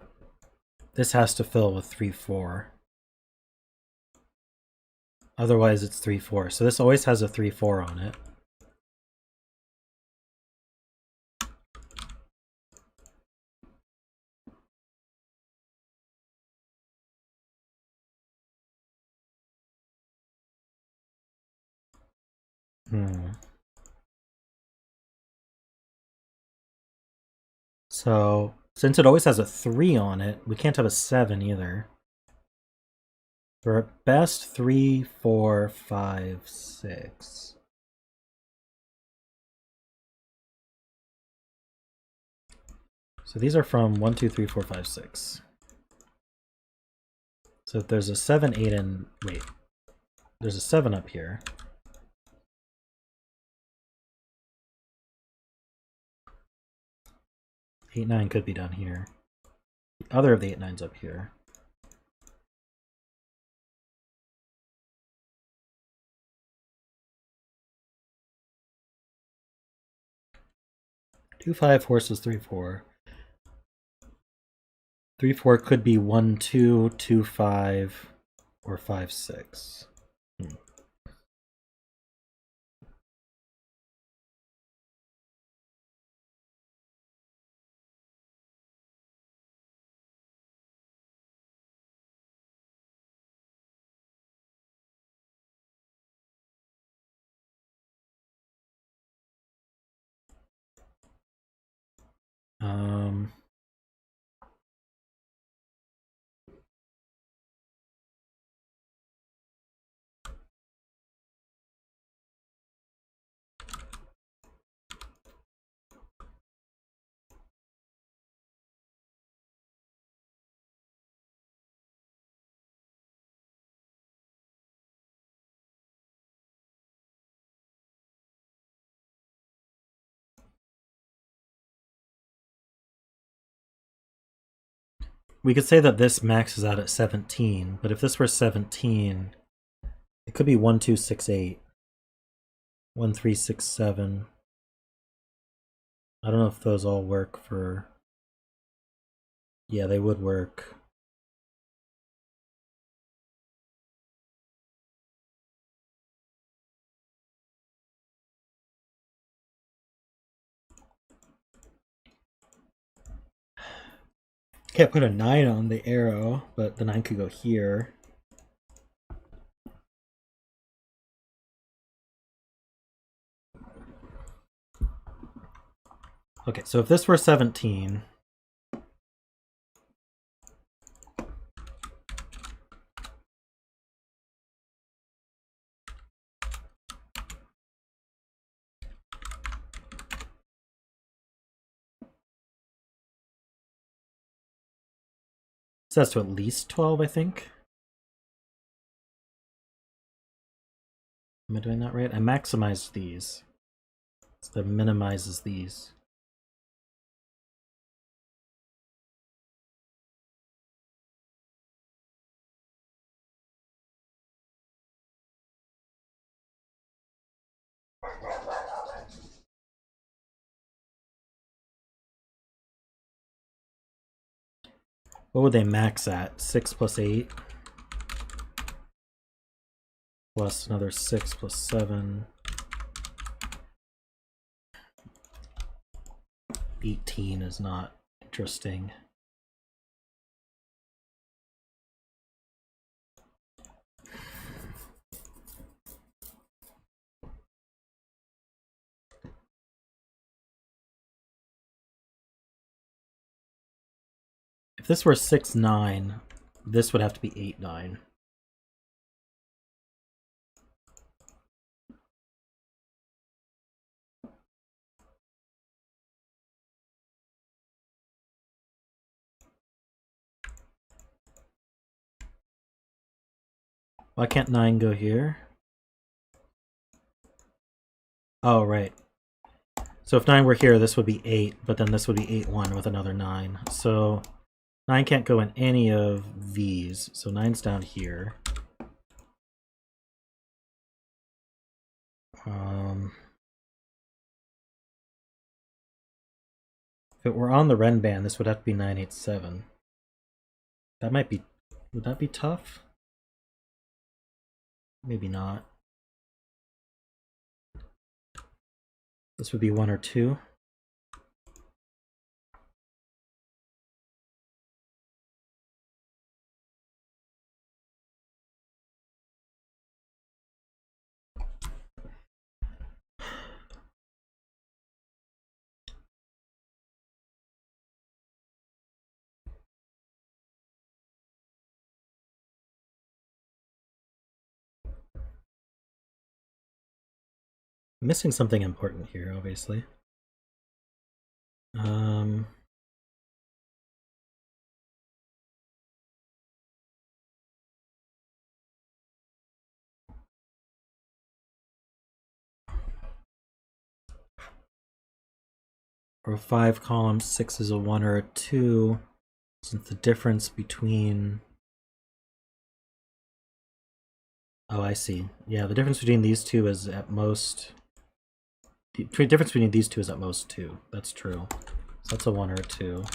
this has to fill with 3, 4. Otherwise it's 3, 4. So this always has a 3, 4 on it. So since it always has a 3 on it, we can't have a 7 either. We're at best 3, 4, 5, 6. So these are from 1, 2, 3, 4, 5, 6. So if there's a 7, 8, and wait, there's a 7 up here. Eight, 9 could be down here. The other of the 8, 9's up here. Two, 5, horses, 3, 4. 3, 4 could be 1, 2, 2, 5, or 5, 6. We could say that this maxes out at 17, but if this were 17, it could be 1, 2, 6, 8. 1, 3, 6, 7. I don't know if those all work for... Yeah, they would work. Can't put a 9 on the arrow, but the 9 could go here. Okay, so if this were 17... It says to at least 12, I think. Am I doing that right? I maximized these. So that minimizes these. What would they max at? 6 plus 8? Plus another 6 plus 7. 18 is not interesting. If this were 6, 9, this would have to be 8, 9. Why can't 9 go here? Oh, right. So if 9 were here, this would be 8, but then this would be 8, 1 with another 9. So 9 can't go in any of these. So 9's down here. If it were on the Ren band, this would have to be 9, 8, 7. That might be... Would that be tough? Maybe not. This would be 1 or 2. I'm missing something important here, obviously. Or 5 columns, 6 is a 1 or a 2, since the difference between... Oh, I see. Yeah, the difference between these two is at most... The difference between these two is at most 2. That's true. So that's a 1 or a 2.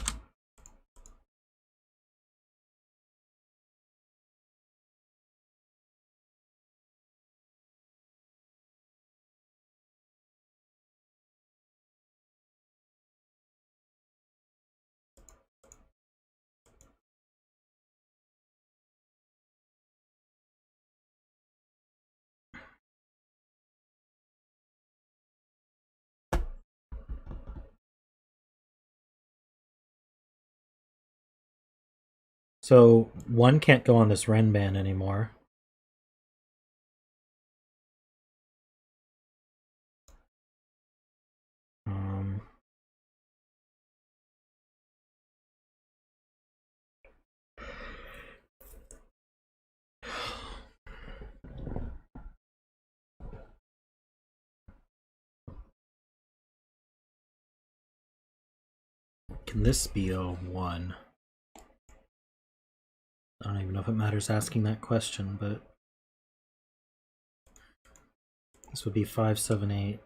So 1 can't go on this Ren band anymore. Can this be a 1? I don't even know if it matters asking that question, but this would be 5, 7, 8.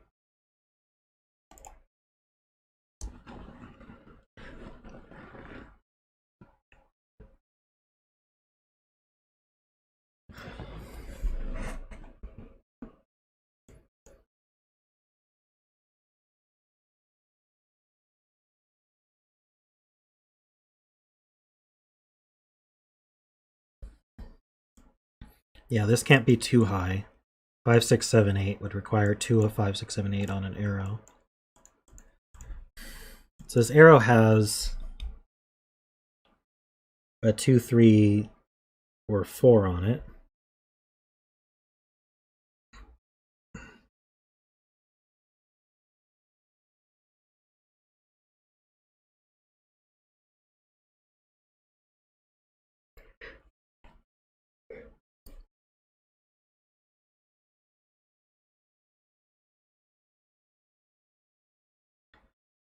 Yeah, this can't be too high. 5, 6, 7, 8 would require 2 of 5, 6, 7, 8 on an arrow. So this arrow has a 2, 3, or 4 on it.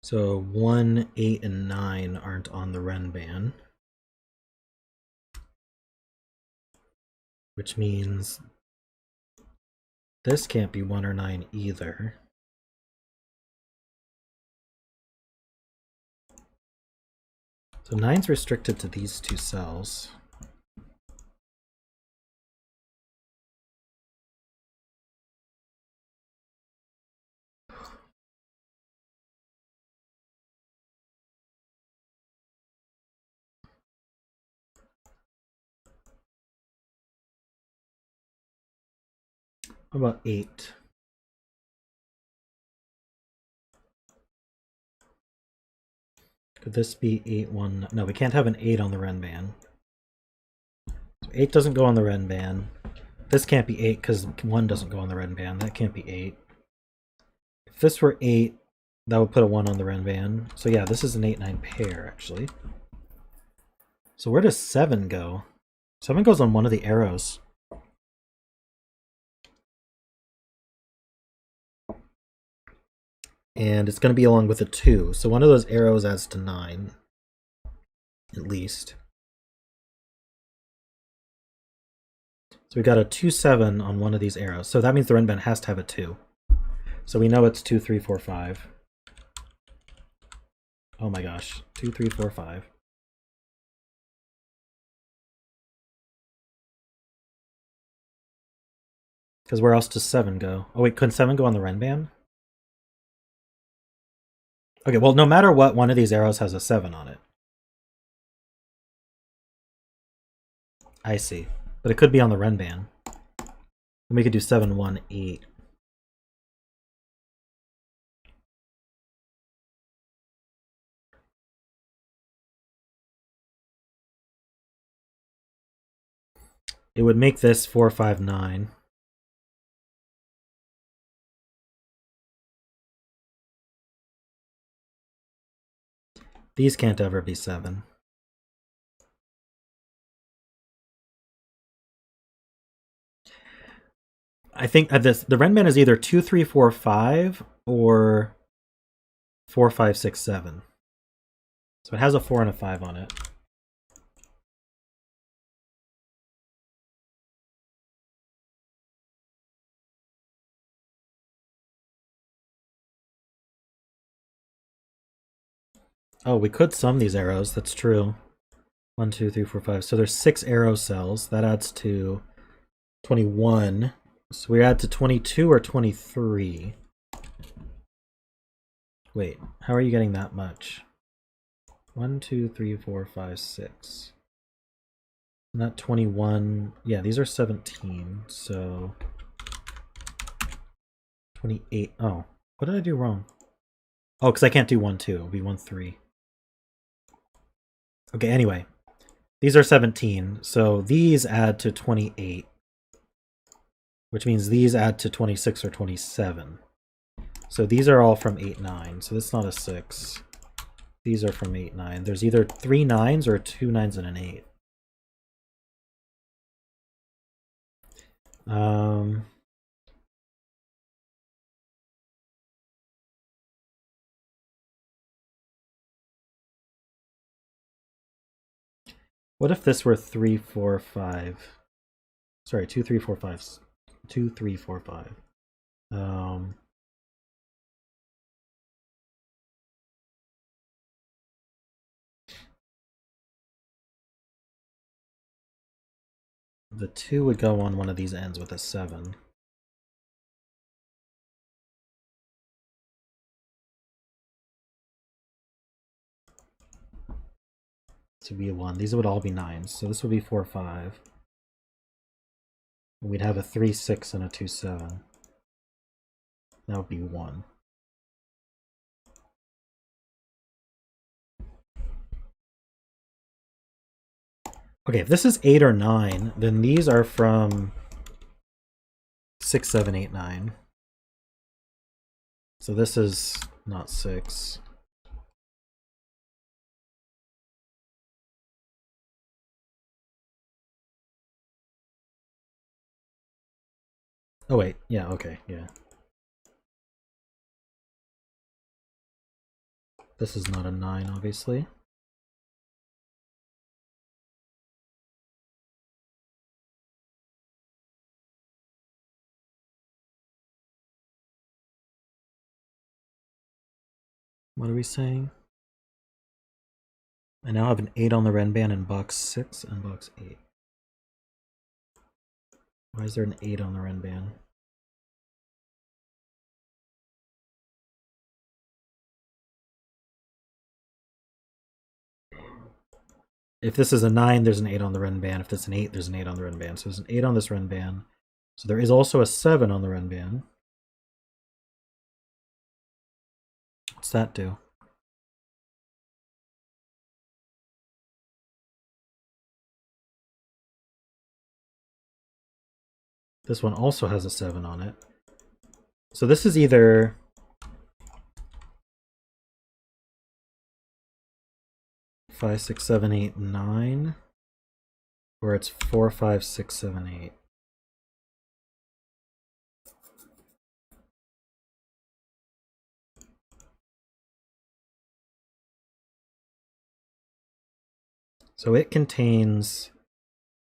So 1, 8, and 9 aren't on the Ren band, which means this can't be 1 or 9 either. So 9's restricted to these two cells. How about 8? Could this be 8, 1? No, we can't have an 8 on the Renban. So 8 doesn't go on the Renban. This can't be 8 because 1 doesn't go on the Renban. That can't be 8. If this were 8, that would put a 1 on the Renban. So yeah, this is an 8-9 pair, actually. So where does 7 go? 7 goes on one of the arrows. And it's going to be along with a 2. So one of those arrows adds to 9, at least. So we got a 2, 7 on one of these arrows. So that means the Renban has to have a 2. So we know it's 2, 3, 4, 5. Oh my gosh, 2, 3, 4, 5. Because where else does 7 go? Oh wait, couldn't 7 go on the Renban? Okay, well, no matter what, one of these arrows has a 7 on it. I see. But it could be on the Renban. And we could do 7, 1, 8. It would make this 4, 5, 9. These can't ever be 7. I think the Renban is either 2, 3, 4, 5 or 4, 5, 6, 7. So it has a 4 and a 5 on it. Oh, we could sum these arrows. That's true. 1, 2, 3, 4, 5. So there's 6 arrow cells. That adds to 21. So we add to 22 or 23. Wait, how are you getting that much? 1, 2, 3, 4, 5, 6. Not 21. Yeah, these are 17. So 28. Oh, what did I do wrong? Oh, because I can't do 1, 2. It'll be 1, 3. Okay, anyway. These are 17. So these add to 28. Which means these add to 26 or 27. So these are all from 8, 9. So that's not a 6. These are from 8, 9. There's either 3 9s or 2 9s and an 8. What if this were 3, 4, 5? Sorry, 2, 3, 4, 5. 2, 3, 4, 5. The 2 would go on one of these ends with a 7. This would be a 1. These would all be 9s. So this would be 4, 5. We'd have a 3, 6 and a 2, 7. That would be 1. Okay, if this is 8 or 9, then these are from 6, 7, 8, 9. So this is not 6. Oh wait, yeah, okay, yeah. This is not a 9, obviously. What are we saying? I now have an 8 on the Renban in box 6 and box 8. Why is there an 8 on the Renban? If this is a 9, there's an 8 on the Renban. If this is an 8, there's an 8 on the Renban. So there's an 8 on this Renban. So there is also a 7 on the Renban. What's that do? This one also has a 7 on it. So this is either 5, 6, 7, 8, 9, or it's 4, 5, 6, 7, 8. So it contains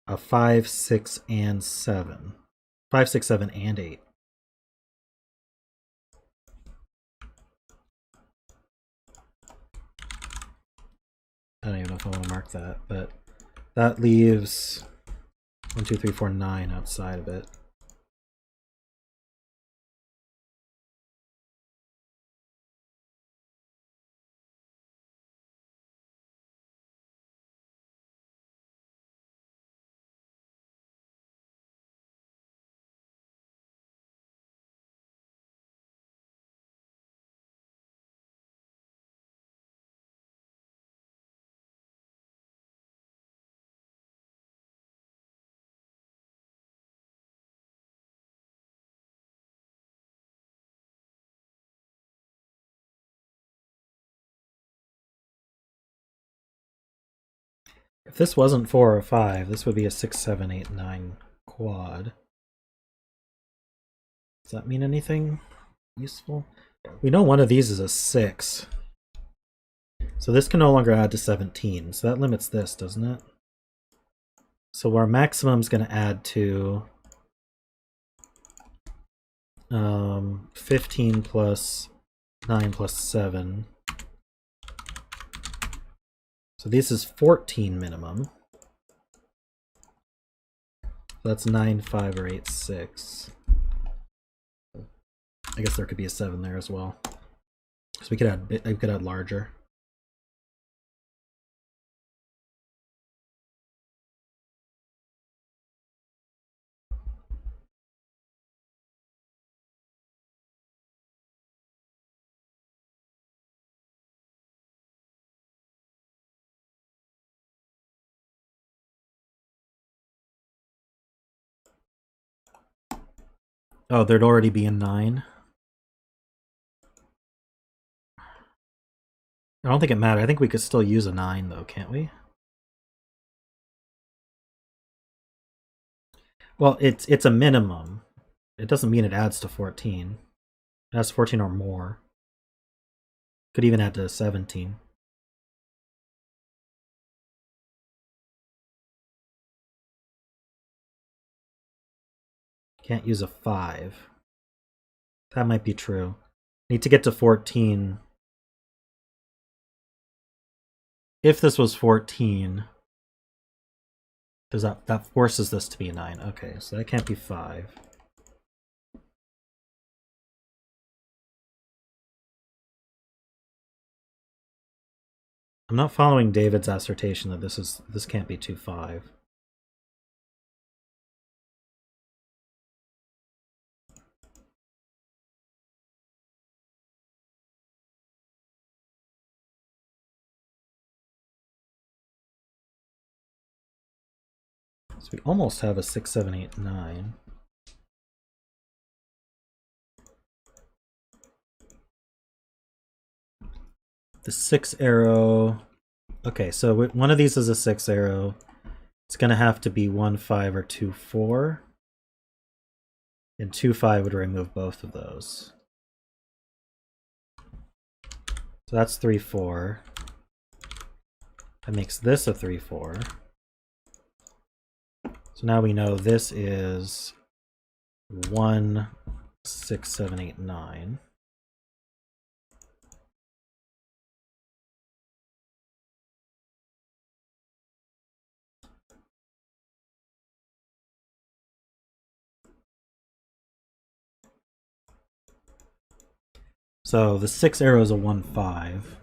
a 5, 6, and 7. 5, 6, 7, and 8. I don't even know if I want to mark that, but that leaves 1, 2, 3, 4, 9 outside of it. If this wasn't 4 or 5, this would be a 6, 7, 8, 9 quad. Does that mean anything useful? We know one of these is a 6. So this can no longer add to 17. So that limits this, doesn't it? So our maximum is going to add to 15 plus 9 plus 7. So this is 14 minimum. That's 9, 5, or 8, 6. I guess there could be a 7 there as well. So we could add larger. Oh, there'd already be a 9. I don't think it matters. I think we could still use a 9 though, can't we? Well, it's a minimum. It doesn't mean it adds to 14. It adds to 14 or more. Could even add to 17. Can't use a 5. That might be true. Need to get to 14. If this was 14, does that forces this to be a 9. Okay, so that can't be 5. I'm not following David's assertion that this can't be 2, 5. So we almost have a 6, 7, 8, 9. The 6 arrow. Okay, so one of these is a 6 arrow. It's going to have to be 1, 5 or 2, 4. And 2, 5 would remove both of those. So that's 3, 4. That makes this a 3, 4. So now we know this is 1, 6, 7, 8, 9. So the 6 arrow is a 1, 5.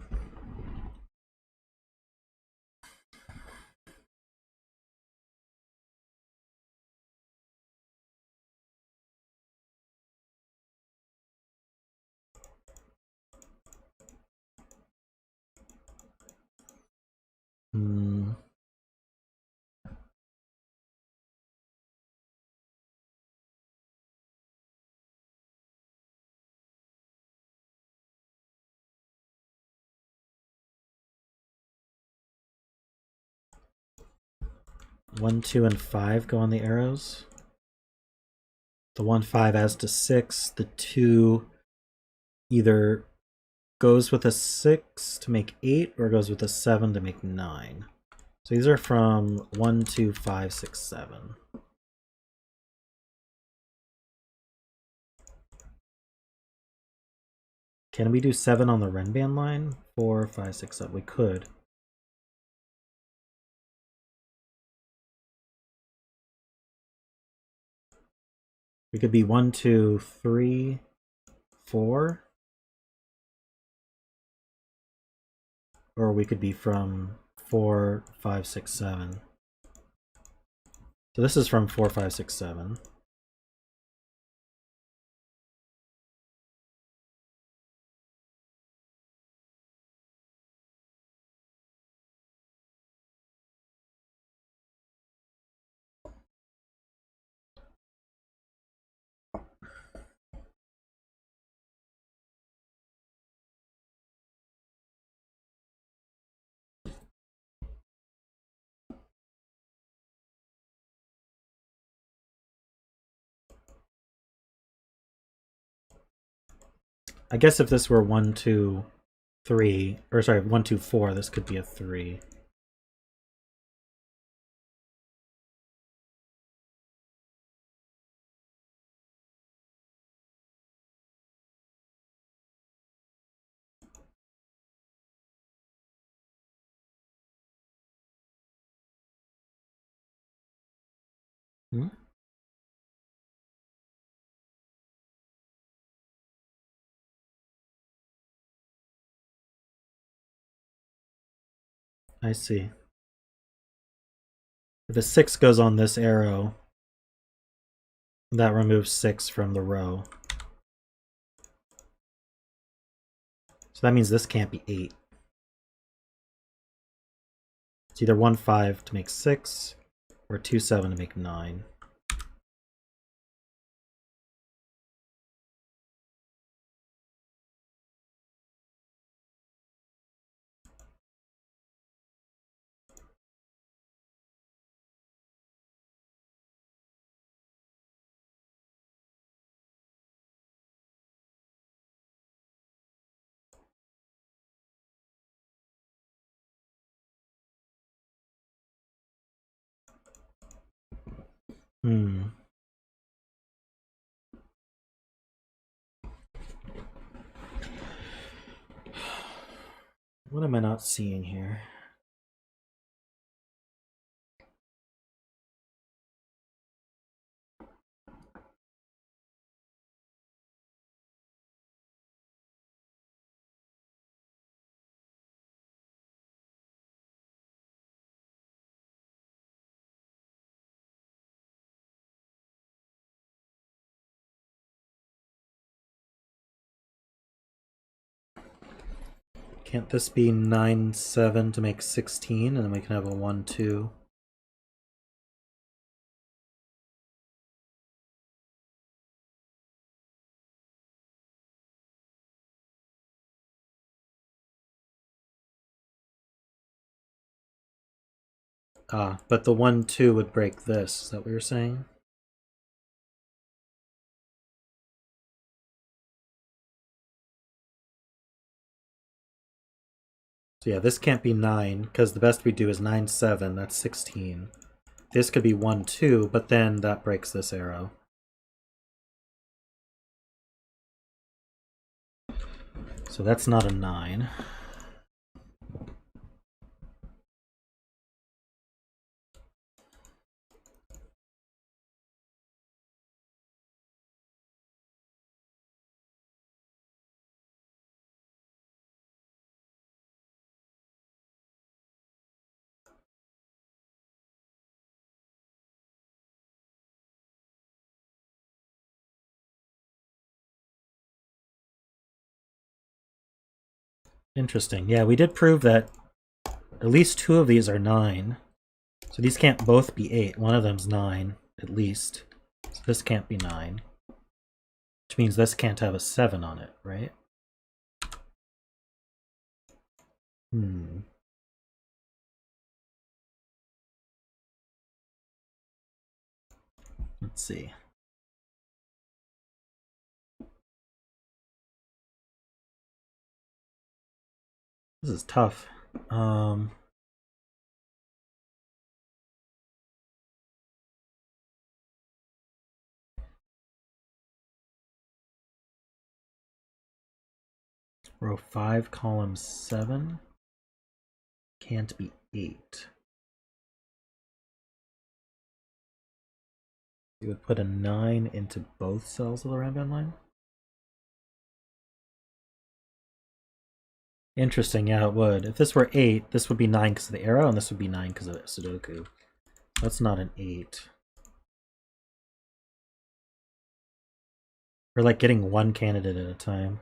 1, 2, and 5 go on the arrows. The 1, 5 adds to 6. The 2 either goes with a 6 to make 8 or goes with a 7 to make 9. So these are from 1, 2, 5, 6, 7. Can we do 7 on the Renban line? 4, 5, 6, 7. We could. We could be 1, 2, 3, 4. Or we could be from 4, 5, 6, 7. So this is from 4, 5, 6, 7. I guess if this were 1, 2, 3, or sorry, 1, 2, 4, this could be a 3. Hmm? I see. If a 6 goes on this arrow, that removes 6 from the row. So that means this can't be 8. It's either 1, 5 to make 6, or 2, 7 to make 9. What am I not seeing here? Can't this be 9, 7 to make 16, and then we can have a 1, 2? Ah, but the 1, 2 would break this. Is that what you're saying? So yeah, this can't be 9, because the best we do is 9, 7. That's 16. This could be 1, 2, but then that breaks this arrow. So that's not a 9. Interesting. Yeah, we did prove that at least 2 of these are 9. So these can't both be 8. One of them's 9, at least. So this can't be 9. Which means this can't have a 7 on it, right? Let's see. This is tough. Row 5, column 7 can't be 8. You would put a 9 into both cells of the right-hand line? Interesting, yeah, it would. If this were 8, this would be 9 because of the arrow, and this would be 9 because of Sudoku. That's not an 8. We're like getting one candidate at a time.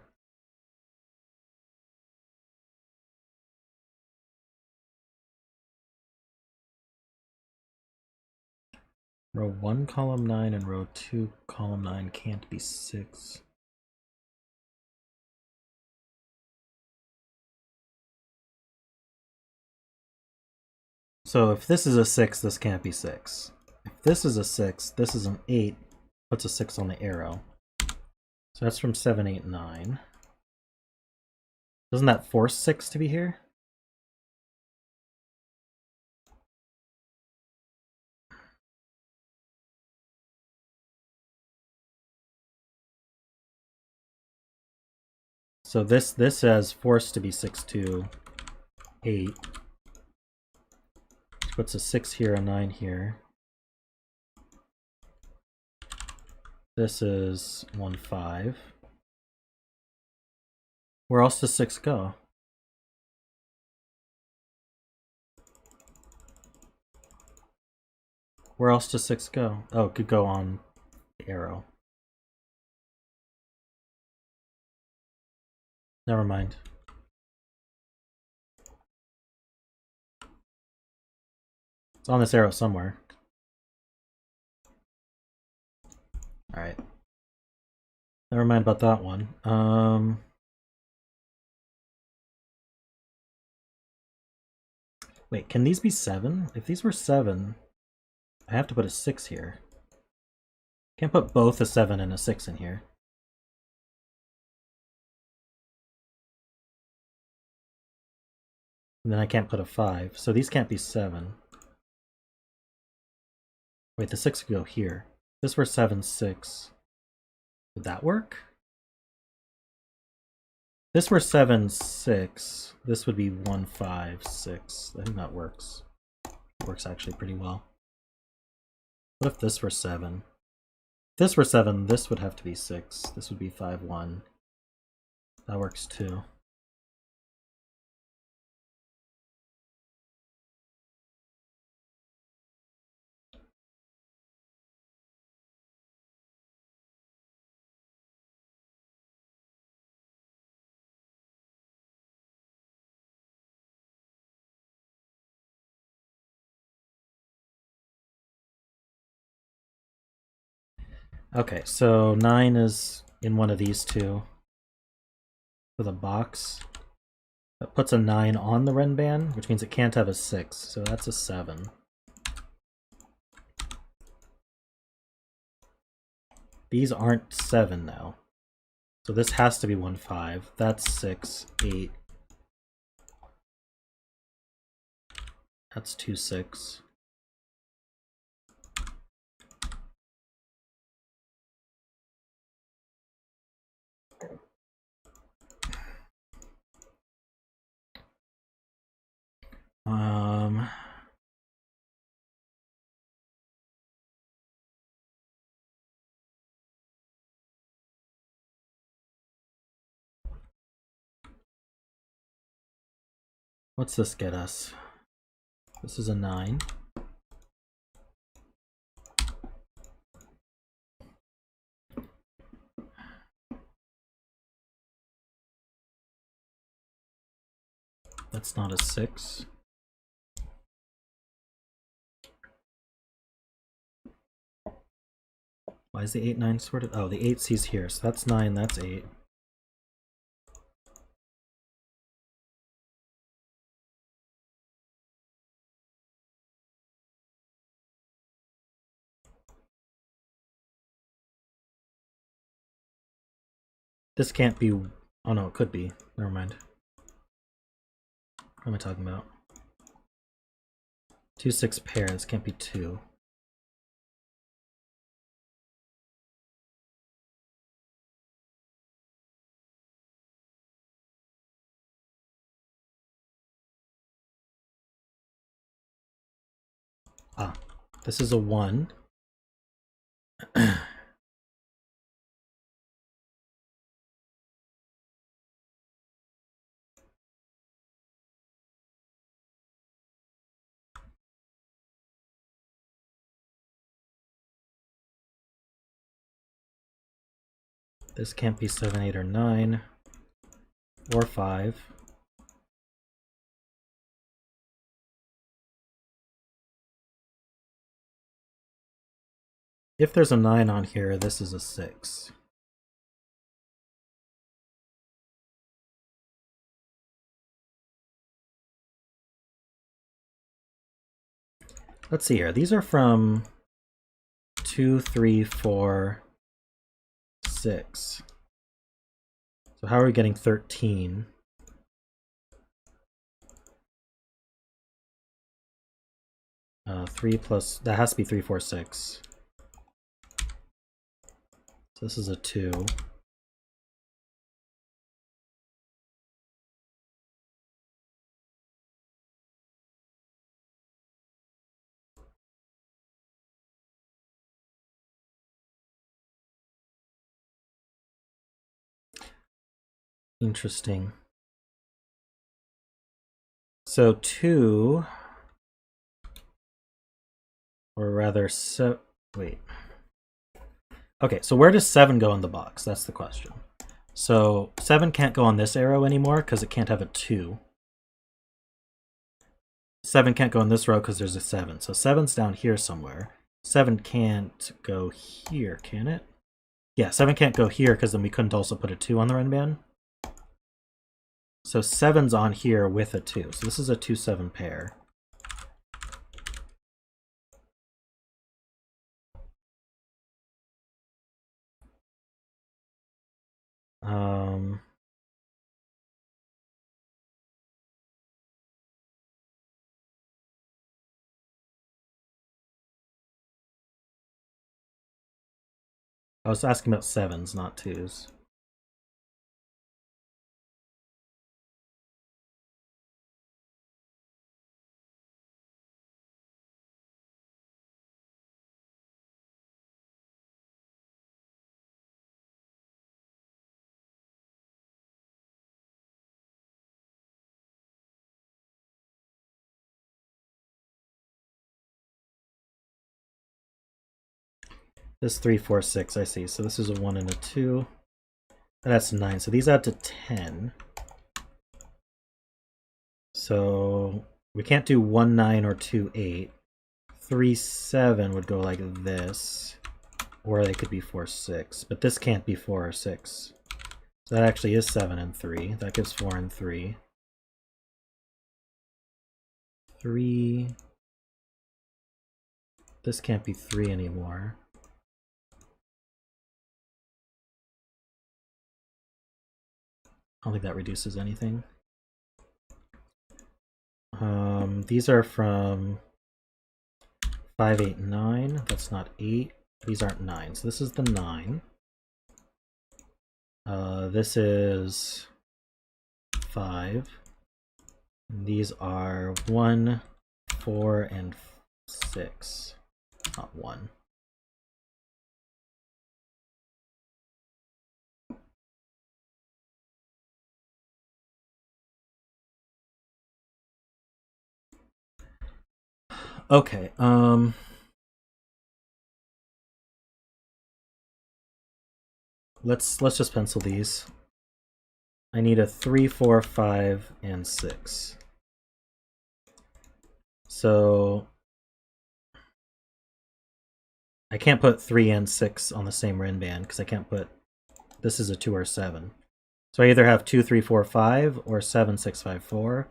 Row 1, column 9, and row 2, column 9 can't be 6. So if this is a 6, this can't be 6. If this is a 6, this is an 8, puts a 6 on the arrow. So that's from 7, 8, 9. Doesn't that force 6 to be here? So this has forced to be 6, 2, 8. Puts a 6 here, a 9 here. This is 1, 5. Where else does 6 go? Where else does 6 go? Oh, it could go on the arrow. Never mind. It's on this arrow somewhere. Alright. Never mind about that one. Wait, can these be 7? If these were 7, I have to put a 6 here. Can't put both a 7 and a 6 in here. And then I can't put a 5. So these can't be 7. Wait, the 6 could go here. If this were 7, 6. Would that work? If this were 7, 6. This would be 1, 5, 6. I think that works. It works actually pretty well. What if this were 7? If this were 7, this would have to be 6. This would be 5, 1. That works too. Okay, so 9 is in one of these two with a box. That puts a 9 on the Renban, which means it can't have a 6, so that's a 7. These aren't 7 now. So this has to be 1, 5. That's 6, 8. That's 2, 6. What's this get us? This is a 9. That's not a 6. Why is the 8, 9 sorted? Oh, the 8 C's here, so that's 9, that's 8. This can't be... Oh no, it could be. Never mind. What am I talking about? 2, 6 pair. This can't be 2. Ah, this is a 1. This can't be 7, 8, or 9, or 5. If there's a 9 on here, this is a 6. Let's see here. These are from 2, 3, 4, 6. So how are we getting 13? Three plus, that has to be 3, 4, 6. So this is a 2. Interesting. So 2, or rather, wait. Okay, so where does 7 go in the box? That's the question. So 7 can't go on this arrow anymore because it can't have a 2. 7 can't go in this row because there's a 7. So 7's down here somewhere. 7 can't go here, can it? Yeah, 7 can't go here because then we couldn't also put a 2 on the Renban. So 7's on here with a 2. So this is a 2, 7 pair. I was asking about 7s, not 2s. This 3, 4, 6, I see. So this is a 1 and a 2. And that's 9. So these add to 10. So we can't do 1, 9 or 2, 8. 3, 7 would go like this. Or they could be 4, 6. But this can't be 4 or 6. So that actually is 7 and 3. That gives 4 and 3. 3. This can't be 3 anymore. I don't think that reduces anything. These are from 5, 8, 9. That's not 8. These aren't 9. So this is the 9. This is 5. And these are 1, 4, and 6. Not 1. Okay, let's just pencil these. I need a 3, 4, 5, and 6. So I can't put 3 and 6 on the same Renban because I can't put, this is a 2 or 7. So I either have 2, 3, 4, 5 or 7, 6, 5, 4.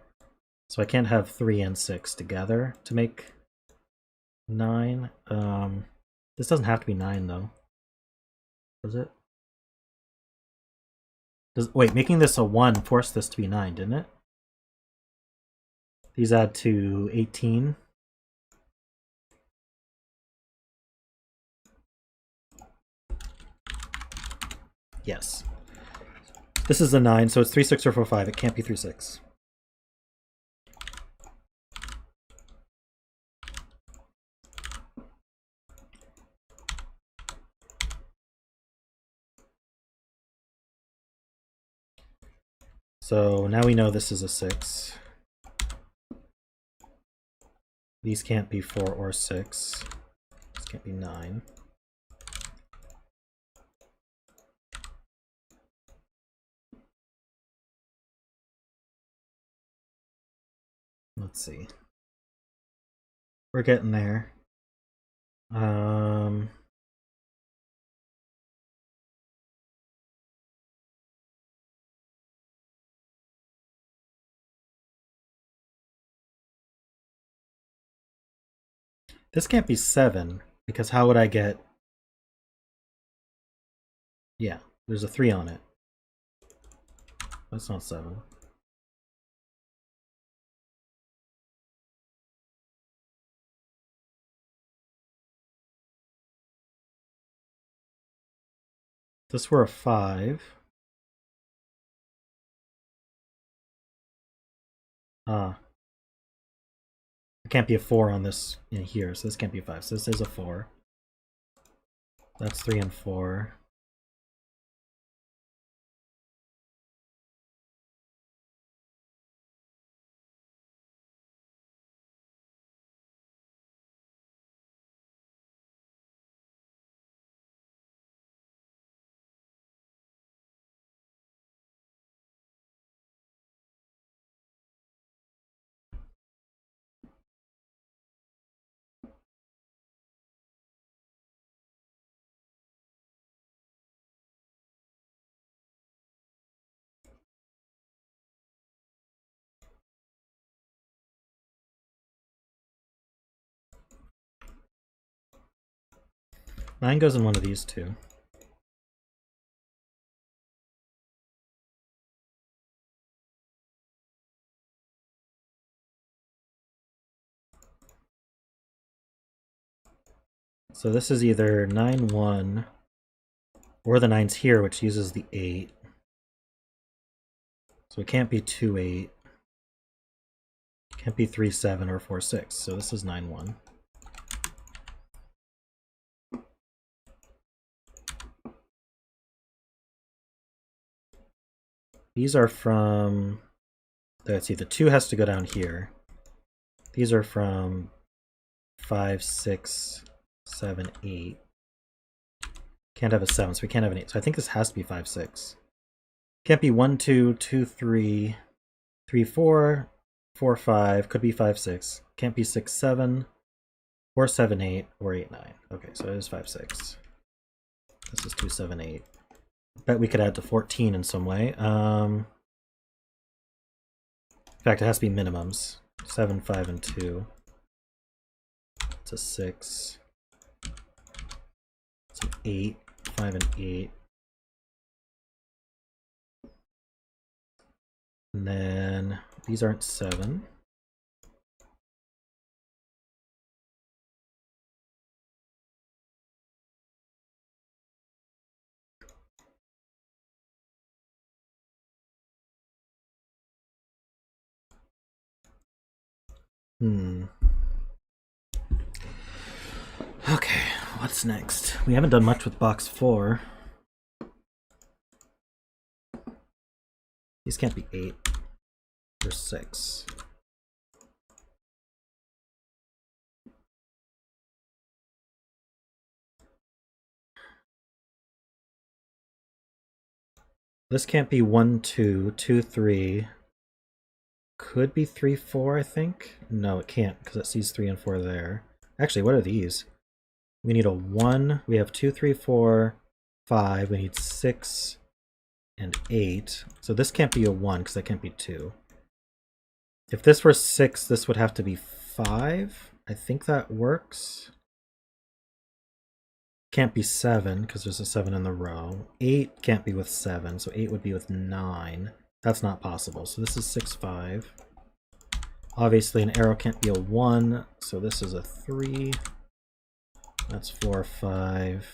So I can't have 3 and 6 together to make 9. This doesn't have to be 9 though. Does it? Wait, making this a 1 forced this to be 9, didn't it? These add to 18. Yes. This is a 9, so it's 3, 6, or 4, 5. It can't be 3, 6. So now we know this is a 6. These can't be 4 or 6. This can't be 9. Let's see. We're getting there. This can't be 7, because how would I get... Yeah, there's a 3 on it. That's not 7. If this were a 5... It can't be a 4 on this in here, so this can't be a 5. So this is a 4. That's 3 and 4. Nine goes in one of these two. So this is either 9, 1, or the 9's here, which uses the 8. So it can't be 2, 8. It can't be 3, 7, or 4, 6. So this is 9, 1. These are from... Let's see, the 2 has to go down here. These are from 5, 6, 7, 8. Can't have a 7, so we can't have an 8. So I think this has to be 5, 6. Can't be 1, 2, 2, 3, 3, 4, 4, 5. Could be 5, 6. Can't be 6, 7, or 7, 8, or 8, 9. Okay, so it is 5, 6. This is 2, 7, 8. Bet we could add to 14 in some way. In fact, it has to be minimums. 7, 5, and 2. It's a 6. It's an 8, 5, and 8. And then these aren't 7. Okay, what's next? We haven't done much with box 4. These can't be 8 or 6. This can't be 1, 2, 2, 3. Could be 3, 4, I think. No, it can't, because it sees 3 and 4 there. Actually, what are these? We need a 1. We have 2, 3, 4, 5. We need 6 and 8. So this can't be a 1, because that can't be 2. If this were 6, this would have to be 5. I think that works. can't be 7 because there's a 7 in the row. 8 can't be with 7, so 8 would be with 9. That's not possible. So this is 6, 5. Obviously an arrow can't be a 1, so this is a 3. That's 4, 5.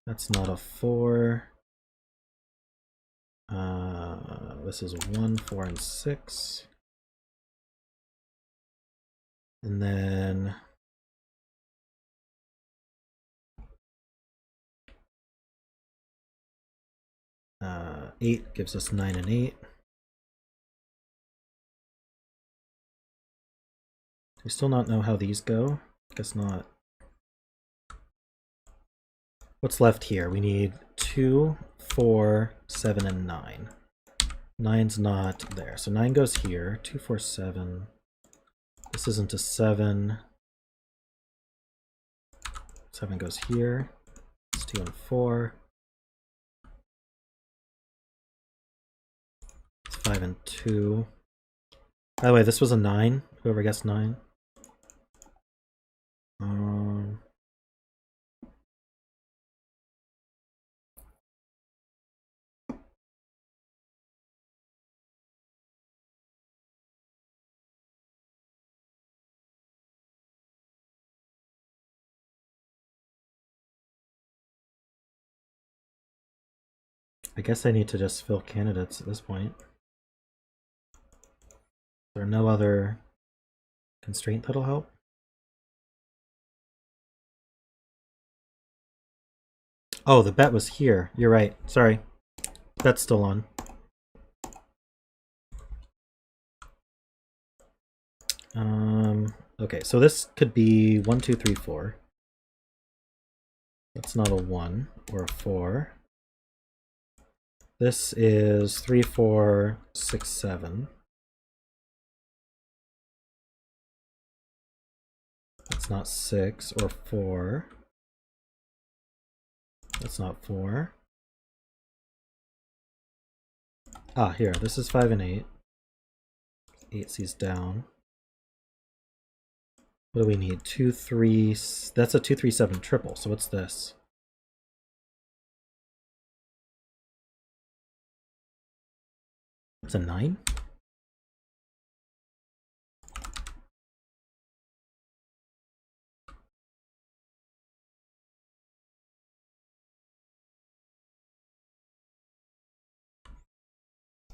That's not a 4. This is 1, 4, and 6. And then 8 gives us 9 and 8. We still not know how these go. Guess not. What's left here? We need 2, 4, 7, and 9. 9's not there. So 9 goes here. 2, 4, 7. This isn't a 7. 7 goes here. It's 2 and 4. It's 5 and 2. By the way, this was a 9. Whoever guessed 9. I guess I need to just fill candidates at this point. There are no other constraint that'll help. Oh, the bet was here. You're right. Sorry. Bet's still on. Okay, so this could be 1, 2, 3, 4. That's not a 1 or a 4. This is 3, 4, 6, 7. That's not 6 or 4. That's not 4. Ah, here. This is 5 and 8. 8 sees down. What do we need? 2, 3. That's a 2, 3, 7 triple. So what's this? It's a 9?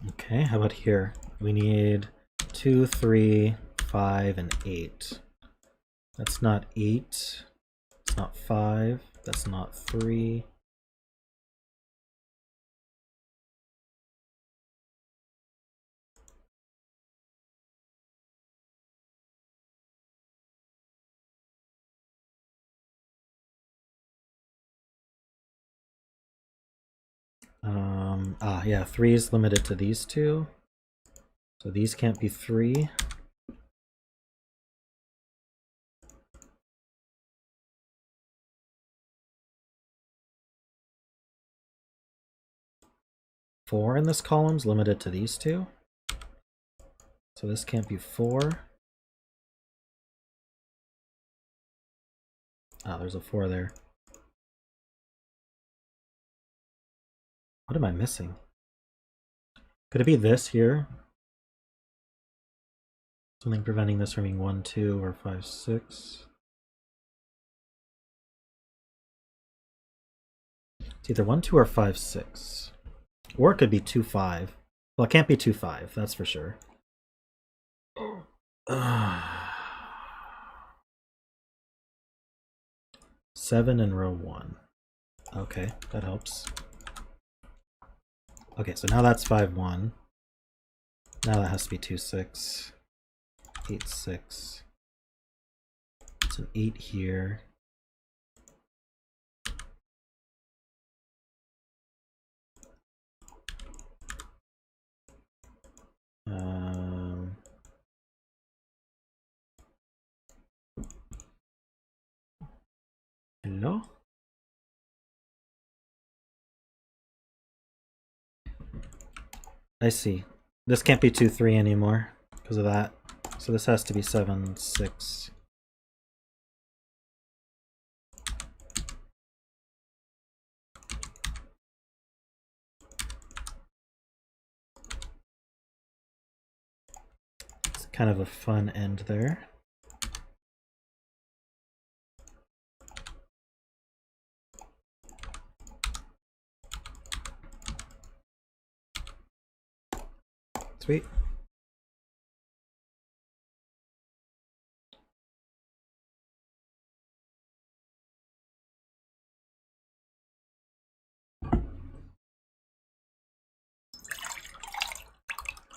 Okay, how about here? We need 2, 3, 5, and 8. That's not 8. It's not 5. That's not 3. Yeah, 3 is limited to these two. So these can't be 3. Four in this column's limited to these two. So this can't be 4. Ah, there's a 4 there. What am I missing? Could it be this here? Something preventing this from being 1, 2, or 5, 6. It's either 1, 2, or 5, 6. Or it could be 2, 5. Well, it can't be 2, 5, that's for sure. 7 in row 1. Okay, that helps. Okay, so now that's 5, 1. Now that has to be 2, 6. 8, 6. It's an 8 here. Hello? I see. This can't be 2, 3 anymore because of that. So this has to be 7, 6. kind of a fun end there. Sweet.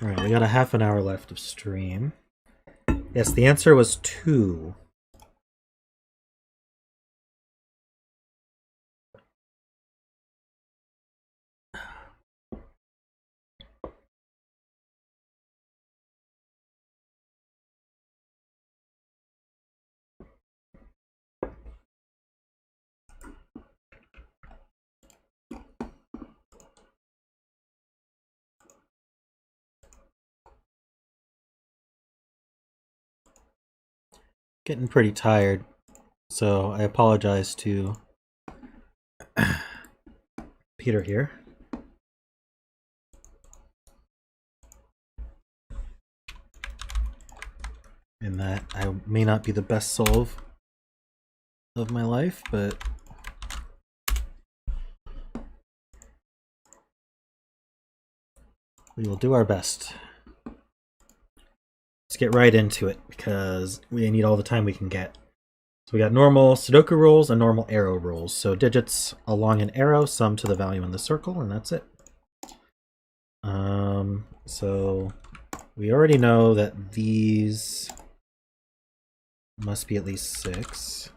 All right, we got a half an hour left of stream. Yes, the answer was 2. Getting pretty tired, so I apologize to Peter here. In that I may not be the best soul of my life, but we will do our best. Let's get right into it because we need all the time we can get. So we got normal Sudoku rules and normal arrow rules. So digits along an arrow sum to the value in the circle, and that's it. So we already know that these must be at least 6.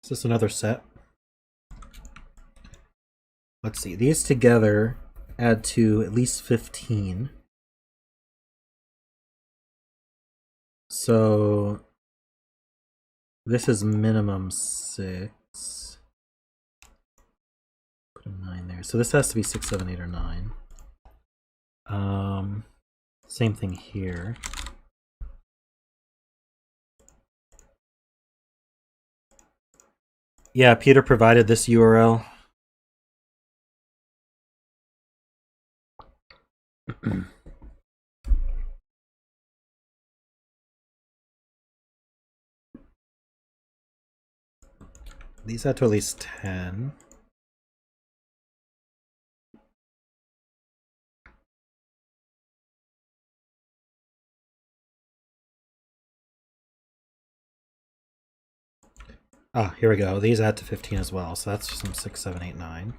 Is this another set? Let's see. These together add to at least 15. So this is minimum 6. Put a 9 there. So this has to be 6, 7, 8, or 9. Same thing here. Yeah, Peter provided this URL. These add to at least 10. Ah, here we go. These add to 15 as well. So that's some 6, 7, 8, 9.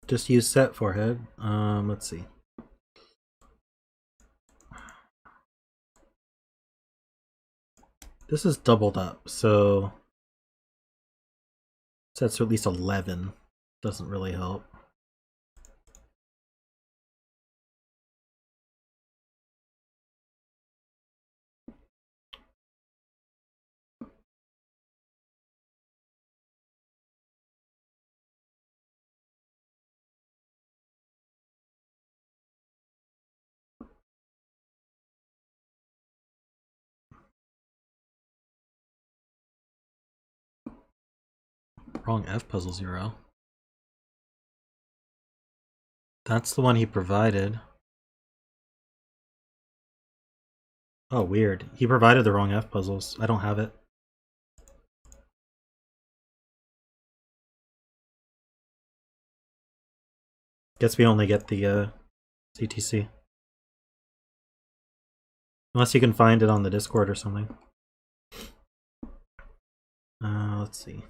Just use set forehead. Let's see. This is doubled up, so sets to at least 11. Doesn't really help. Wrong F puzzle 0. That's the one he provided. Oh, weird. He provided the wrong F puzzles. I don't have it. Guess we only get the CTC. Unless you can find it on the Discord or something. Let's see.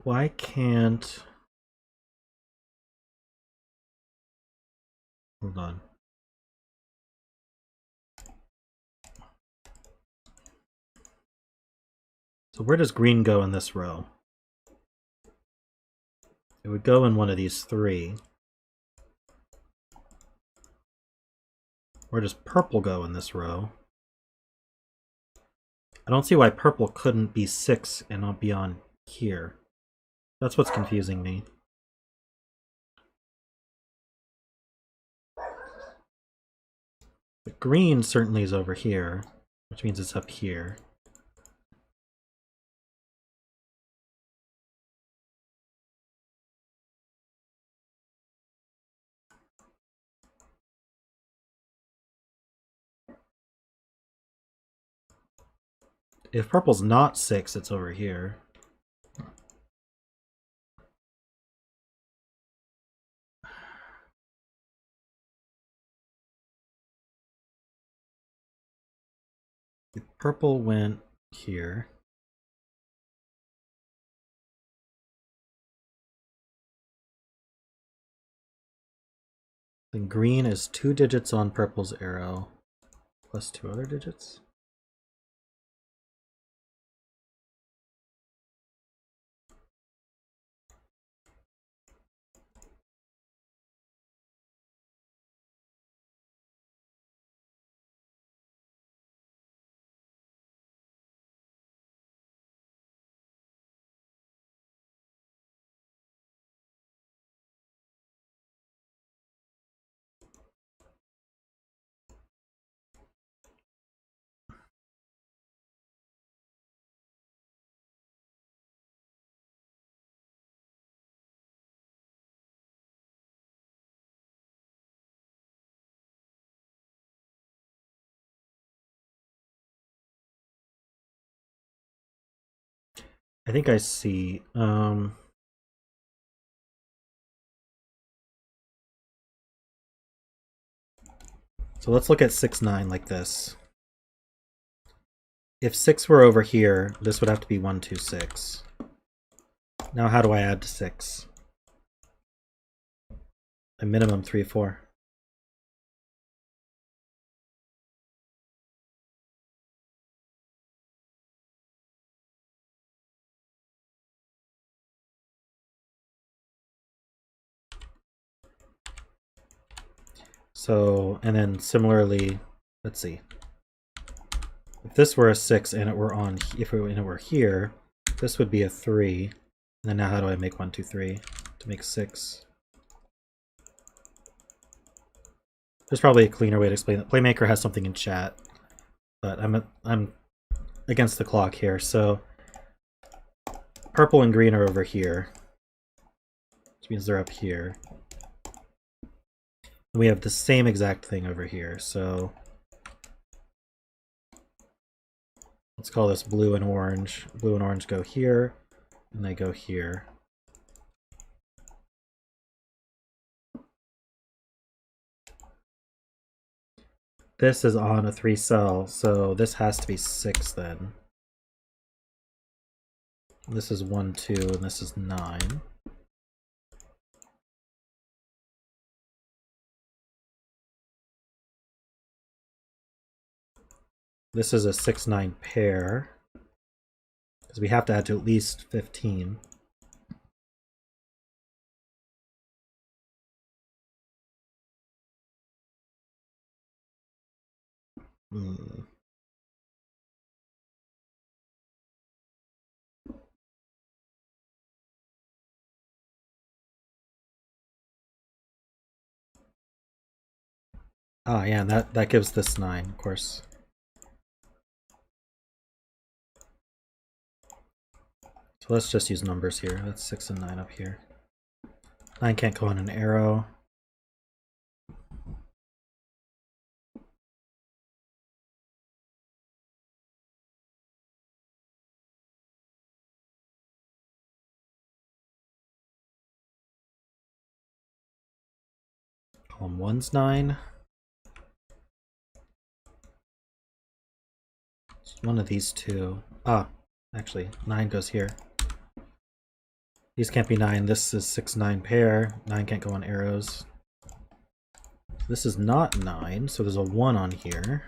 Why can't... Hold on. So where does green go in this row? It would go in one of these three. Where does purple go in this row? I don't see why purple couldn't be 6 and not be on here. That's what's confusing me. But green certainly is over here, which means it's up here. If purple's not 6, it's over here. If purple went here. Then green is 2 digits on purple's arrow, plus 2 other digits. I think I see. So let's look at 6, 9 like this. If 6 were over here, this would have to be 1, 2, 6. Now how do I add to 6? A minimum 3, 4. So, and then similarly, let's see. If this were a 6 and it were on, if it were here, this would be a 3. And then now how do I make 1, 2, 3 to make 6? There's probably a cleaner way to explain it. Playmaker has something in chat, but I'm against the clock here. So purple and green are over here, which means they're up here. And we have the same exact thing over here. So let's call this blue and orange. Blue and orange go here, and they go here. This is on a 3 cell, so this has to be 6 then. This is 1, 2, and this is 9. This is a 6, 9 pair, because we have to add to at least 15. Ah, yeah, that gives this 9, of course. So let's just use numbers here. That's 6 and 9 up here. 9 can't go on an arrow. Column 1's 9. It's one of these two. Ah, actually, 9 goes here. These can't be 9. This is 6, 9 pair. 9 can't go on arrows. This is not 9, so there's a 1 on here.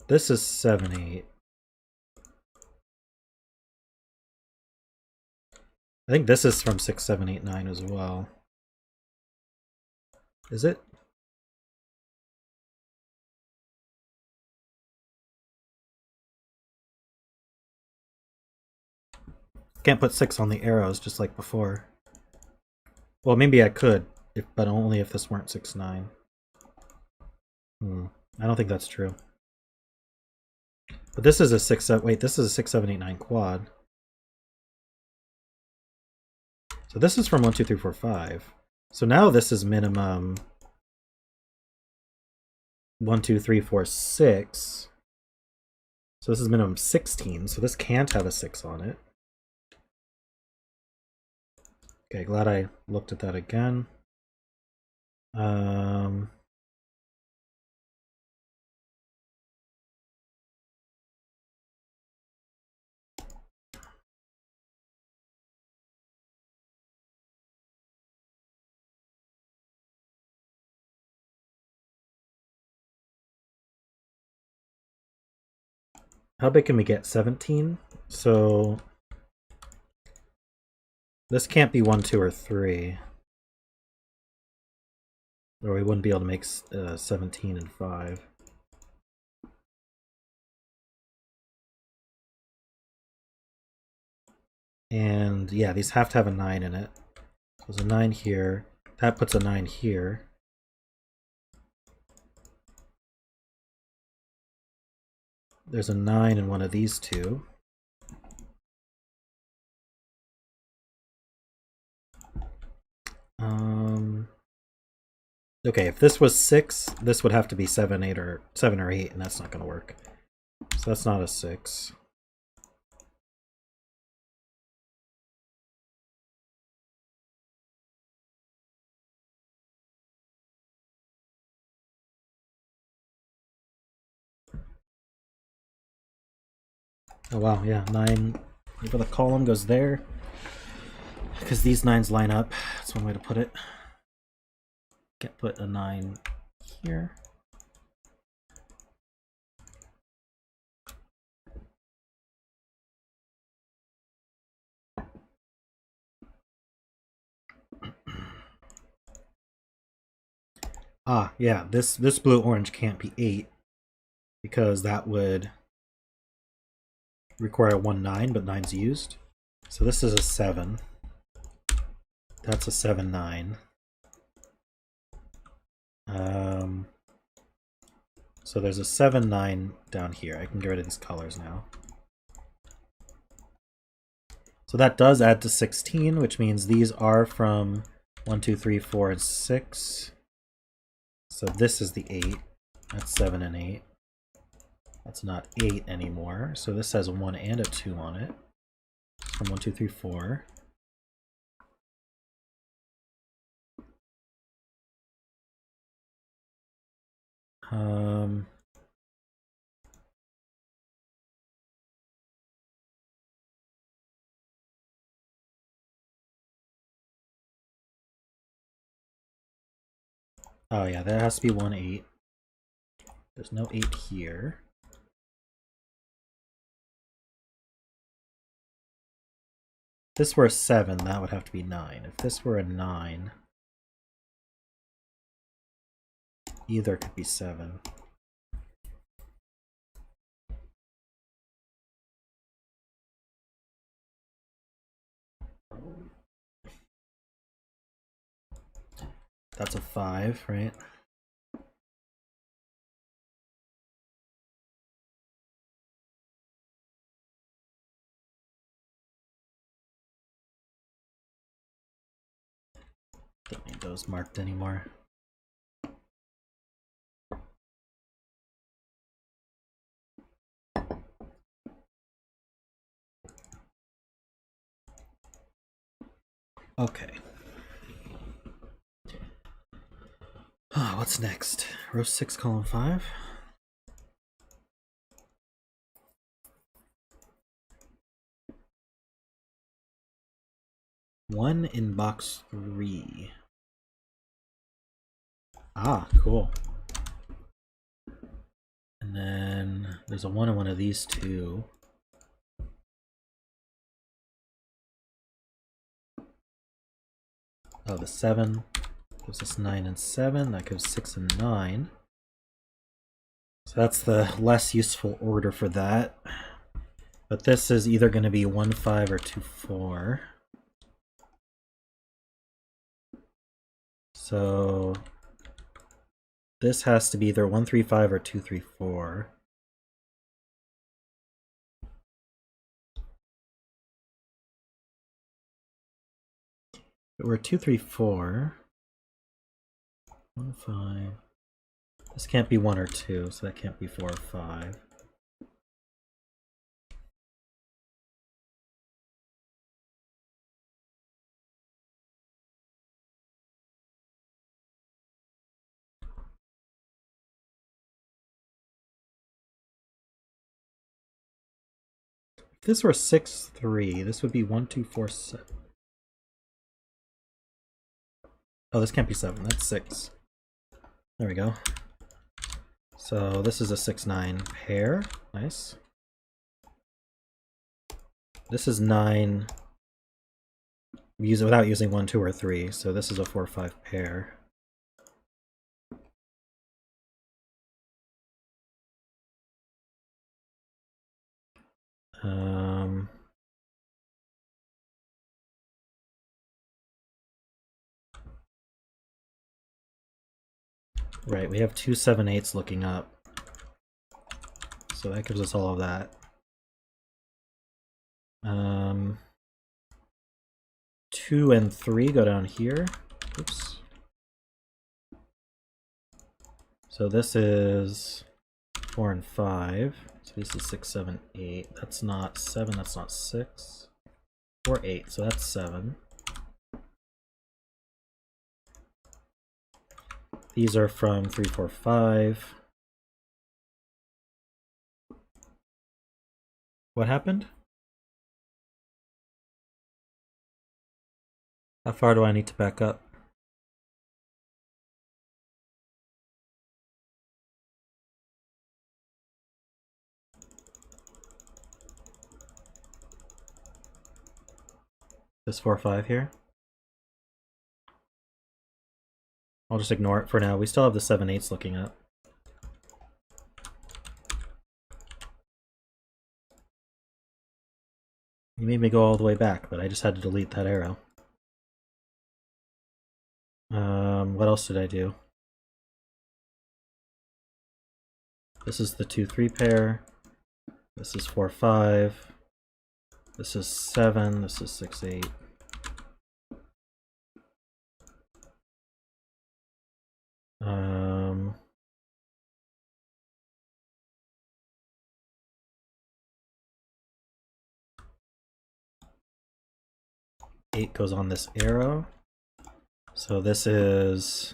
This is 7, 8. I think this is from 6, 7, 8, 9 as well. Is it? Can't put 6 on the arrows just like before. Well, maybe I could, but only if this weren't 6, 9. I don't think that's true. But this is a 6, 7, wait, this is a 6, 7, 8, 9 quad. So this is from 1, 2, 3, 4, 5. So now this is minimum 1, 2, 3, 4, 6. So this is minimum 16. So this can't have a 6 on it. Okay, glad I looked at that again. How big can we get? 17? So this can't be 1, 2, or 3. Or we wouldn't be able to make 17 and 5. And yeah, these have to have a 9 in it. So there's a 9 here. That puts a 9 here. There's a 9 in one of these two. Okay, if this was 6, this would have to be 7, 8, or 7 or 8, and that's not going to work. So that's not a 6. Oh wow, yeah, 9 for the column goes there. Because these 9s line up. That's one way to put it. Can't put a 9 here. Ah, yeah, this blue-orange can't be 8. Because that would require 1, 9, but 9's used. So this is a 7. That's a 7, 9. So there's a 7, 9 down here. I can get rid of these colors now. So that does add to 16, which means these are from 1, 2, 3, 4, and 6. So this is the 8. That's 7 and 8. That's not 8 anymore. So this has a 1 and a 2 on it. From 1, 2, 3, 4. Oh yeah, there has to be 1, 8. There's no 8 here. If this were a 7, that would have to be 9. If this were a 9, either could be 7. That's a 5, right? Don't need those marked anymore. Okay. What's next? Row 6, column 5? One in box 3. Ah, cool. And then there's a 1 in one of these two. Oh, the 7 gives us 9 and 7. That gives 6 and 9. So that's the less useful order for that. But this is either going to be 1, 5 or 2, 4. So this has to be either 1, 3, 5 or 2, 3, 4. If it were 2, 3, 4. 1, 5. This can't be 1 or 2, so that can't be 4 or 5. If this were 6, 3, this would be 1, 2, 4, 7. Oh, this can't be 7, that's 6. There we go. So this is a 6, 9 pair. Nice. This is 9 without using 1, 2, or 3, so this is a 4, 5 pair. Right, we have 2 7 8s looking up. So that gives us all of that. 2 and 3 go down here. Oops. So this is 4 and 5. So this is 6, 7, 8. That's not 7, that's not 6. 4, 8, so that's 7. These are from 3, 4, 5. What happened? How far do I need to back up? This 4, 5 here? I'll just ignore it for now. We still have the 7, 8s looking up. You made me go all the way back, but I just had to delete that arrow. What else did I do? This is the 2, 3 pair. This is 4, 5. This is 7. This is 6, 8. Eight goes on this arrow. So this is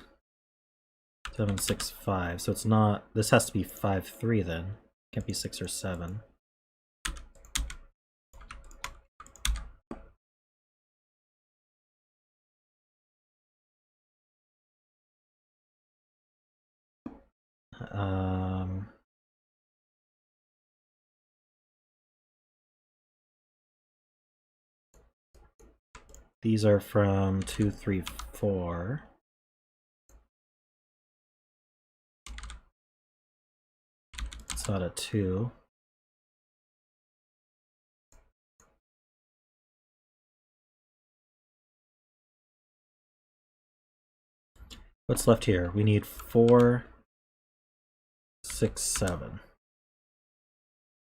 7, 6, 5. So it's not, this has to be 5, 3 then. Can't be 6 or 7. These are from 2, 3, 4. It's not a 2. What's left here? We need 4, 6, 7.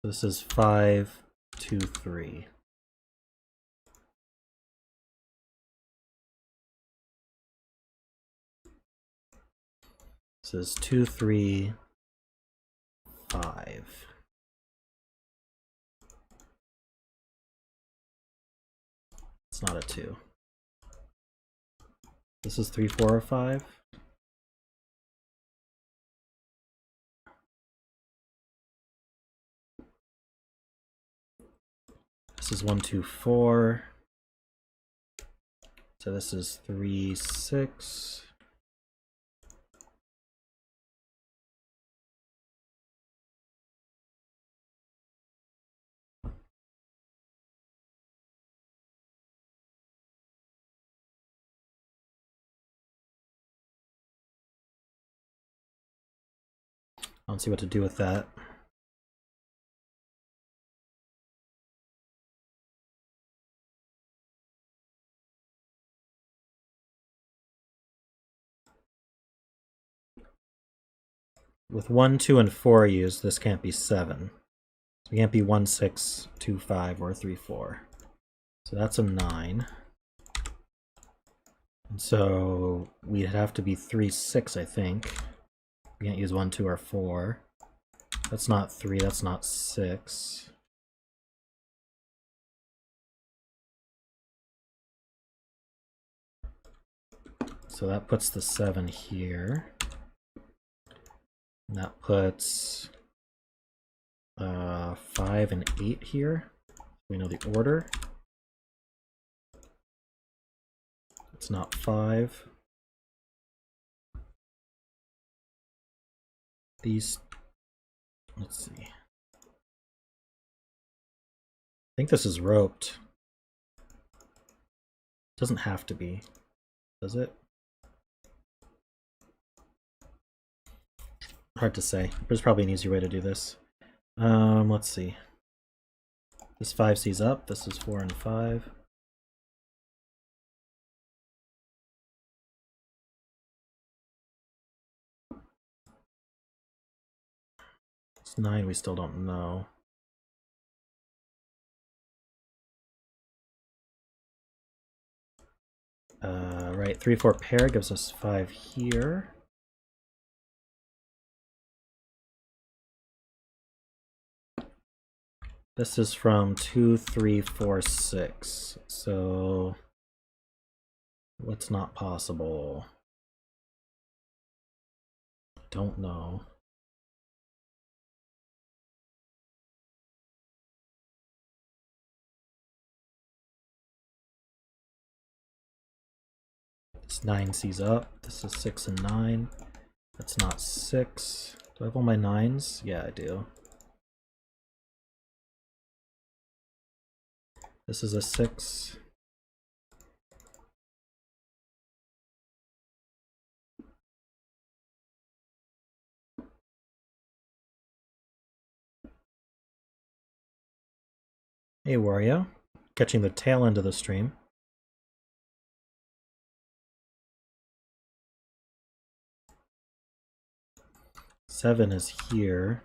This is 5, 2, 3. This is 2, 3, 5. It's not a 2. This is 3, 4, or 5. This is 1, 2, 4. So this is 3, 6. I don't see what to do with that. With 1, 2, and 4 used, this can't be 7. So it can't be 1, 6, 2, 5, or 3, 4. So that's a 9. And so we'd have to be 3, 6, I think. We can't use 1, 2, or 4. That's not 3, that's not 6. So that puts the 7 here. And that puts 5 and 8 here. We know the order. It's not 5. These, let's see. I think this is roped. Doesn't have to be, does it? Hard to say. There's probably an easier way to do this. Let's see. This 5 C's up. This is 4 and 5. It's 9. We still don't know. Right. 3, 4 pair gives us 5 here. This is from 2, 3, 4, 6. So what's not possible? Don't know. This 9 C's up. This is 6 and 9. That's not 6. Do I have all my 9s? Yeah, I do. This is a 6. Hey, Wario. Catching the tail end of the stream. Seven is here.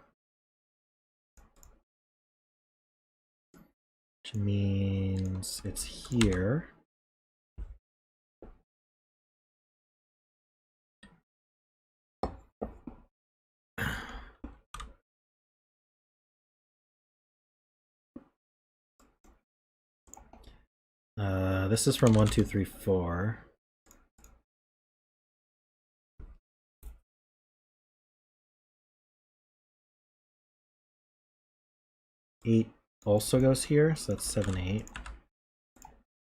Which means it's here. This is from 1, 2, 3, 4. Eight also goes here, so that's 7, 8.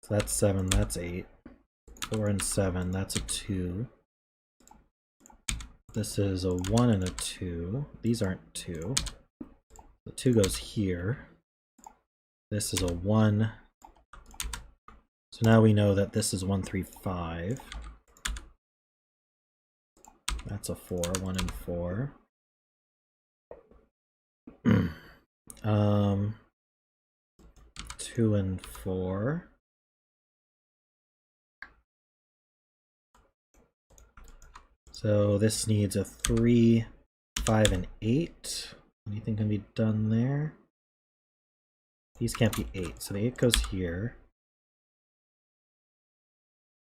So that's 7, that's 8. 4 and 7, that's a 2. This is a 1 and a 2. These aren't 2. The 2 goes here. This is a 1. So now we know that this is 1, 3, 5. That's a 4, 1 and 4. 2 and 4. So this needs a 3, 5, and 8. Anything can be done there? These can't be 8, so the 8 goes here.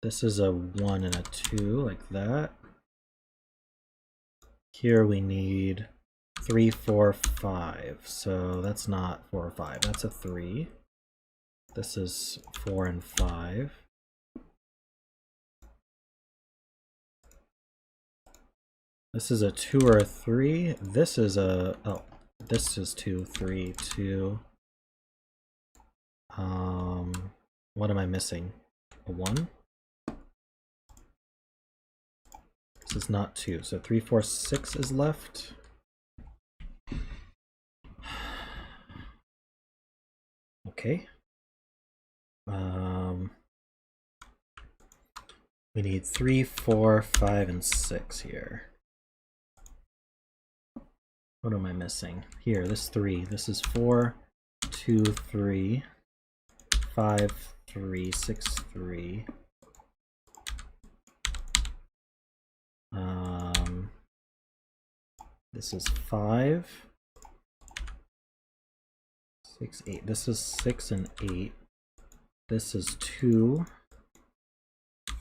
This is a 1 and a 2, like that. Here we need 3, 4, 5. So that's not 4 or 5, that's a 3. This is 4 and 5. This is a 2 or a 3. This is a, oh, this is 2, 3, 2. What am I missing? A 1? This is not 2, so 3, 4, 6 is left. Okay. We need 3, 4, 5, and 6 here. What am I missing? Here, this 3. This is 4, 2, 3, 5, 3, 6, 3. This is 5, 6, 8. This is 6 and 8. This is 2,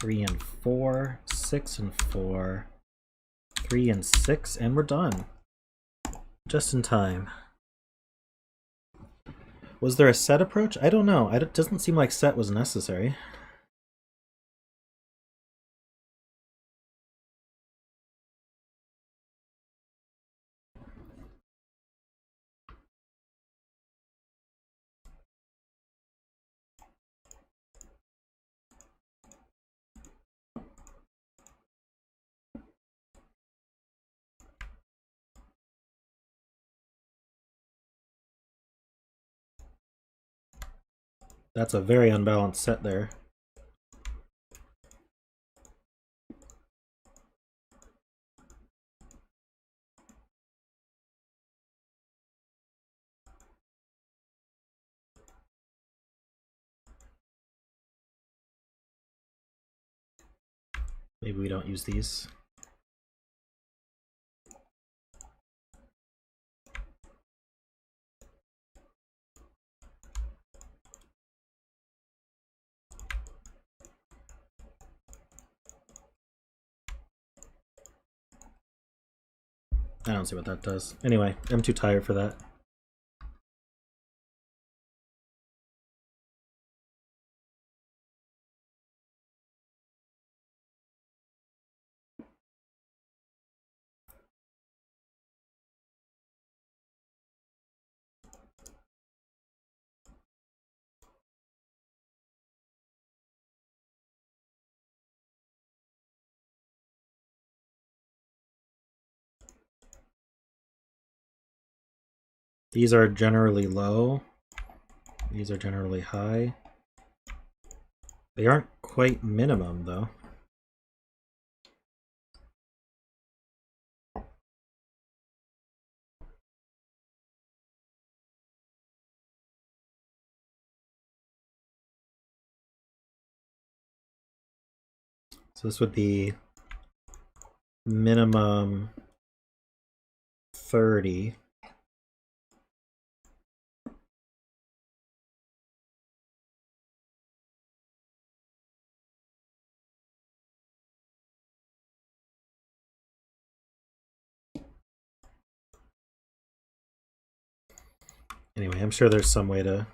3 and 4, 6 and 4, 3 and 6, and we're done. Just in time. Was there a set approach? I don't know. It doesn't seem like set was necessary. That's a very unbalanced set there. Maybe we don't use these. I don't see what that does. Anyway, I'm too tired for that. These are generally low. These are generally high. They aren't quite minimum, though. So this would be minimum 30. Anyway, I'm sure there's some way to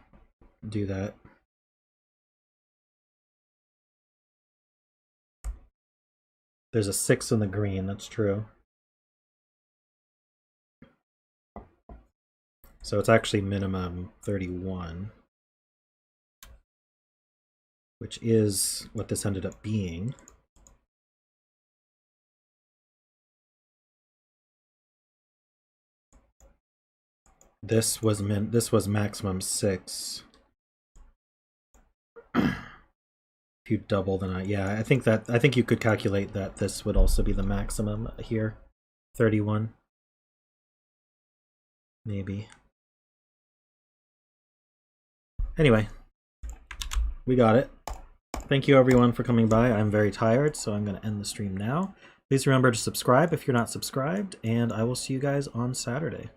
do that. There's a 6 in the green, that's true. So it's actually minimum 31, which is what this ended up being. This was maximum 6. If you double the yeah, I think you could calculate that this would also be the maximum here. 31. Maybe. Anyway, we got it. Thank you everyone for coming by. I'm very tired, so I'm going to end the stream now. Please remember to subscribe if you're not subscribed, and I will see you guys on Saturday.